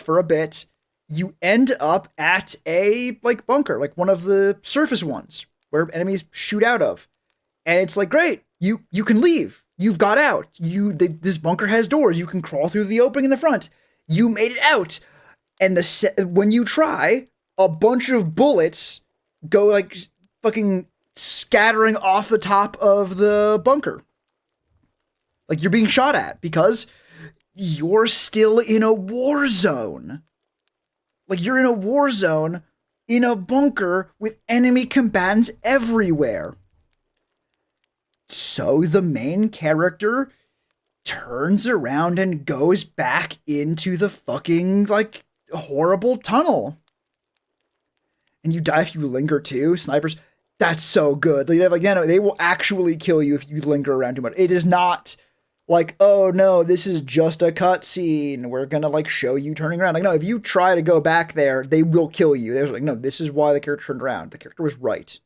for a bit, you end up at a like bunker, like one of the surface ones where enemies shoot out of, and it's like, great. You can leave. You've got out. This bunker has doors. You can crawl through the opening in the front. You made it out. And when you try, a bunch of bullets go like fucking scattering off the top of the bunker. Like you're being shot at because you're still in a war zone. Like you're in a war zone in a bunker with enemy combatants everywhere. So the main character turns around and goes back into the fucking, like, horrible tunnel. And you die if you linger too. Snipers, that's so good. Like, no, they will actually kill you if you linger around too much. It is not like, oh no, this is just a cutscene. We're gonna, like, show you turning around. Like, no, if you try to go back there, they will kill you. They're like, no, this is why the character turned around. The character was right.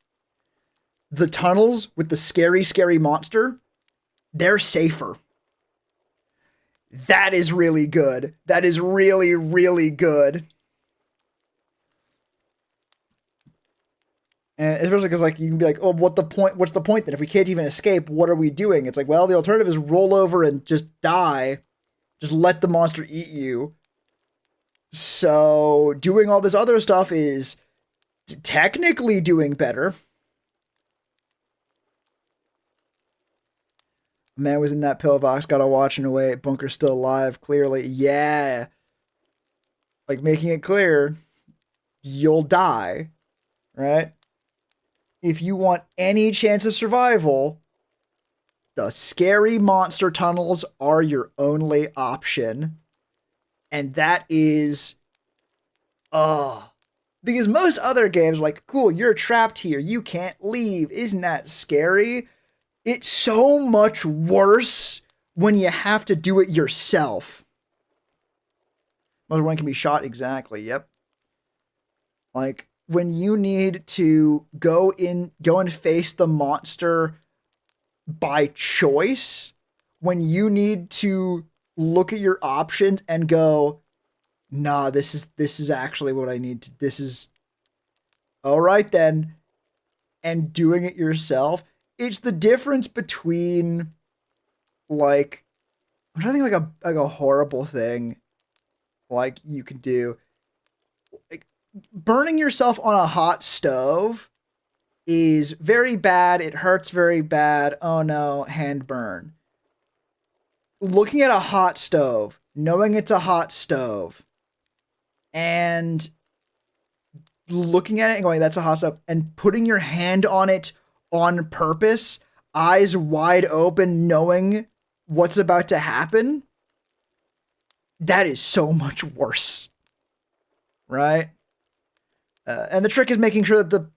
The tunnels with the scary monster, they're safer. That is really good. That is really good. And especially because, like, you can be like, oh, what's the point then? If we can't even escape, what are we doing? It's like, well, the alternative is roll over and just die. Just let the monster eat you. So doing all this other stuff is technically doing better. Man was in that pillbox, gotta watch and away. Bunker's still alive, clearly. Yeah. Like, making it clear, you'll die, right? If you want any chance of survival, the scary monster tunnels are your only option. And that is... because most other games are like, cool, you're trapped here, you can't leave. Isn't that scary? It's so much worse when you have to do it yourself. Most one can be shot, exactly, yep. Like, when you need to go and face the monster by choice, when you need to look at your options and go, nah, this is actually what I need to, this is all right then, and doing it yourself. It's the difference between, like, I'm trying to think like a horrible thing like you can do. Like, burning yourself on a hot stove is very bad. It hurts very bad. Oh no, hand burn. Looking at a hot stove, knowing it's a hot stove, and looking at it and going, that's a hot stove, and putting your hand on it on purpose, eyes wide open, knowing what's about to happen, that is so much worse. Right? And the trick is making sure that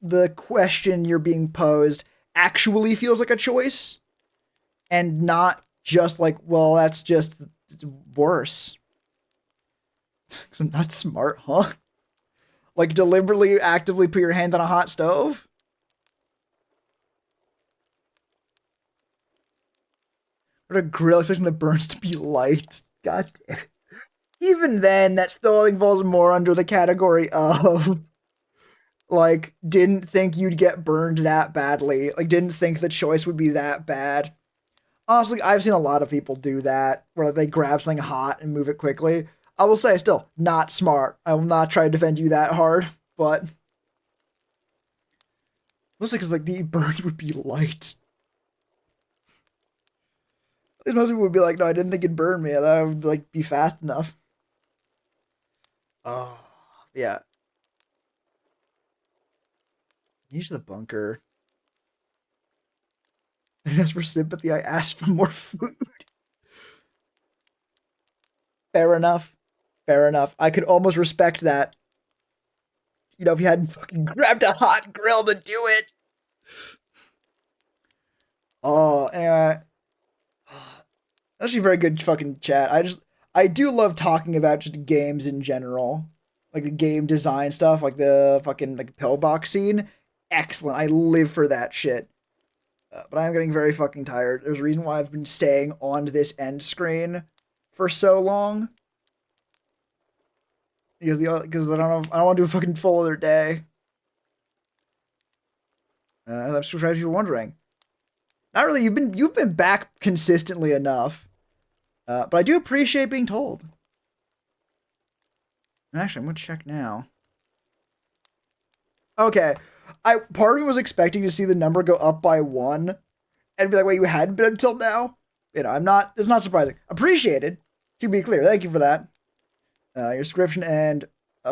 the question you're being posed actually feels like a choice and not just like, well, that's just worse. Because I'm not smart, huh? Like, deliberately, actively put your hand on a hot stove? Or a grill, expecting the burns to be light. God damn. Even then, that still, I think, falls more under the category of, like, didn't think you'd get burned that badly. Like, didn't think the choice would be that bad. Honestly, I've seen a lot of people do that, where like, they grab something hot and move it quickly. I will say, still, not smart. I will not try to defend you that hard, but mostly because like the burns would be light. At least most people would be like, no, I didn't think it'd burn me. That would like be fast enough. Oh, yeah. Use the bunker. I didn't ask for sympathy. I asked for more food. Fair enough. Fair enough. I could almost respect that. You know, if you hadn't fucking grabbed a hot grill to do it. Oh, anyway. Actually, very good fucking chat. I do love talking about just games in general. Like the game design stuff, like the fucking like pillbox scene. Excellent. I live for that shit. But I'm getting very fucking tired. There's a reason why I've been staying on this end screen for so long. Because I don't want to do a fucking full other day. I'm surprised if you're wondering. Not really. You've been back consistently enough. But I do appreciate being told. Actually, I'm gonna check now. Okay. Part of me was expecting to see the number go up by 1 and be like, wait, you hadn't been until now? You know, it's not surprising. Appreciated, to be clear. Thank you for that. Your subscription and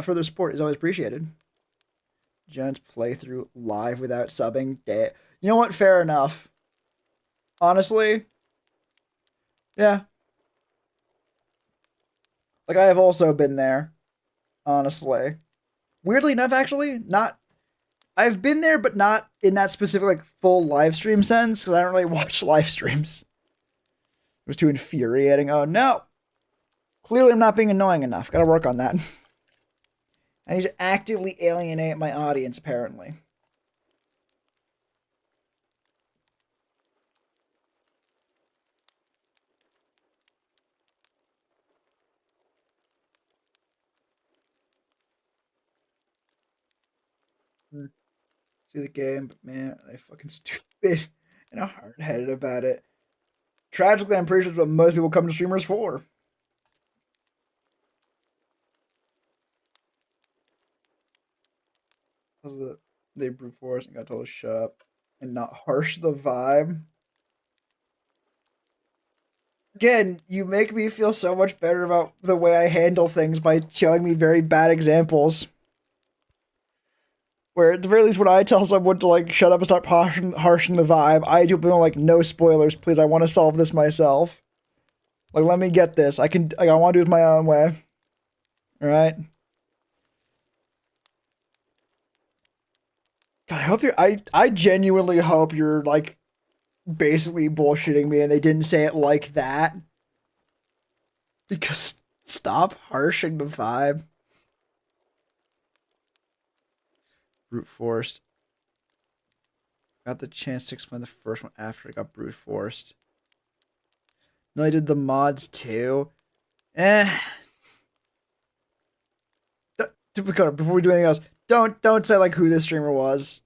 further support is always appreciated. Jones playthrough live without subbing. You know what? Fair enough. Honestly, yeah. Like, I have also been there. Honestly. Weirdly enough, actually, not. I've been there, but not in that specific, like, full live stream sense, because I don't really watch live streams. It was too infuriating. Oh, no. Clearly, I'm not being annoying enough. Gotta work on that. I need to actively alienate my audience, apparently. See the game, but man, they fucking stupid and hard-headed about it. Tragically, I'm pretty sure that's what most people come to streamers for. They brute force and got told to shut up and not harsh the vibe. Again, you make me feel so much better about the way I handle things by showing me very bad examples. Where at the very least, when I tell someone to like shut up and stop harshing the vibe, I do like no spoilers, please. I want to solve this myself. Like, let me get this. I want to do it my own way. All right. God, I hope you're. I genuinely hope you're like basically bullshitting me and they didn't say it like that. Because stop harshing the vibe. Brute forced. Got the chance to explain the first one after I got brute forced. No, I did the mods too. Eh. To be clear, before we do anything else, don't say like who this streamer was.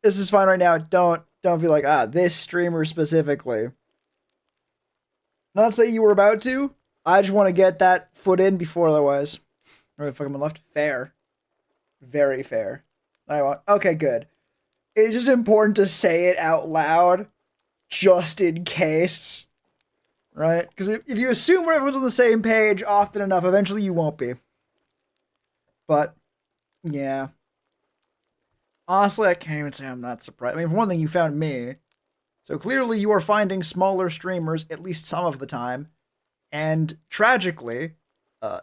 This is fine right now. Don't be like, this streamer specifically. Not say you were about to. I just want to get that foot in before otherwise. Where the fuck am I left? Fair. Very fair. I want. Okay, good. It's just important to say it out loud, just in case. Right? Because if you assume everyone's on the same page often enough, eventually you won't be. But, yeah. Honestly, I can't even say I'm not surprised. I mean, for one thing, you found me. So clearly you are finding smaller streamers at least some of the time. And tragically,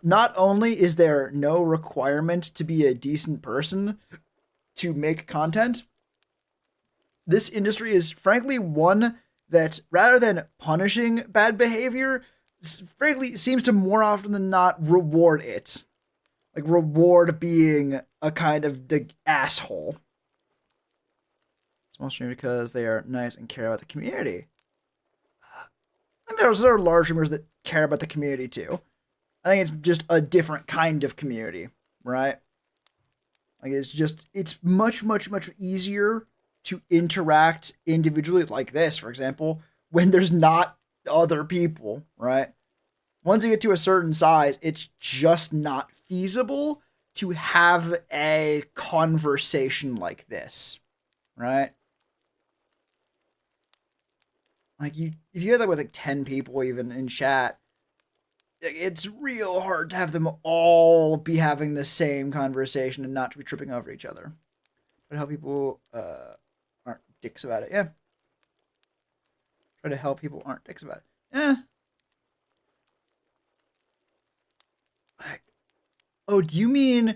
not only is there no requirement to be a decent person to make content, this industry is frankly one that, rather than punishing bad behavior, frankly seems to more often than not reward it. Like, reward being a kind of the asshole. Small stream because they are nice and care about the community. And there are large streamers that care about the community too. I think it's just a different kind of community, right? Like, it's much, much, much easier to interact individually like this, for example, when there's not other people, right? Once you get to a certain size, it's just not feasible to have a conversation like this, right? Like, if you had like 10 people even in chat, it's real hard to have them all be having the same conversation and not to be tripping over each other. But how people aren't dicks about it, yeah. Try to help people aren't dicks about it. Eh. Oh, do you mean...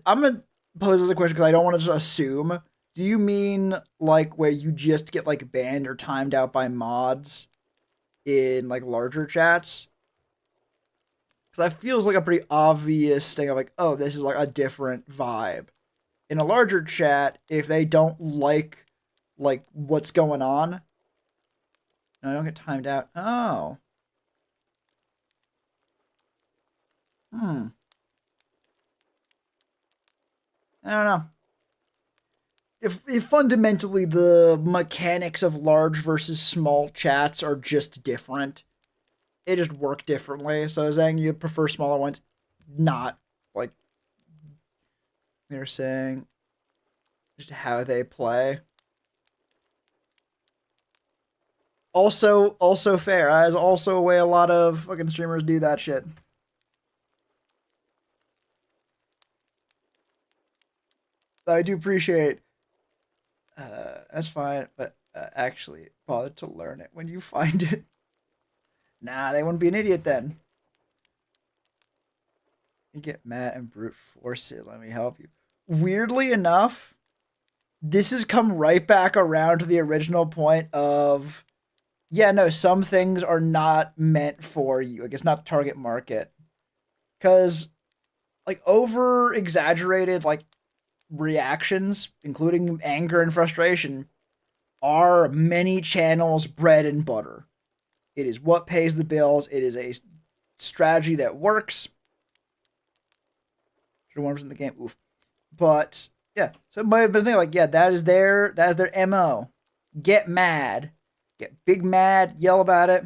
I'm going to pose this as a question because I don't want to just assume. Do you mean like where you just get like banned or timed out by mods in like larger chats? Because that feels like a pretty obvious thing of like, oh, this is like a different vibe. In a larger chat, if they don't like what's going on, no, I don't get timed out. Oh. I don't know. If fundamentally the mechanics of large versus small chats are just different, it just work differently. So saying you prefer smaller ones, not like they're saying just how they play. Also fair. That is also a way a lot of fucking streamers do that shit. I do appreciate. That's fine, but actually bother to learn it when you find it. Nah, they wouldn't be an idiot then. You get mad and brute force it. Let me help you. Weirdly enough, this has come right back around to the original point of, yeah, no, some things are not meant for you. Like, it's not the target market. Because, like, over exaggerated, like, reactions, including anger and frustration, are many channels' bread and butter. It is what pays the bills. It is a strategy that works. Should have 1% in the game. Oof. But yeah, so it might have been a thing like, yeah, that is their MO. Get mad. Get big mad, yell about it.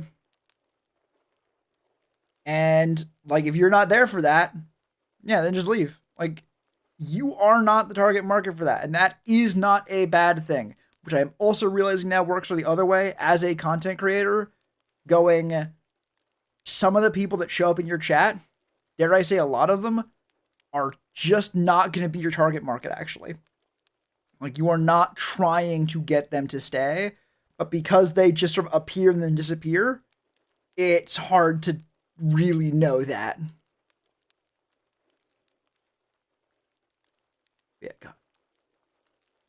And like, if you're not there for that, yeah, then just leave. Like, you are not the target market for that. And that is not a bad thing, which I am also realizing now works the other way as a content creator. Going, some of the people that show up in your chat, dare I say a lot of them, are just not going to be your target market, actually. Like, you are not trying to get them to stay, but because they just sort of appear and then disappear, it's hard to really know that. Yeah, God.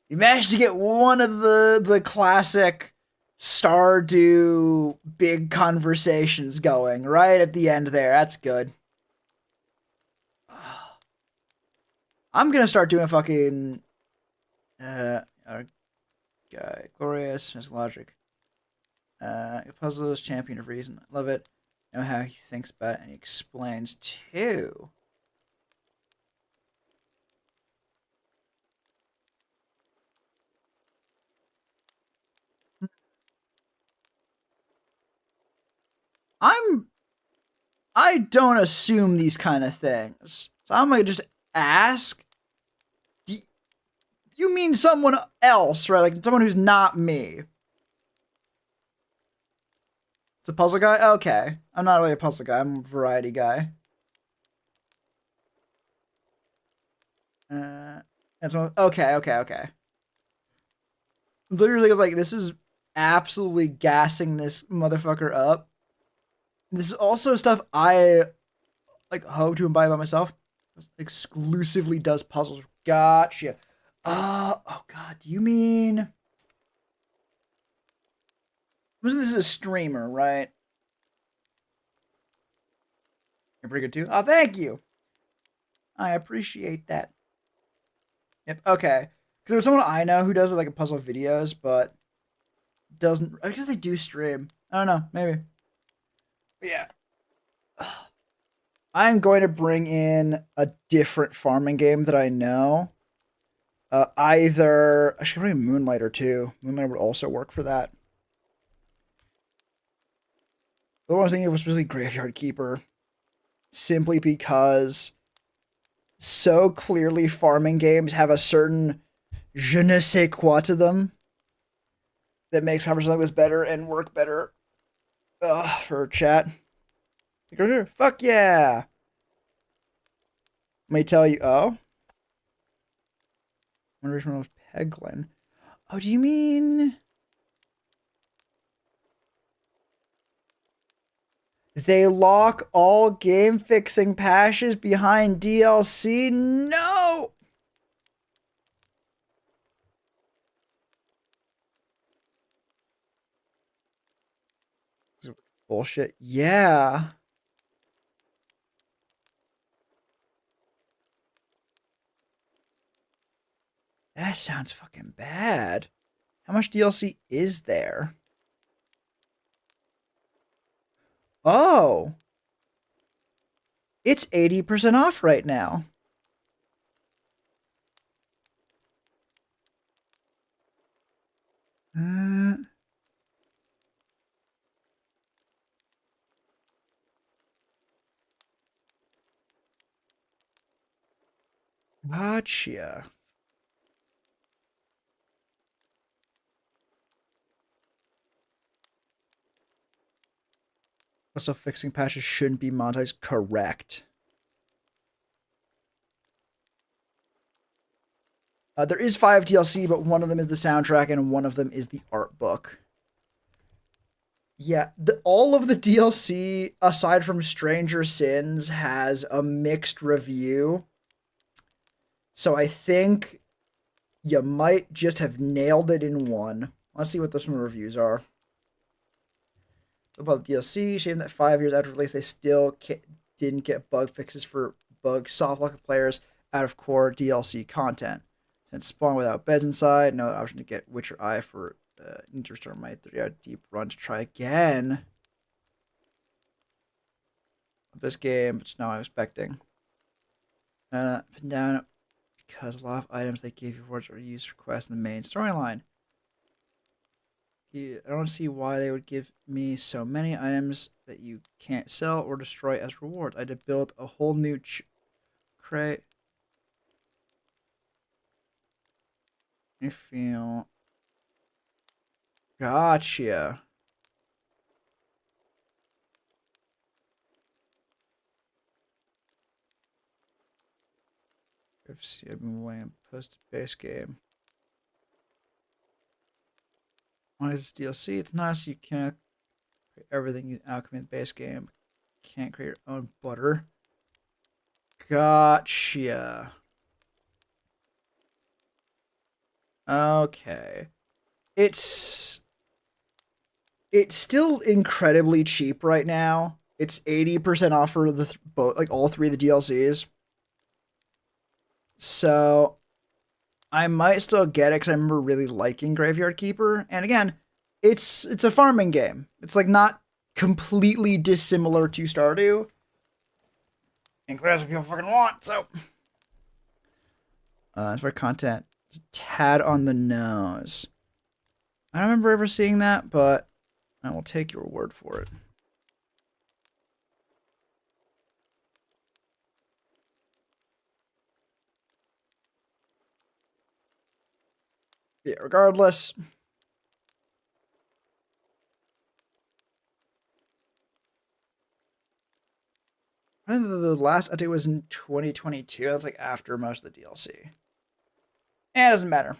You managed to get one of the classic Stardew big conversations going right at the end there. That's good. I'm gonna start doing fucking our guy glorious Miss Logic. Puzzles champion of reason. I love it. I know how he thinks about it and he explains too. I'm I don't assume these kind of things. So I'm gonna just ask. You mean someone else, right? Like someone who's not me. It's a puzzle guy? Okay. I'm not really a puzzle guy, I'm a variety guy. And so okay. Literally was like, this is absolutely gassing this motherfucker up. This is also stuff I like hope to imbibe by myself. Exclusively does puzzles. Gotcha. Oh god, do you mean this is a streamer, right? You're pretty good too. Oh, thank you. I appreciate that. Yep. Okay. Because there's someone I know who does like a puzzle videos, but doesn't. I guess they do stream. I don't know. Maybe. But yeah. I'm going to bring in a different farming game that I know. Either I should bring Moonlighter too. Moonlighter would also work for that. The one I was thinking of was specifically Graveyard Keeper, simply because so clearly farming games have a certain je ne sais quoi to them that makes conversations like this better and work better for chat. Fuck yeah! Let me tell you. Oh, one original was Peglin. Oh, do you mean they lock all game fixing patches behind DLC? No! Bullshit. Yeah. That sounds fucking bad. How much DLC is there? Oh. It's 80% off right now. Uh, gotcha. Also, fixing patches shouldn't be monetized. Correct. There is 5 DLC, but one of them is the soundtrack and one of them is the art book. Yeah, all of the DLC, aside from Stranger Sins, has a mixed review. So I think you might just have nailed it in one. Let's see what some reviews are. About the DLC, shame that 5 years after release, they still didn't get bug fixes for bug softlock players out of core DLC content. And spawn without beds inside, no option to get Witcher Eye for need to restart my 3-hour deep run to try again. This game, which now I'm expecting. Up and down because a lot of items they give you rewards are used for quests in the main storyline. I don't see why they would give me so many items that you can't sell or destroy as rewards. I had to build a whole new crate. I feel. Gotcha. I've been waiting post base game. Why is this DLC? It's nice you can't create everything you alchemy in the base game. Can't create your own butter. Gotcha. Okay. It's it's still incredibly cheap right now. It's 80% off for the both, like all three of the DLCs. So I might still get it because I remember really liking Graveyard Keeper. And again, it's a farming game. It's like not completely dissimilar to Stardew. And that's what people fucking want. So that's where content is a tad on the nose. I don't remember ever seeing that, but I will take your word for it. Yeah, regardless. I think the last update was in 2022. That's like after most of the DLC. And it doesn't matter.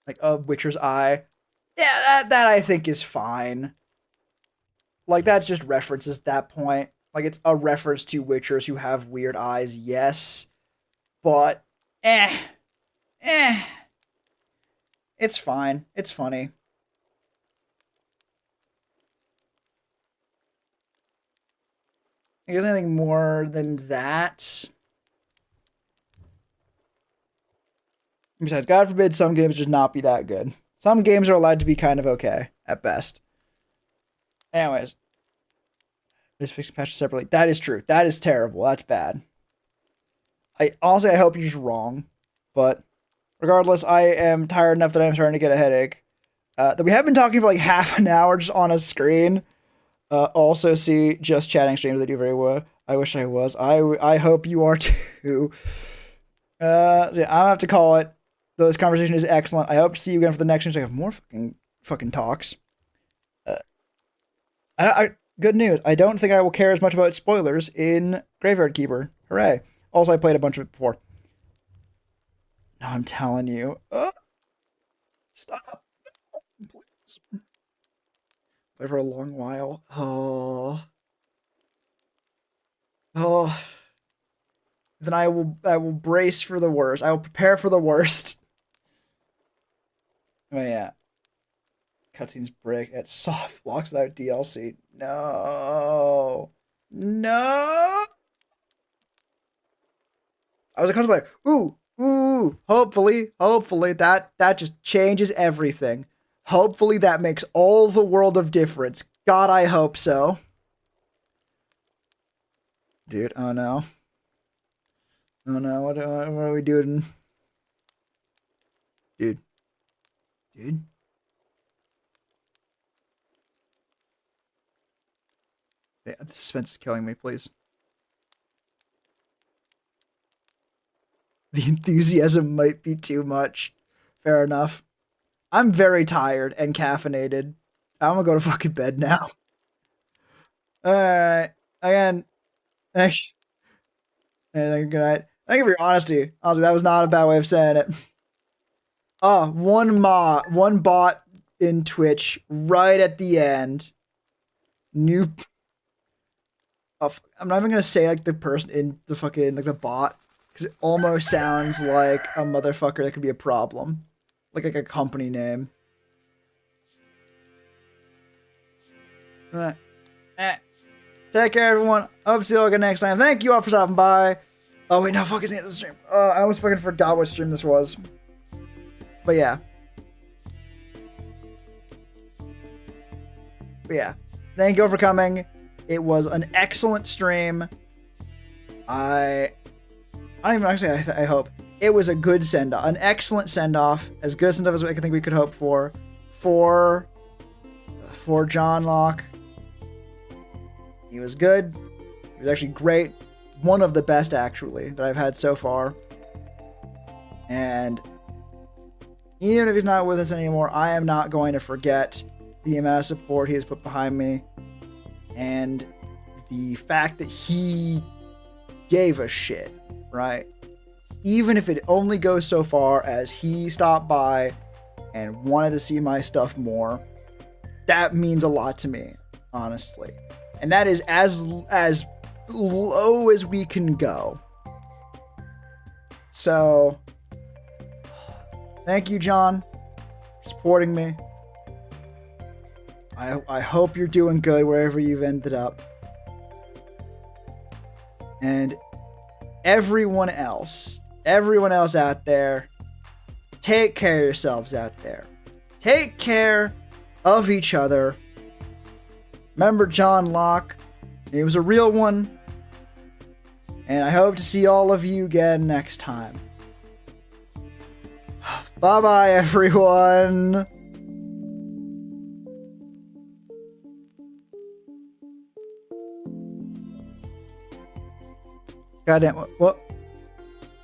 Like Witcher's Eye. Yeah, that I think is fine. Like that's just references at that point. Like it's a reference to Witchers who have weird eyes, yes. But eh. It's fine. It's funny. Is anything more than that? Besides, God forbid some games just not be that good. Some games are allowed to be kind of okay at best. Anyways, just fixing patches separately. That is true. That is terrible. That's bad. I hope you're just wrong, but regardless, I am tired enough that I'm starting to get a headache. That we have been talking for like half an hour just on a screen. Also, see just chatting streams that do very well. I wish I was. I hope you are too. So yeah, I'll have to call it. This conversation is excellent. I hope to see you again for the next one so I have more fucking talks. Good news. I don't think I will care as much about spoilers in Graveyard Keeper. Hooray. Also, I played a bunch of it before. No, I'm telling you. Stop. Please. Play for a long while. Oh. Then I will brace for the worst. I will prepare for the worst. Oh yeah. Cutscenes break at soft blocks without DLC. No. No. I was a cosplayer. Ooh. Hopefully that just changes everything. Hopefully that makes all the world of difference. God, I hope so. Dude, oh no. Oh no, what are we doing? Dude. Yeah, the suspense is killing me, please. The enthusiasm might be too much. Fair enough. I'm very tired and caffeinated. I'm gonna go to fucking bed now. Alright. Again, thank you. Good night. Thank you for your honesty. Honestly, that was not a bad way of saying it. One bot in Twitch right at the end. New. I'm not even gonna say like the person in the fucking like the bot because it almost sounds like a motherfucker that could be a problem, like a company name. Take care, everyone. Hope to see you all again next time. Thank you all for stopping by. Oh wait, no, fuck, it's the end of the stream. I almost fucking forgot what stream this was. But yeah. Thank you all for coming. It was an excellent stream. I don't even actually. I hope it was a good send off, an excellent send off, as good a send off as I think we could hope for John Locke. He was good. He was actually great. One of the best, actually, that I've had so far. And even if he's not with us anymore, I am not going to forget the amount of support he has put behind me. And the fact that he gave a shit, right? Even if it only goes so far as he stopped by and wanted to see my stuff more, that means a lot to me, honestly. And that is as low as we can go. So, thank you, John. supporting me. I hope you're doing good wherever you've ended up. And everyone else out there, take care of yourselves out there. Take care of each other. Remember John Locke? He was a real one. And I hope to see all of you again next time. Bye-bye, everyone. Goddamn, what?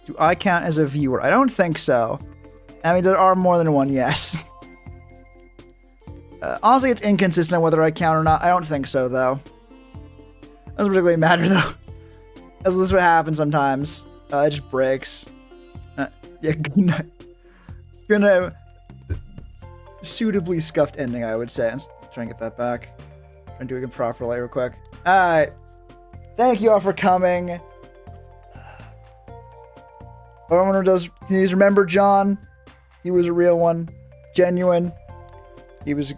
Do I count as a viewer? I don't think so. I mean, there are more than one, yes. Honestly, it's inconsistent whether I count or not. I don't think so, though. Doesn't particularly matter, though. That's just what happens sometimes. It just breaks. Yeah, gonna suitably scuffed ending, I would say. Let's try and get that back. Try and do it properly real quick. Alright. Thank you all for coming. Everyone does, please remember John. He was a real one. Genuine. He was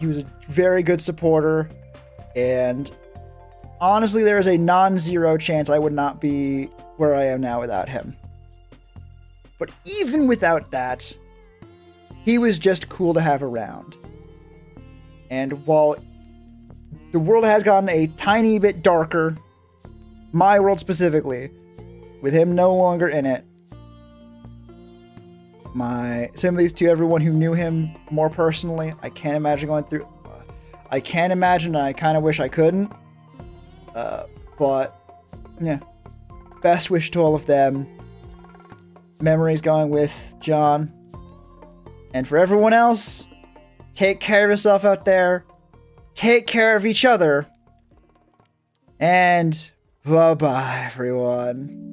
a very good supporter. And honestly, there is a non-zero chance I would not be where I am now without him. But even without that, he was just cool to have around. And while the world has gotten a tiny bit darker, my world specifically, with him no longer in it, my sympathies to everyone who knew him more personally. I can't imagine going through... I can't imagine, and I kind of wish I couldn't. But, yeah. Best wish to all of them. Memories going with John. And for everyone else, take care of yourself out there. Take care of each other. And bye-bye, everyone.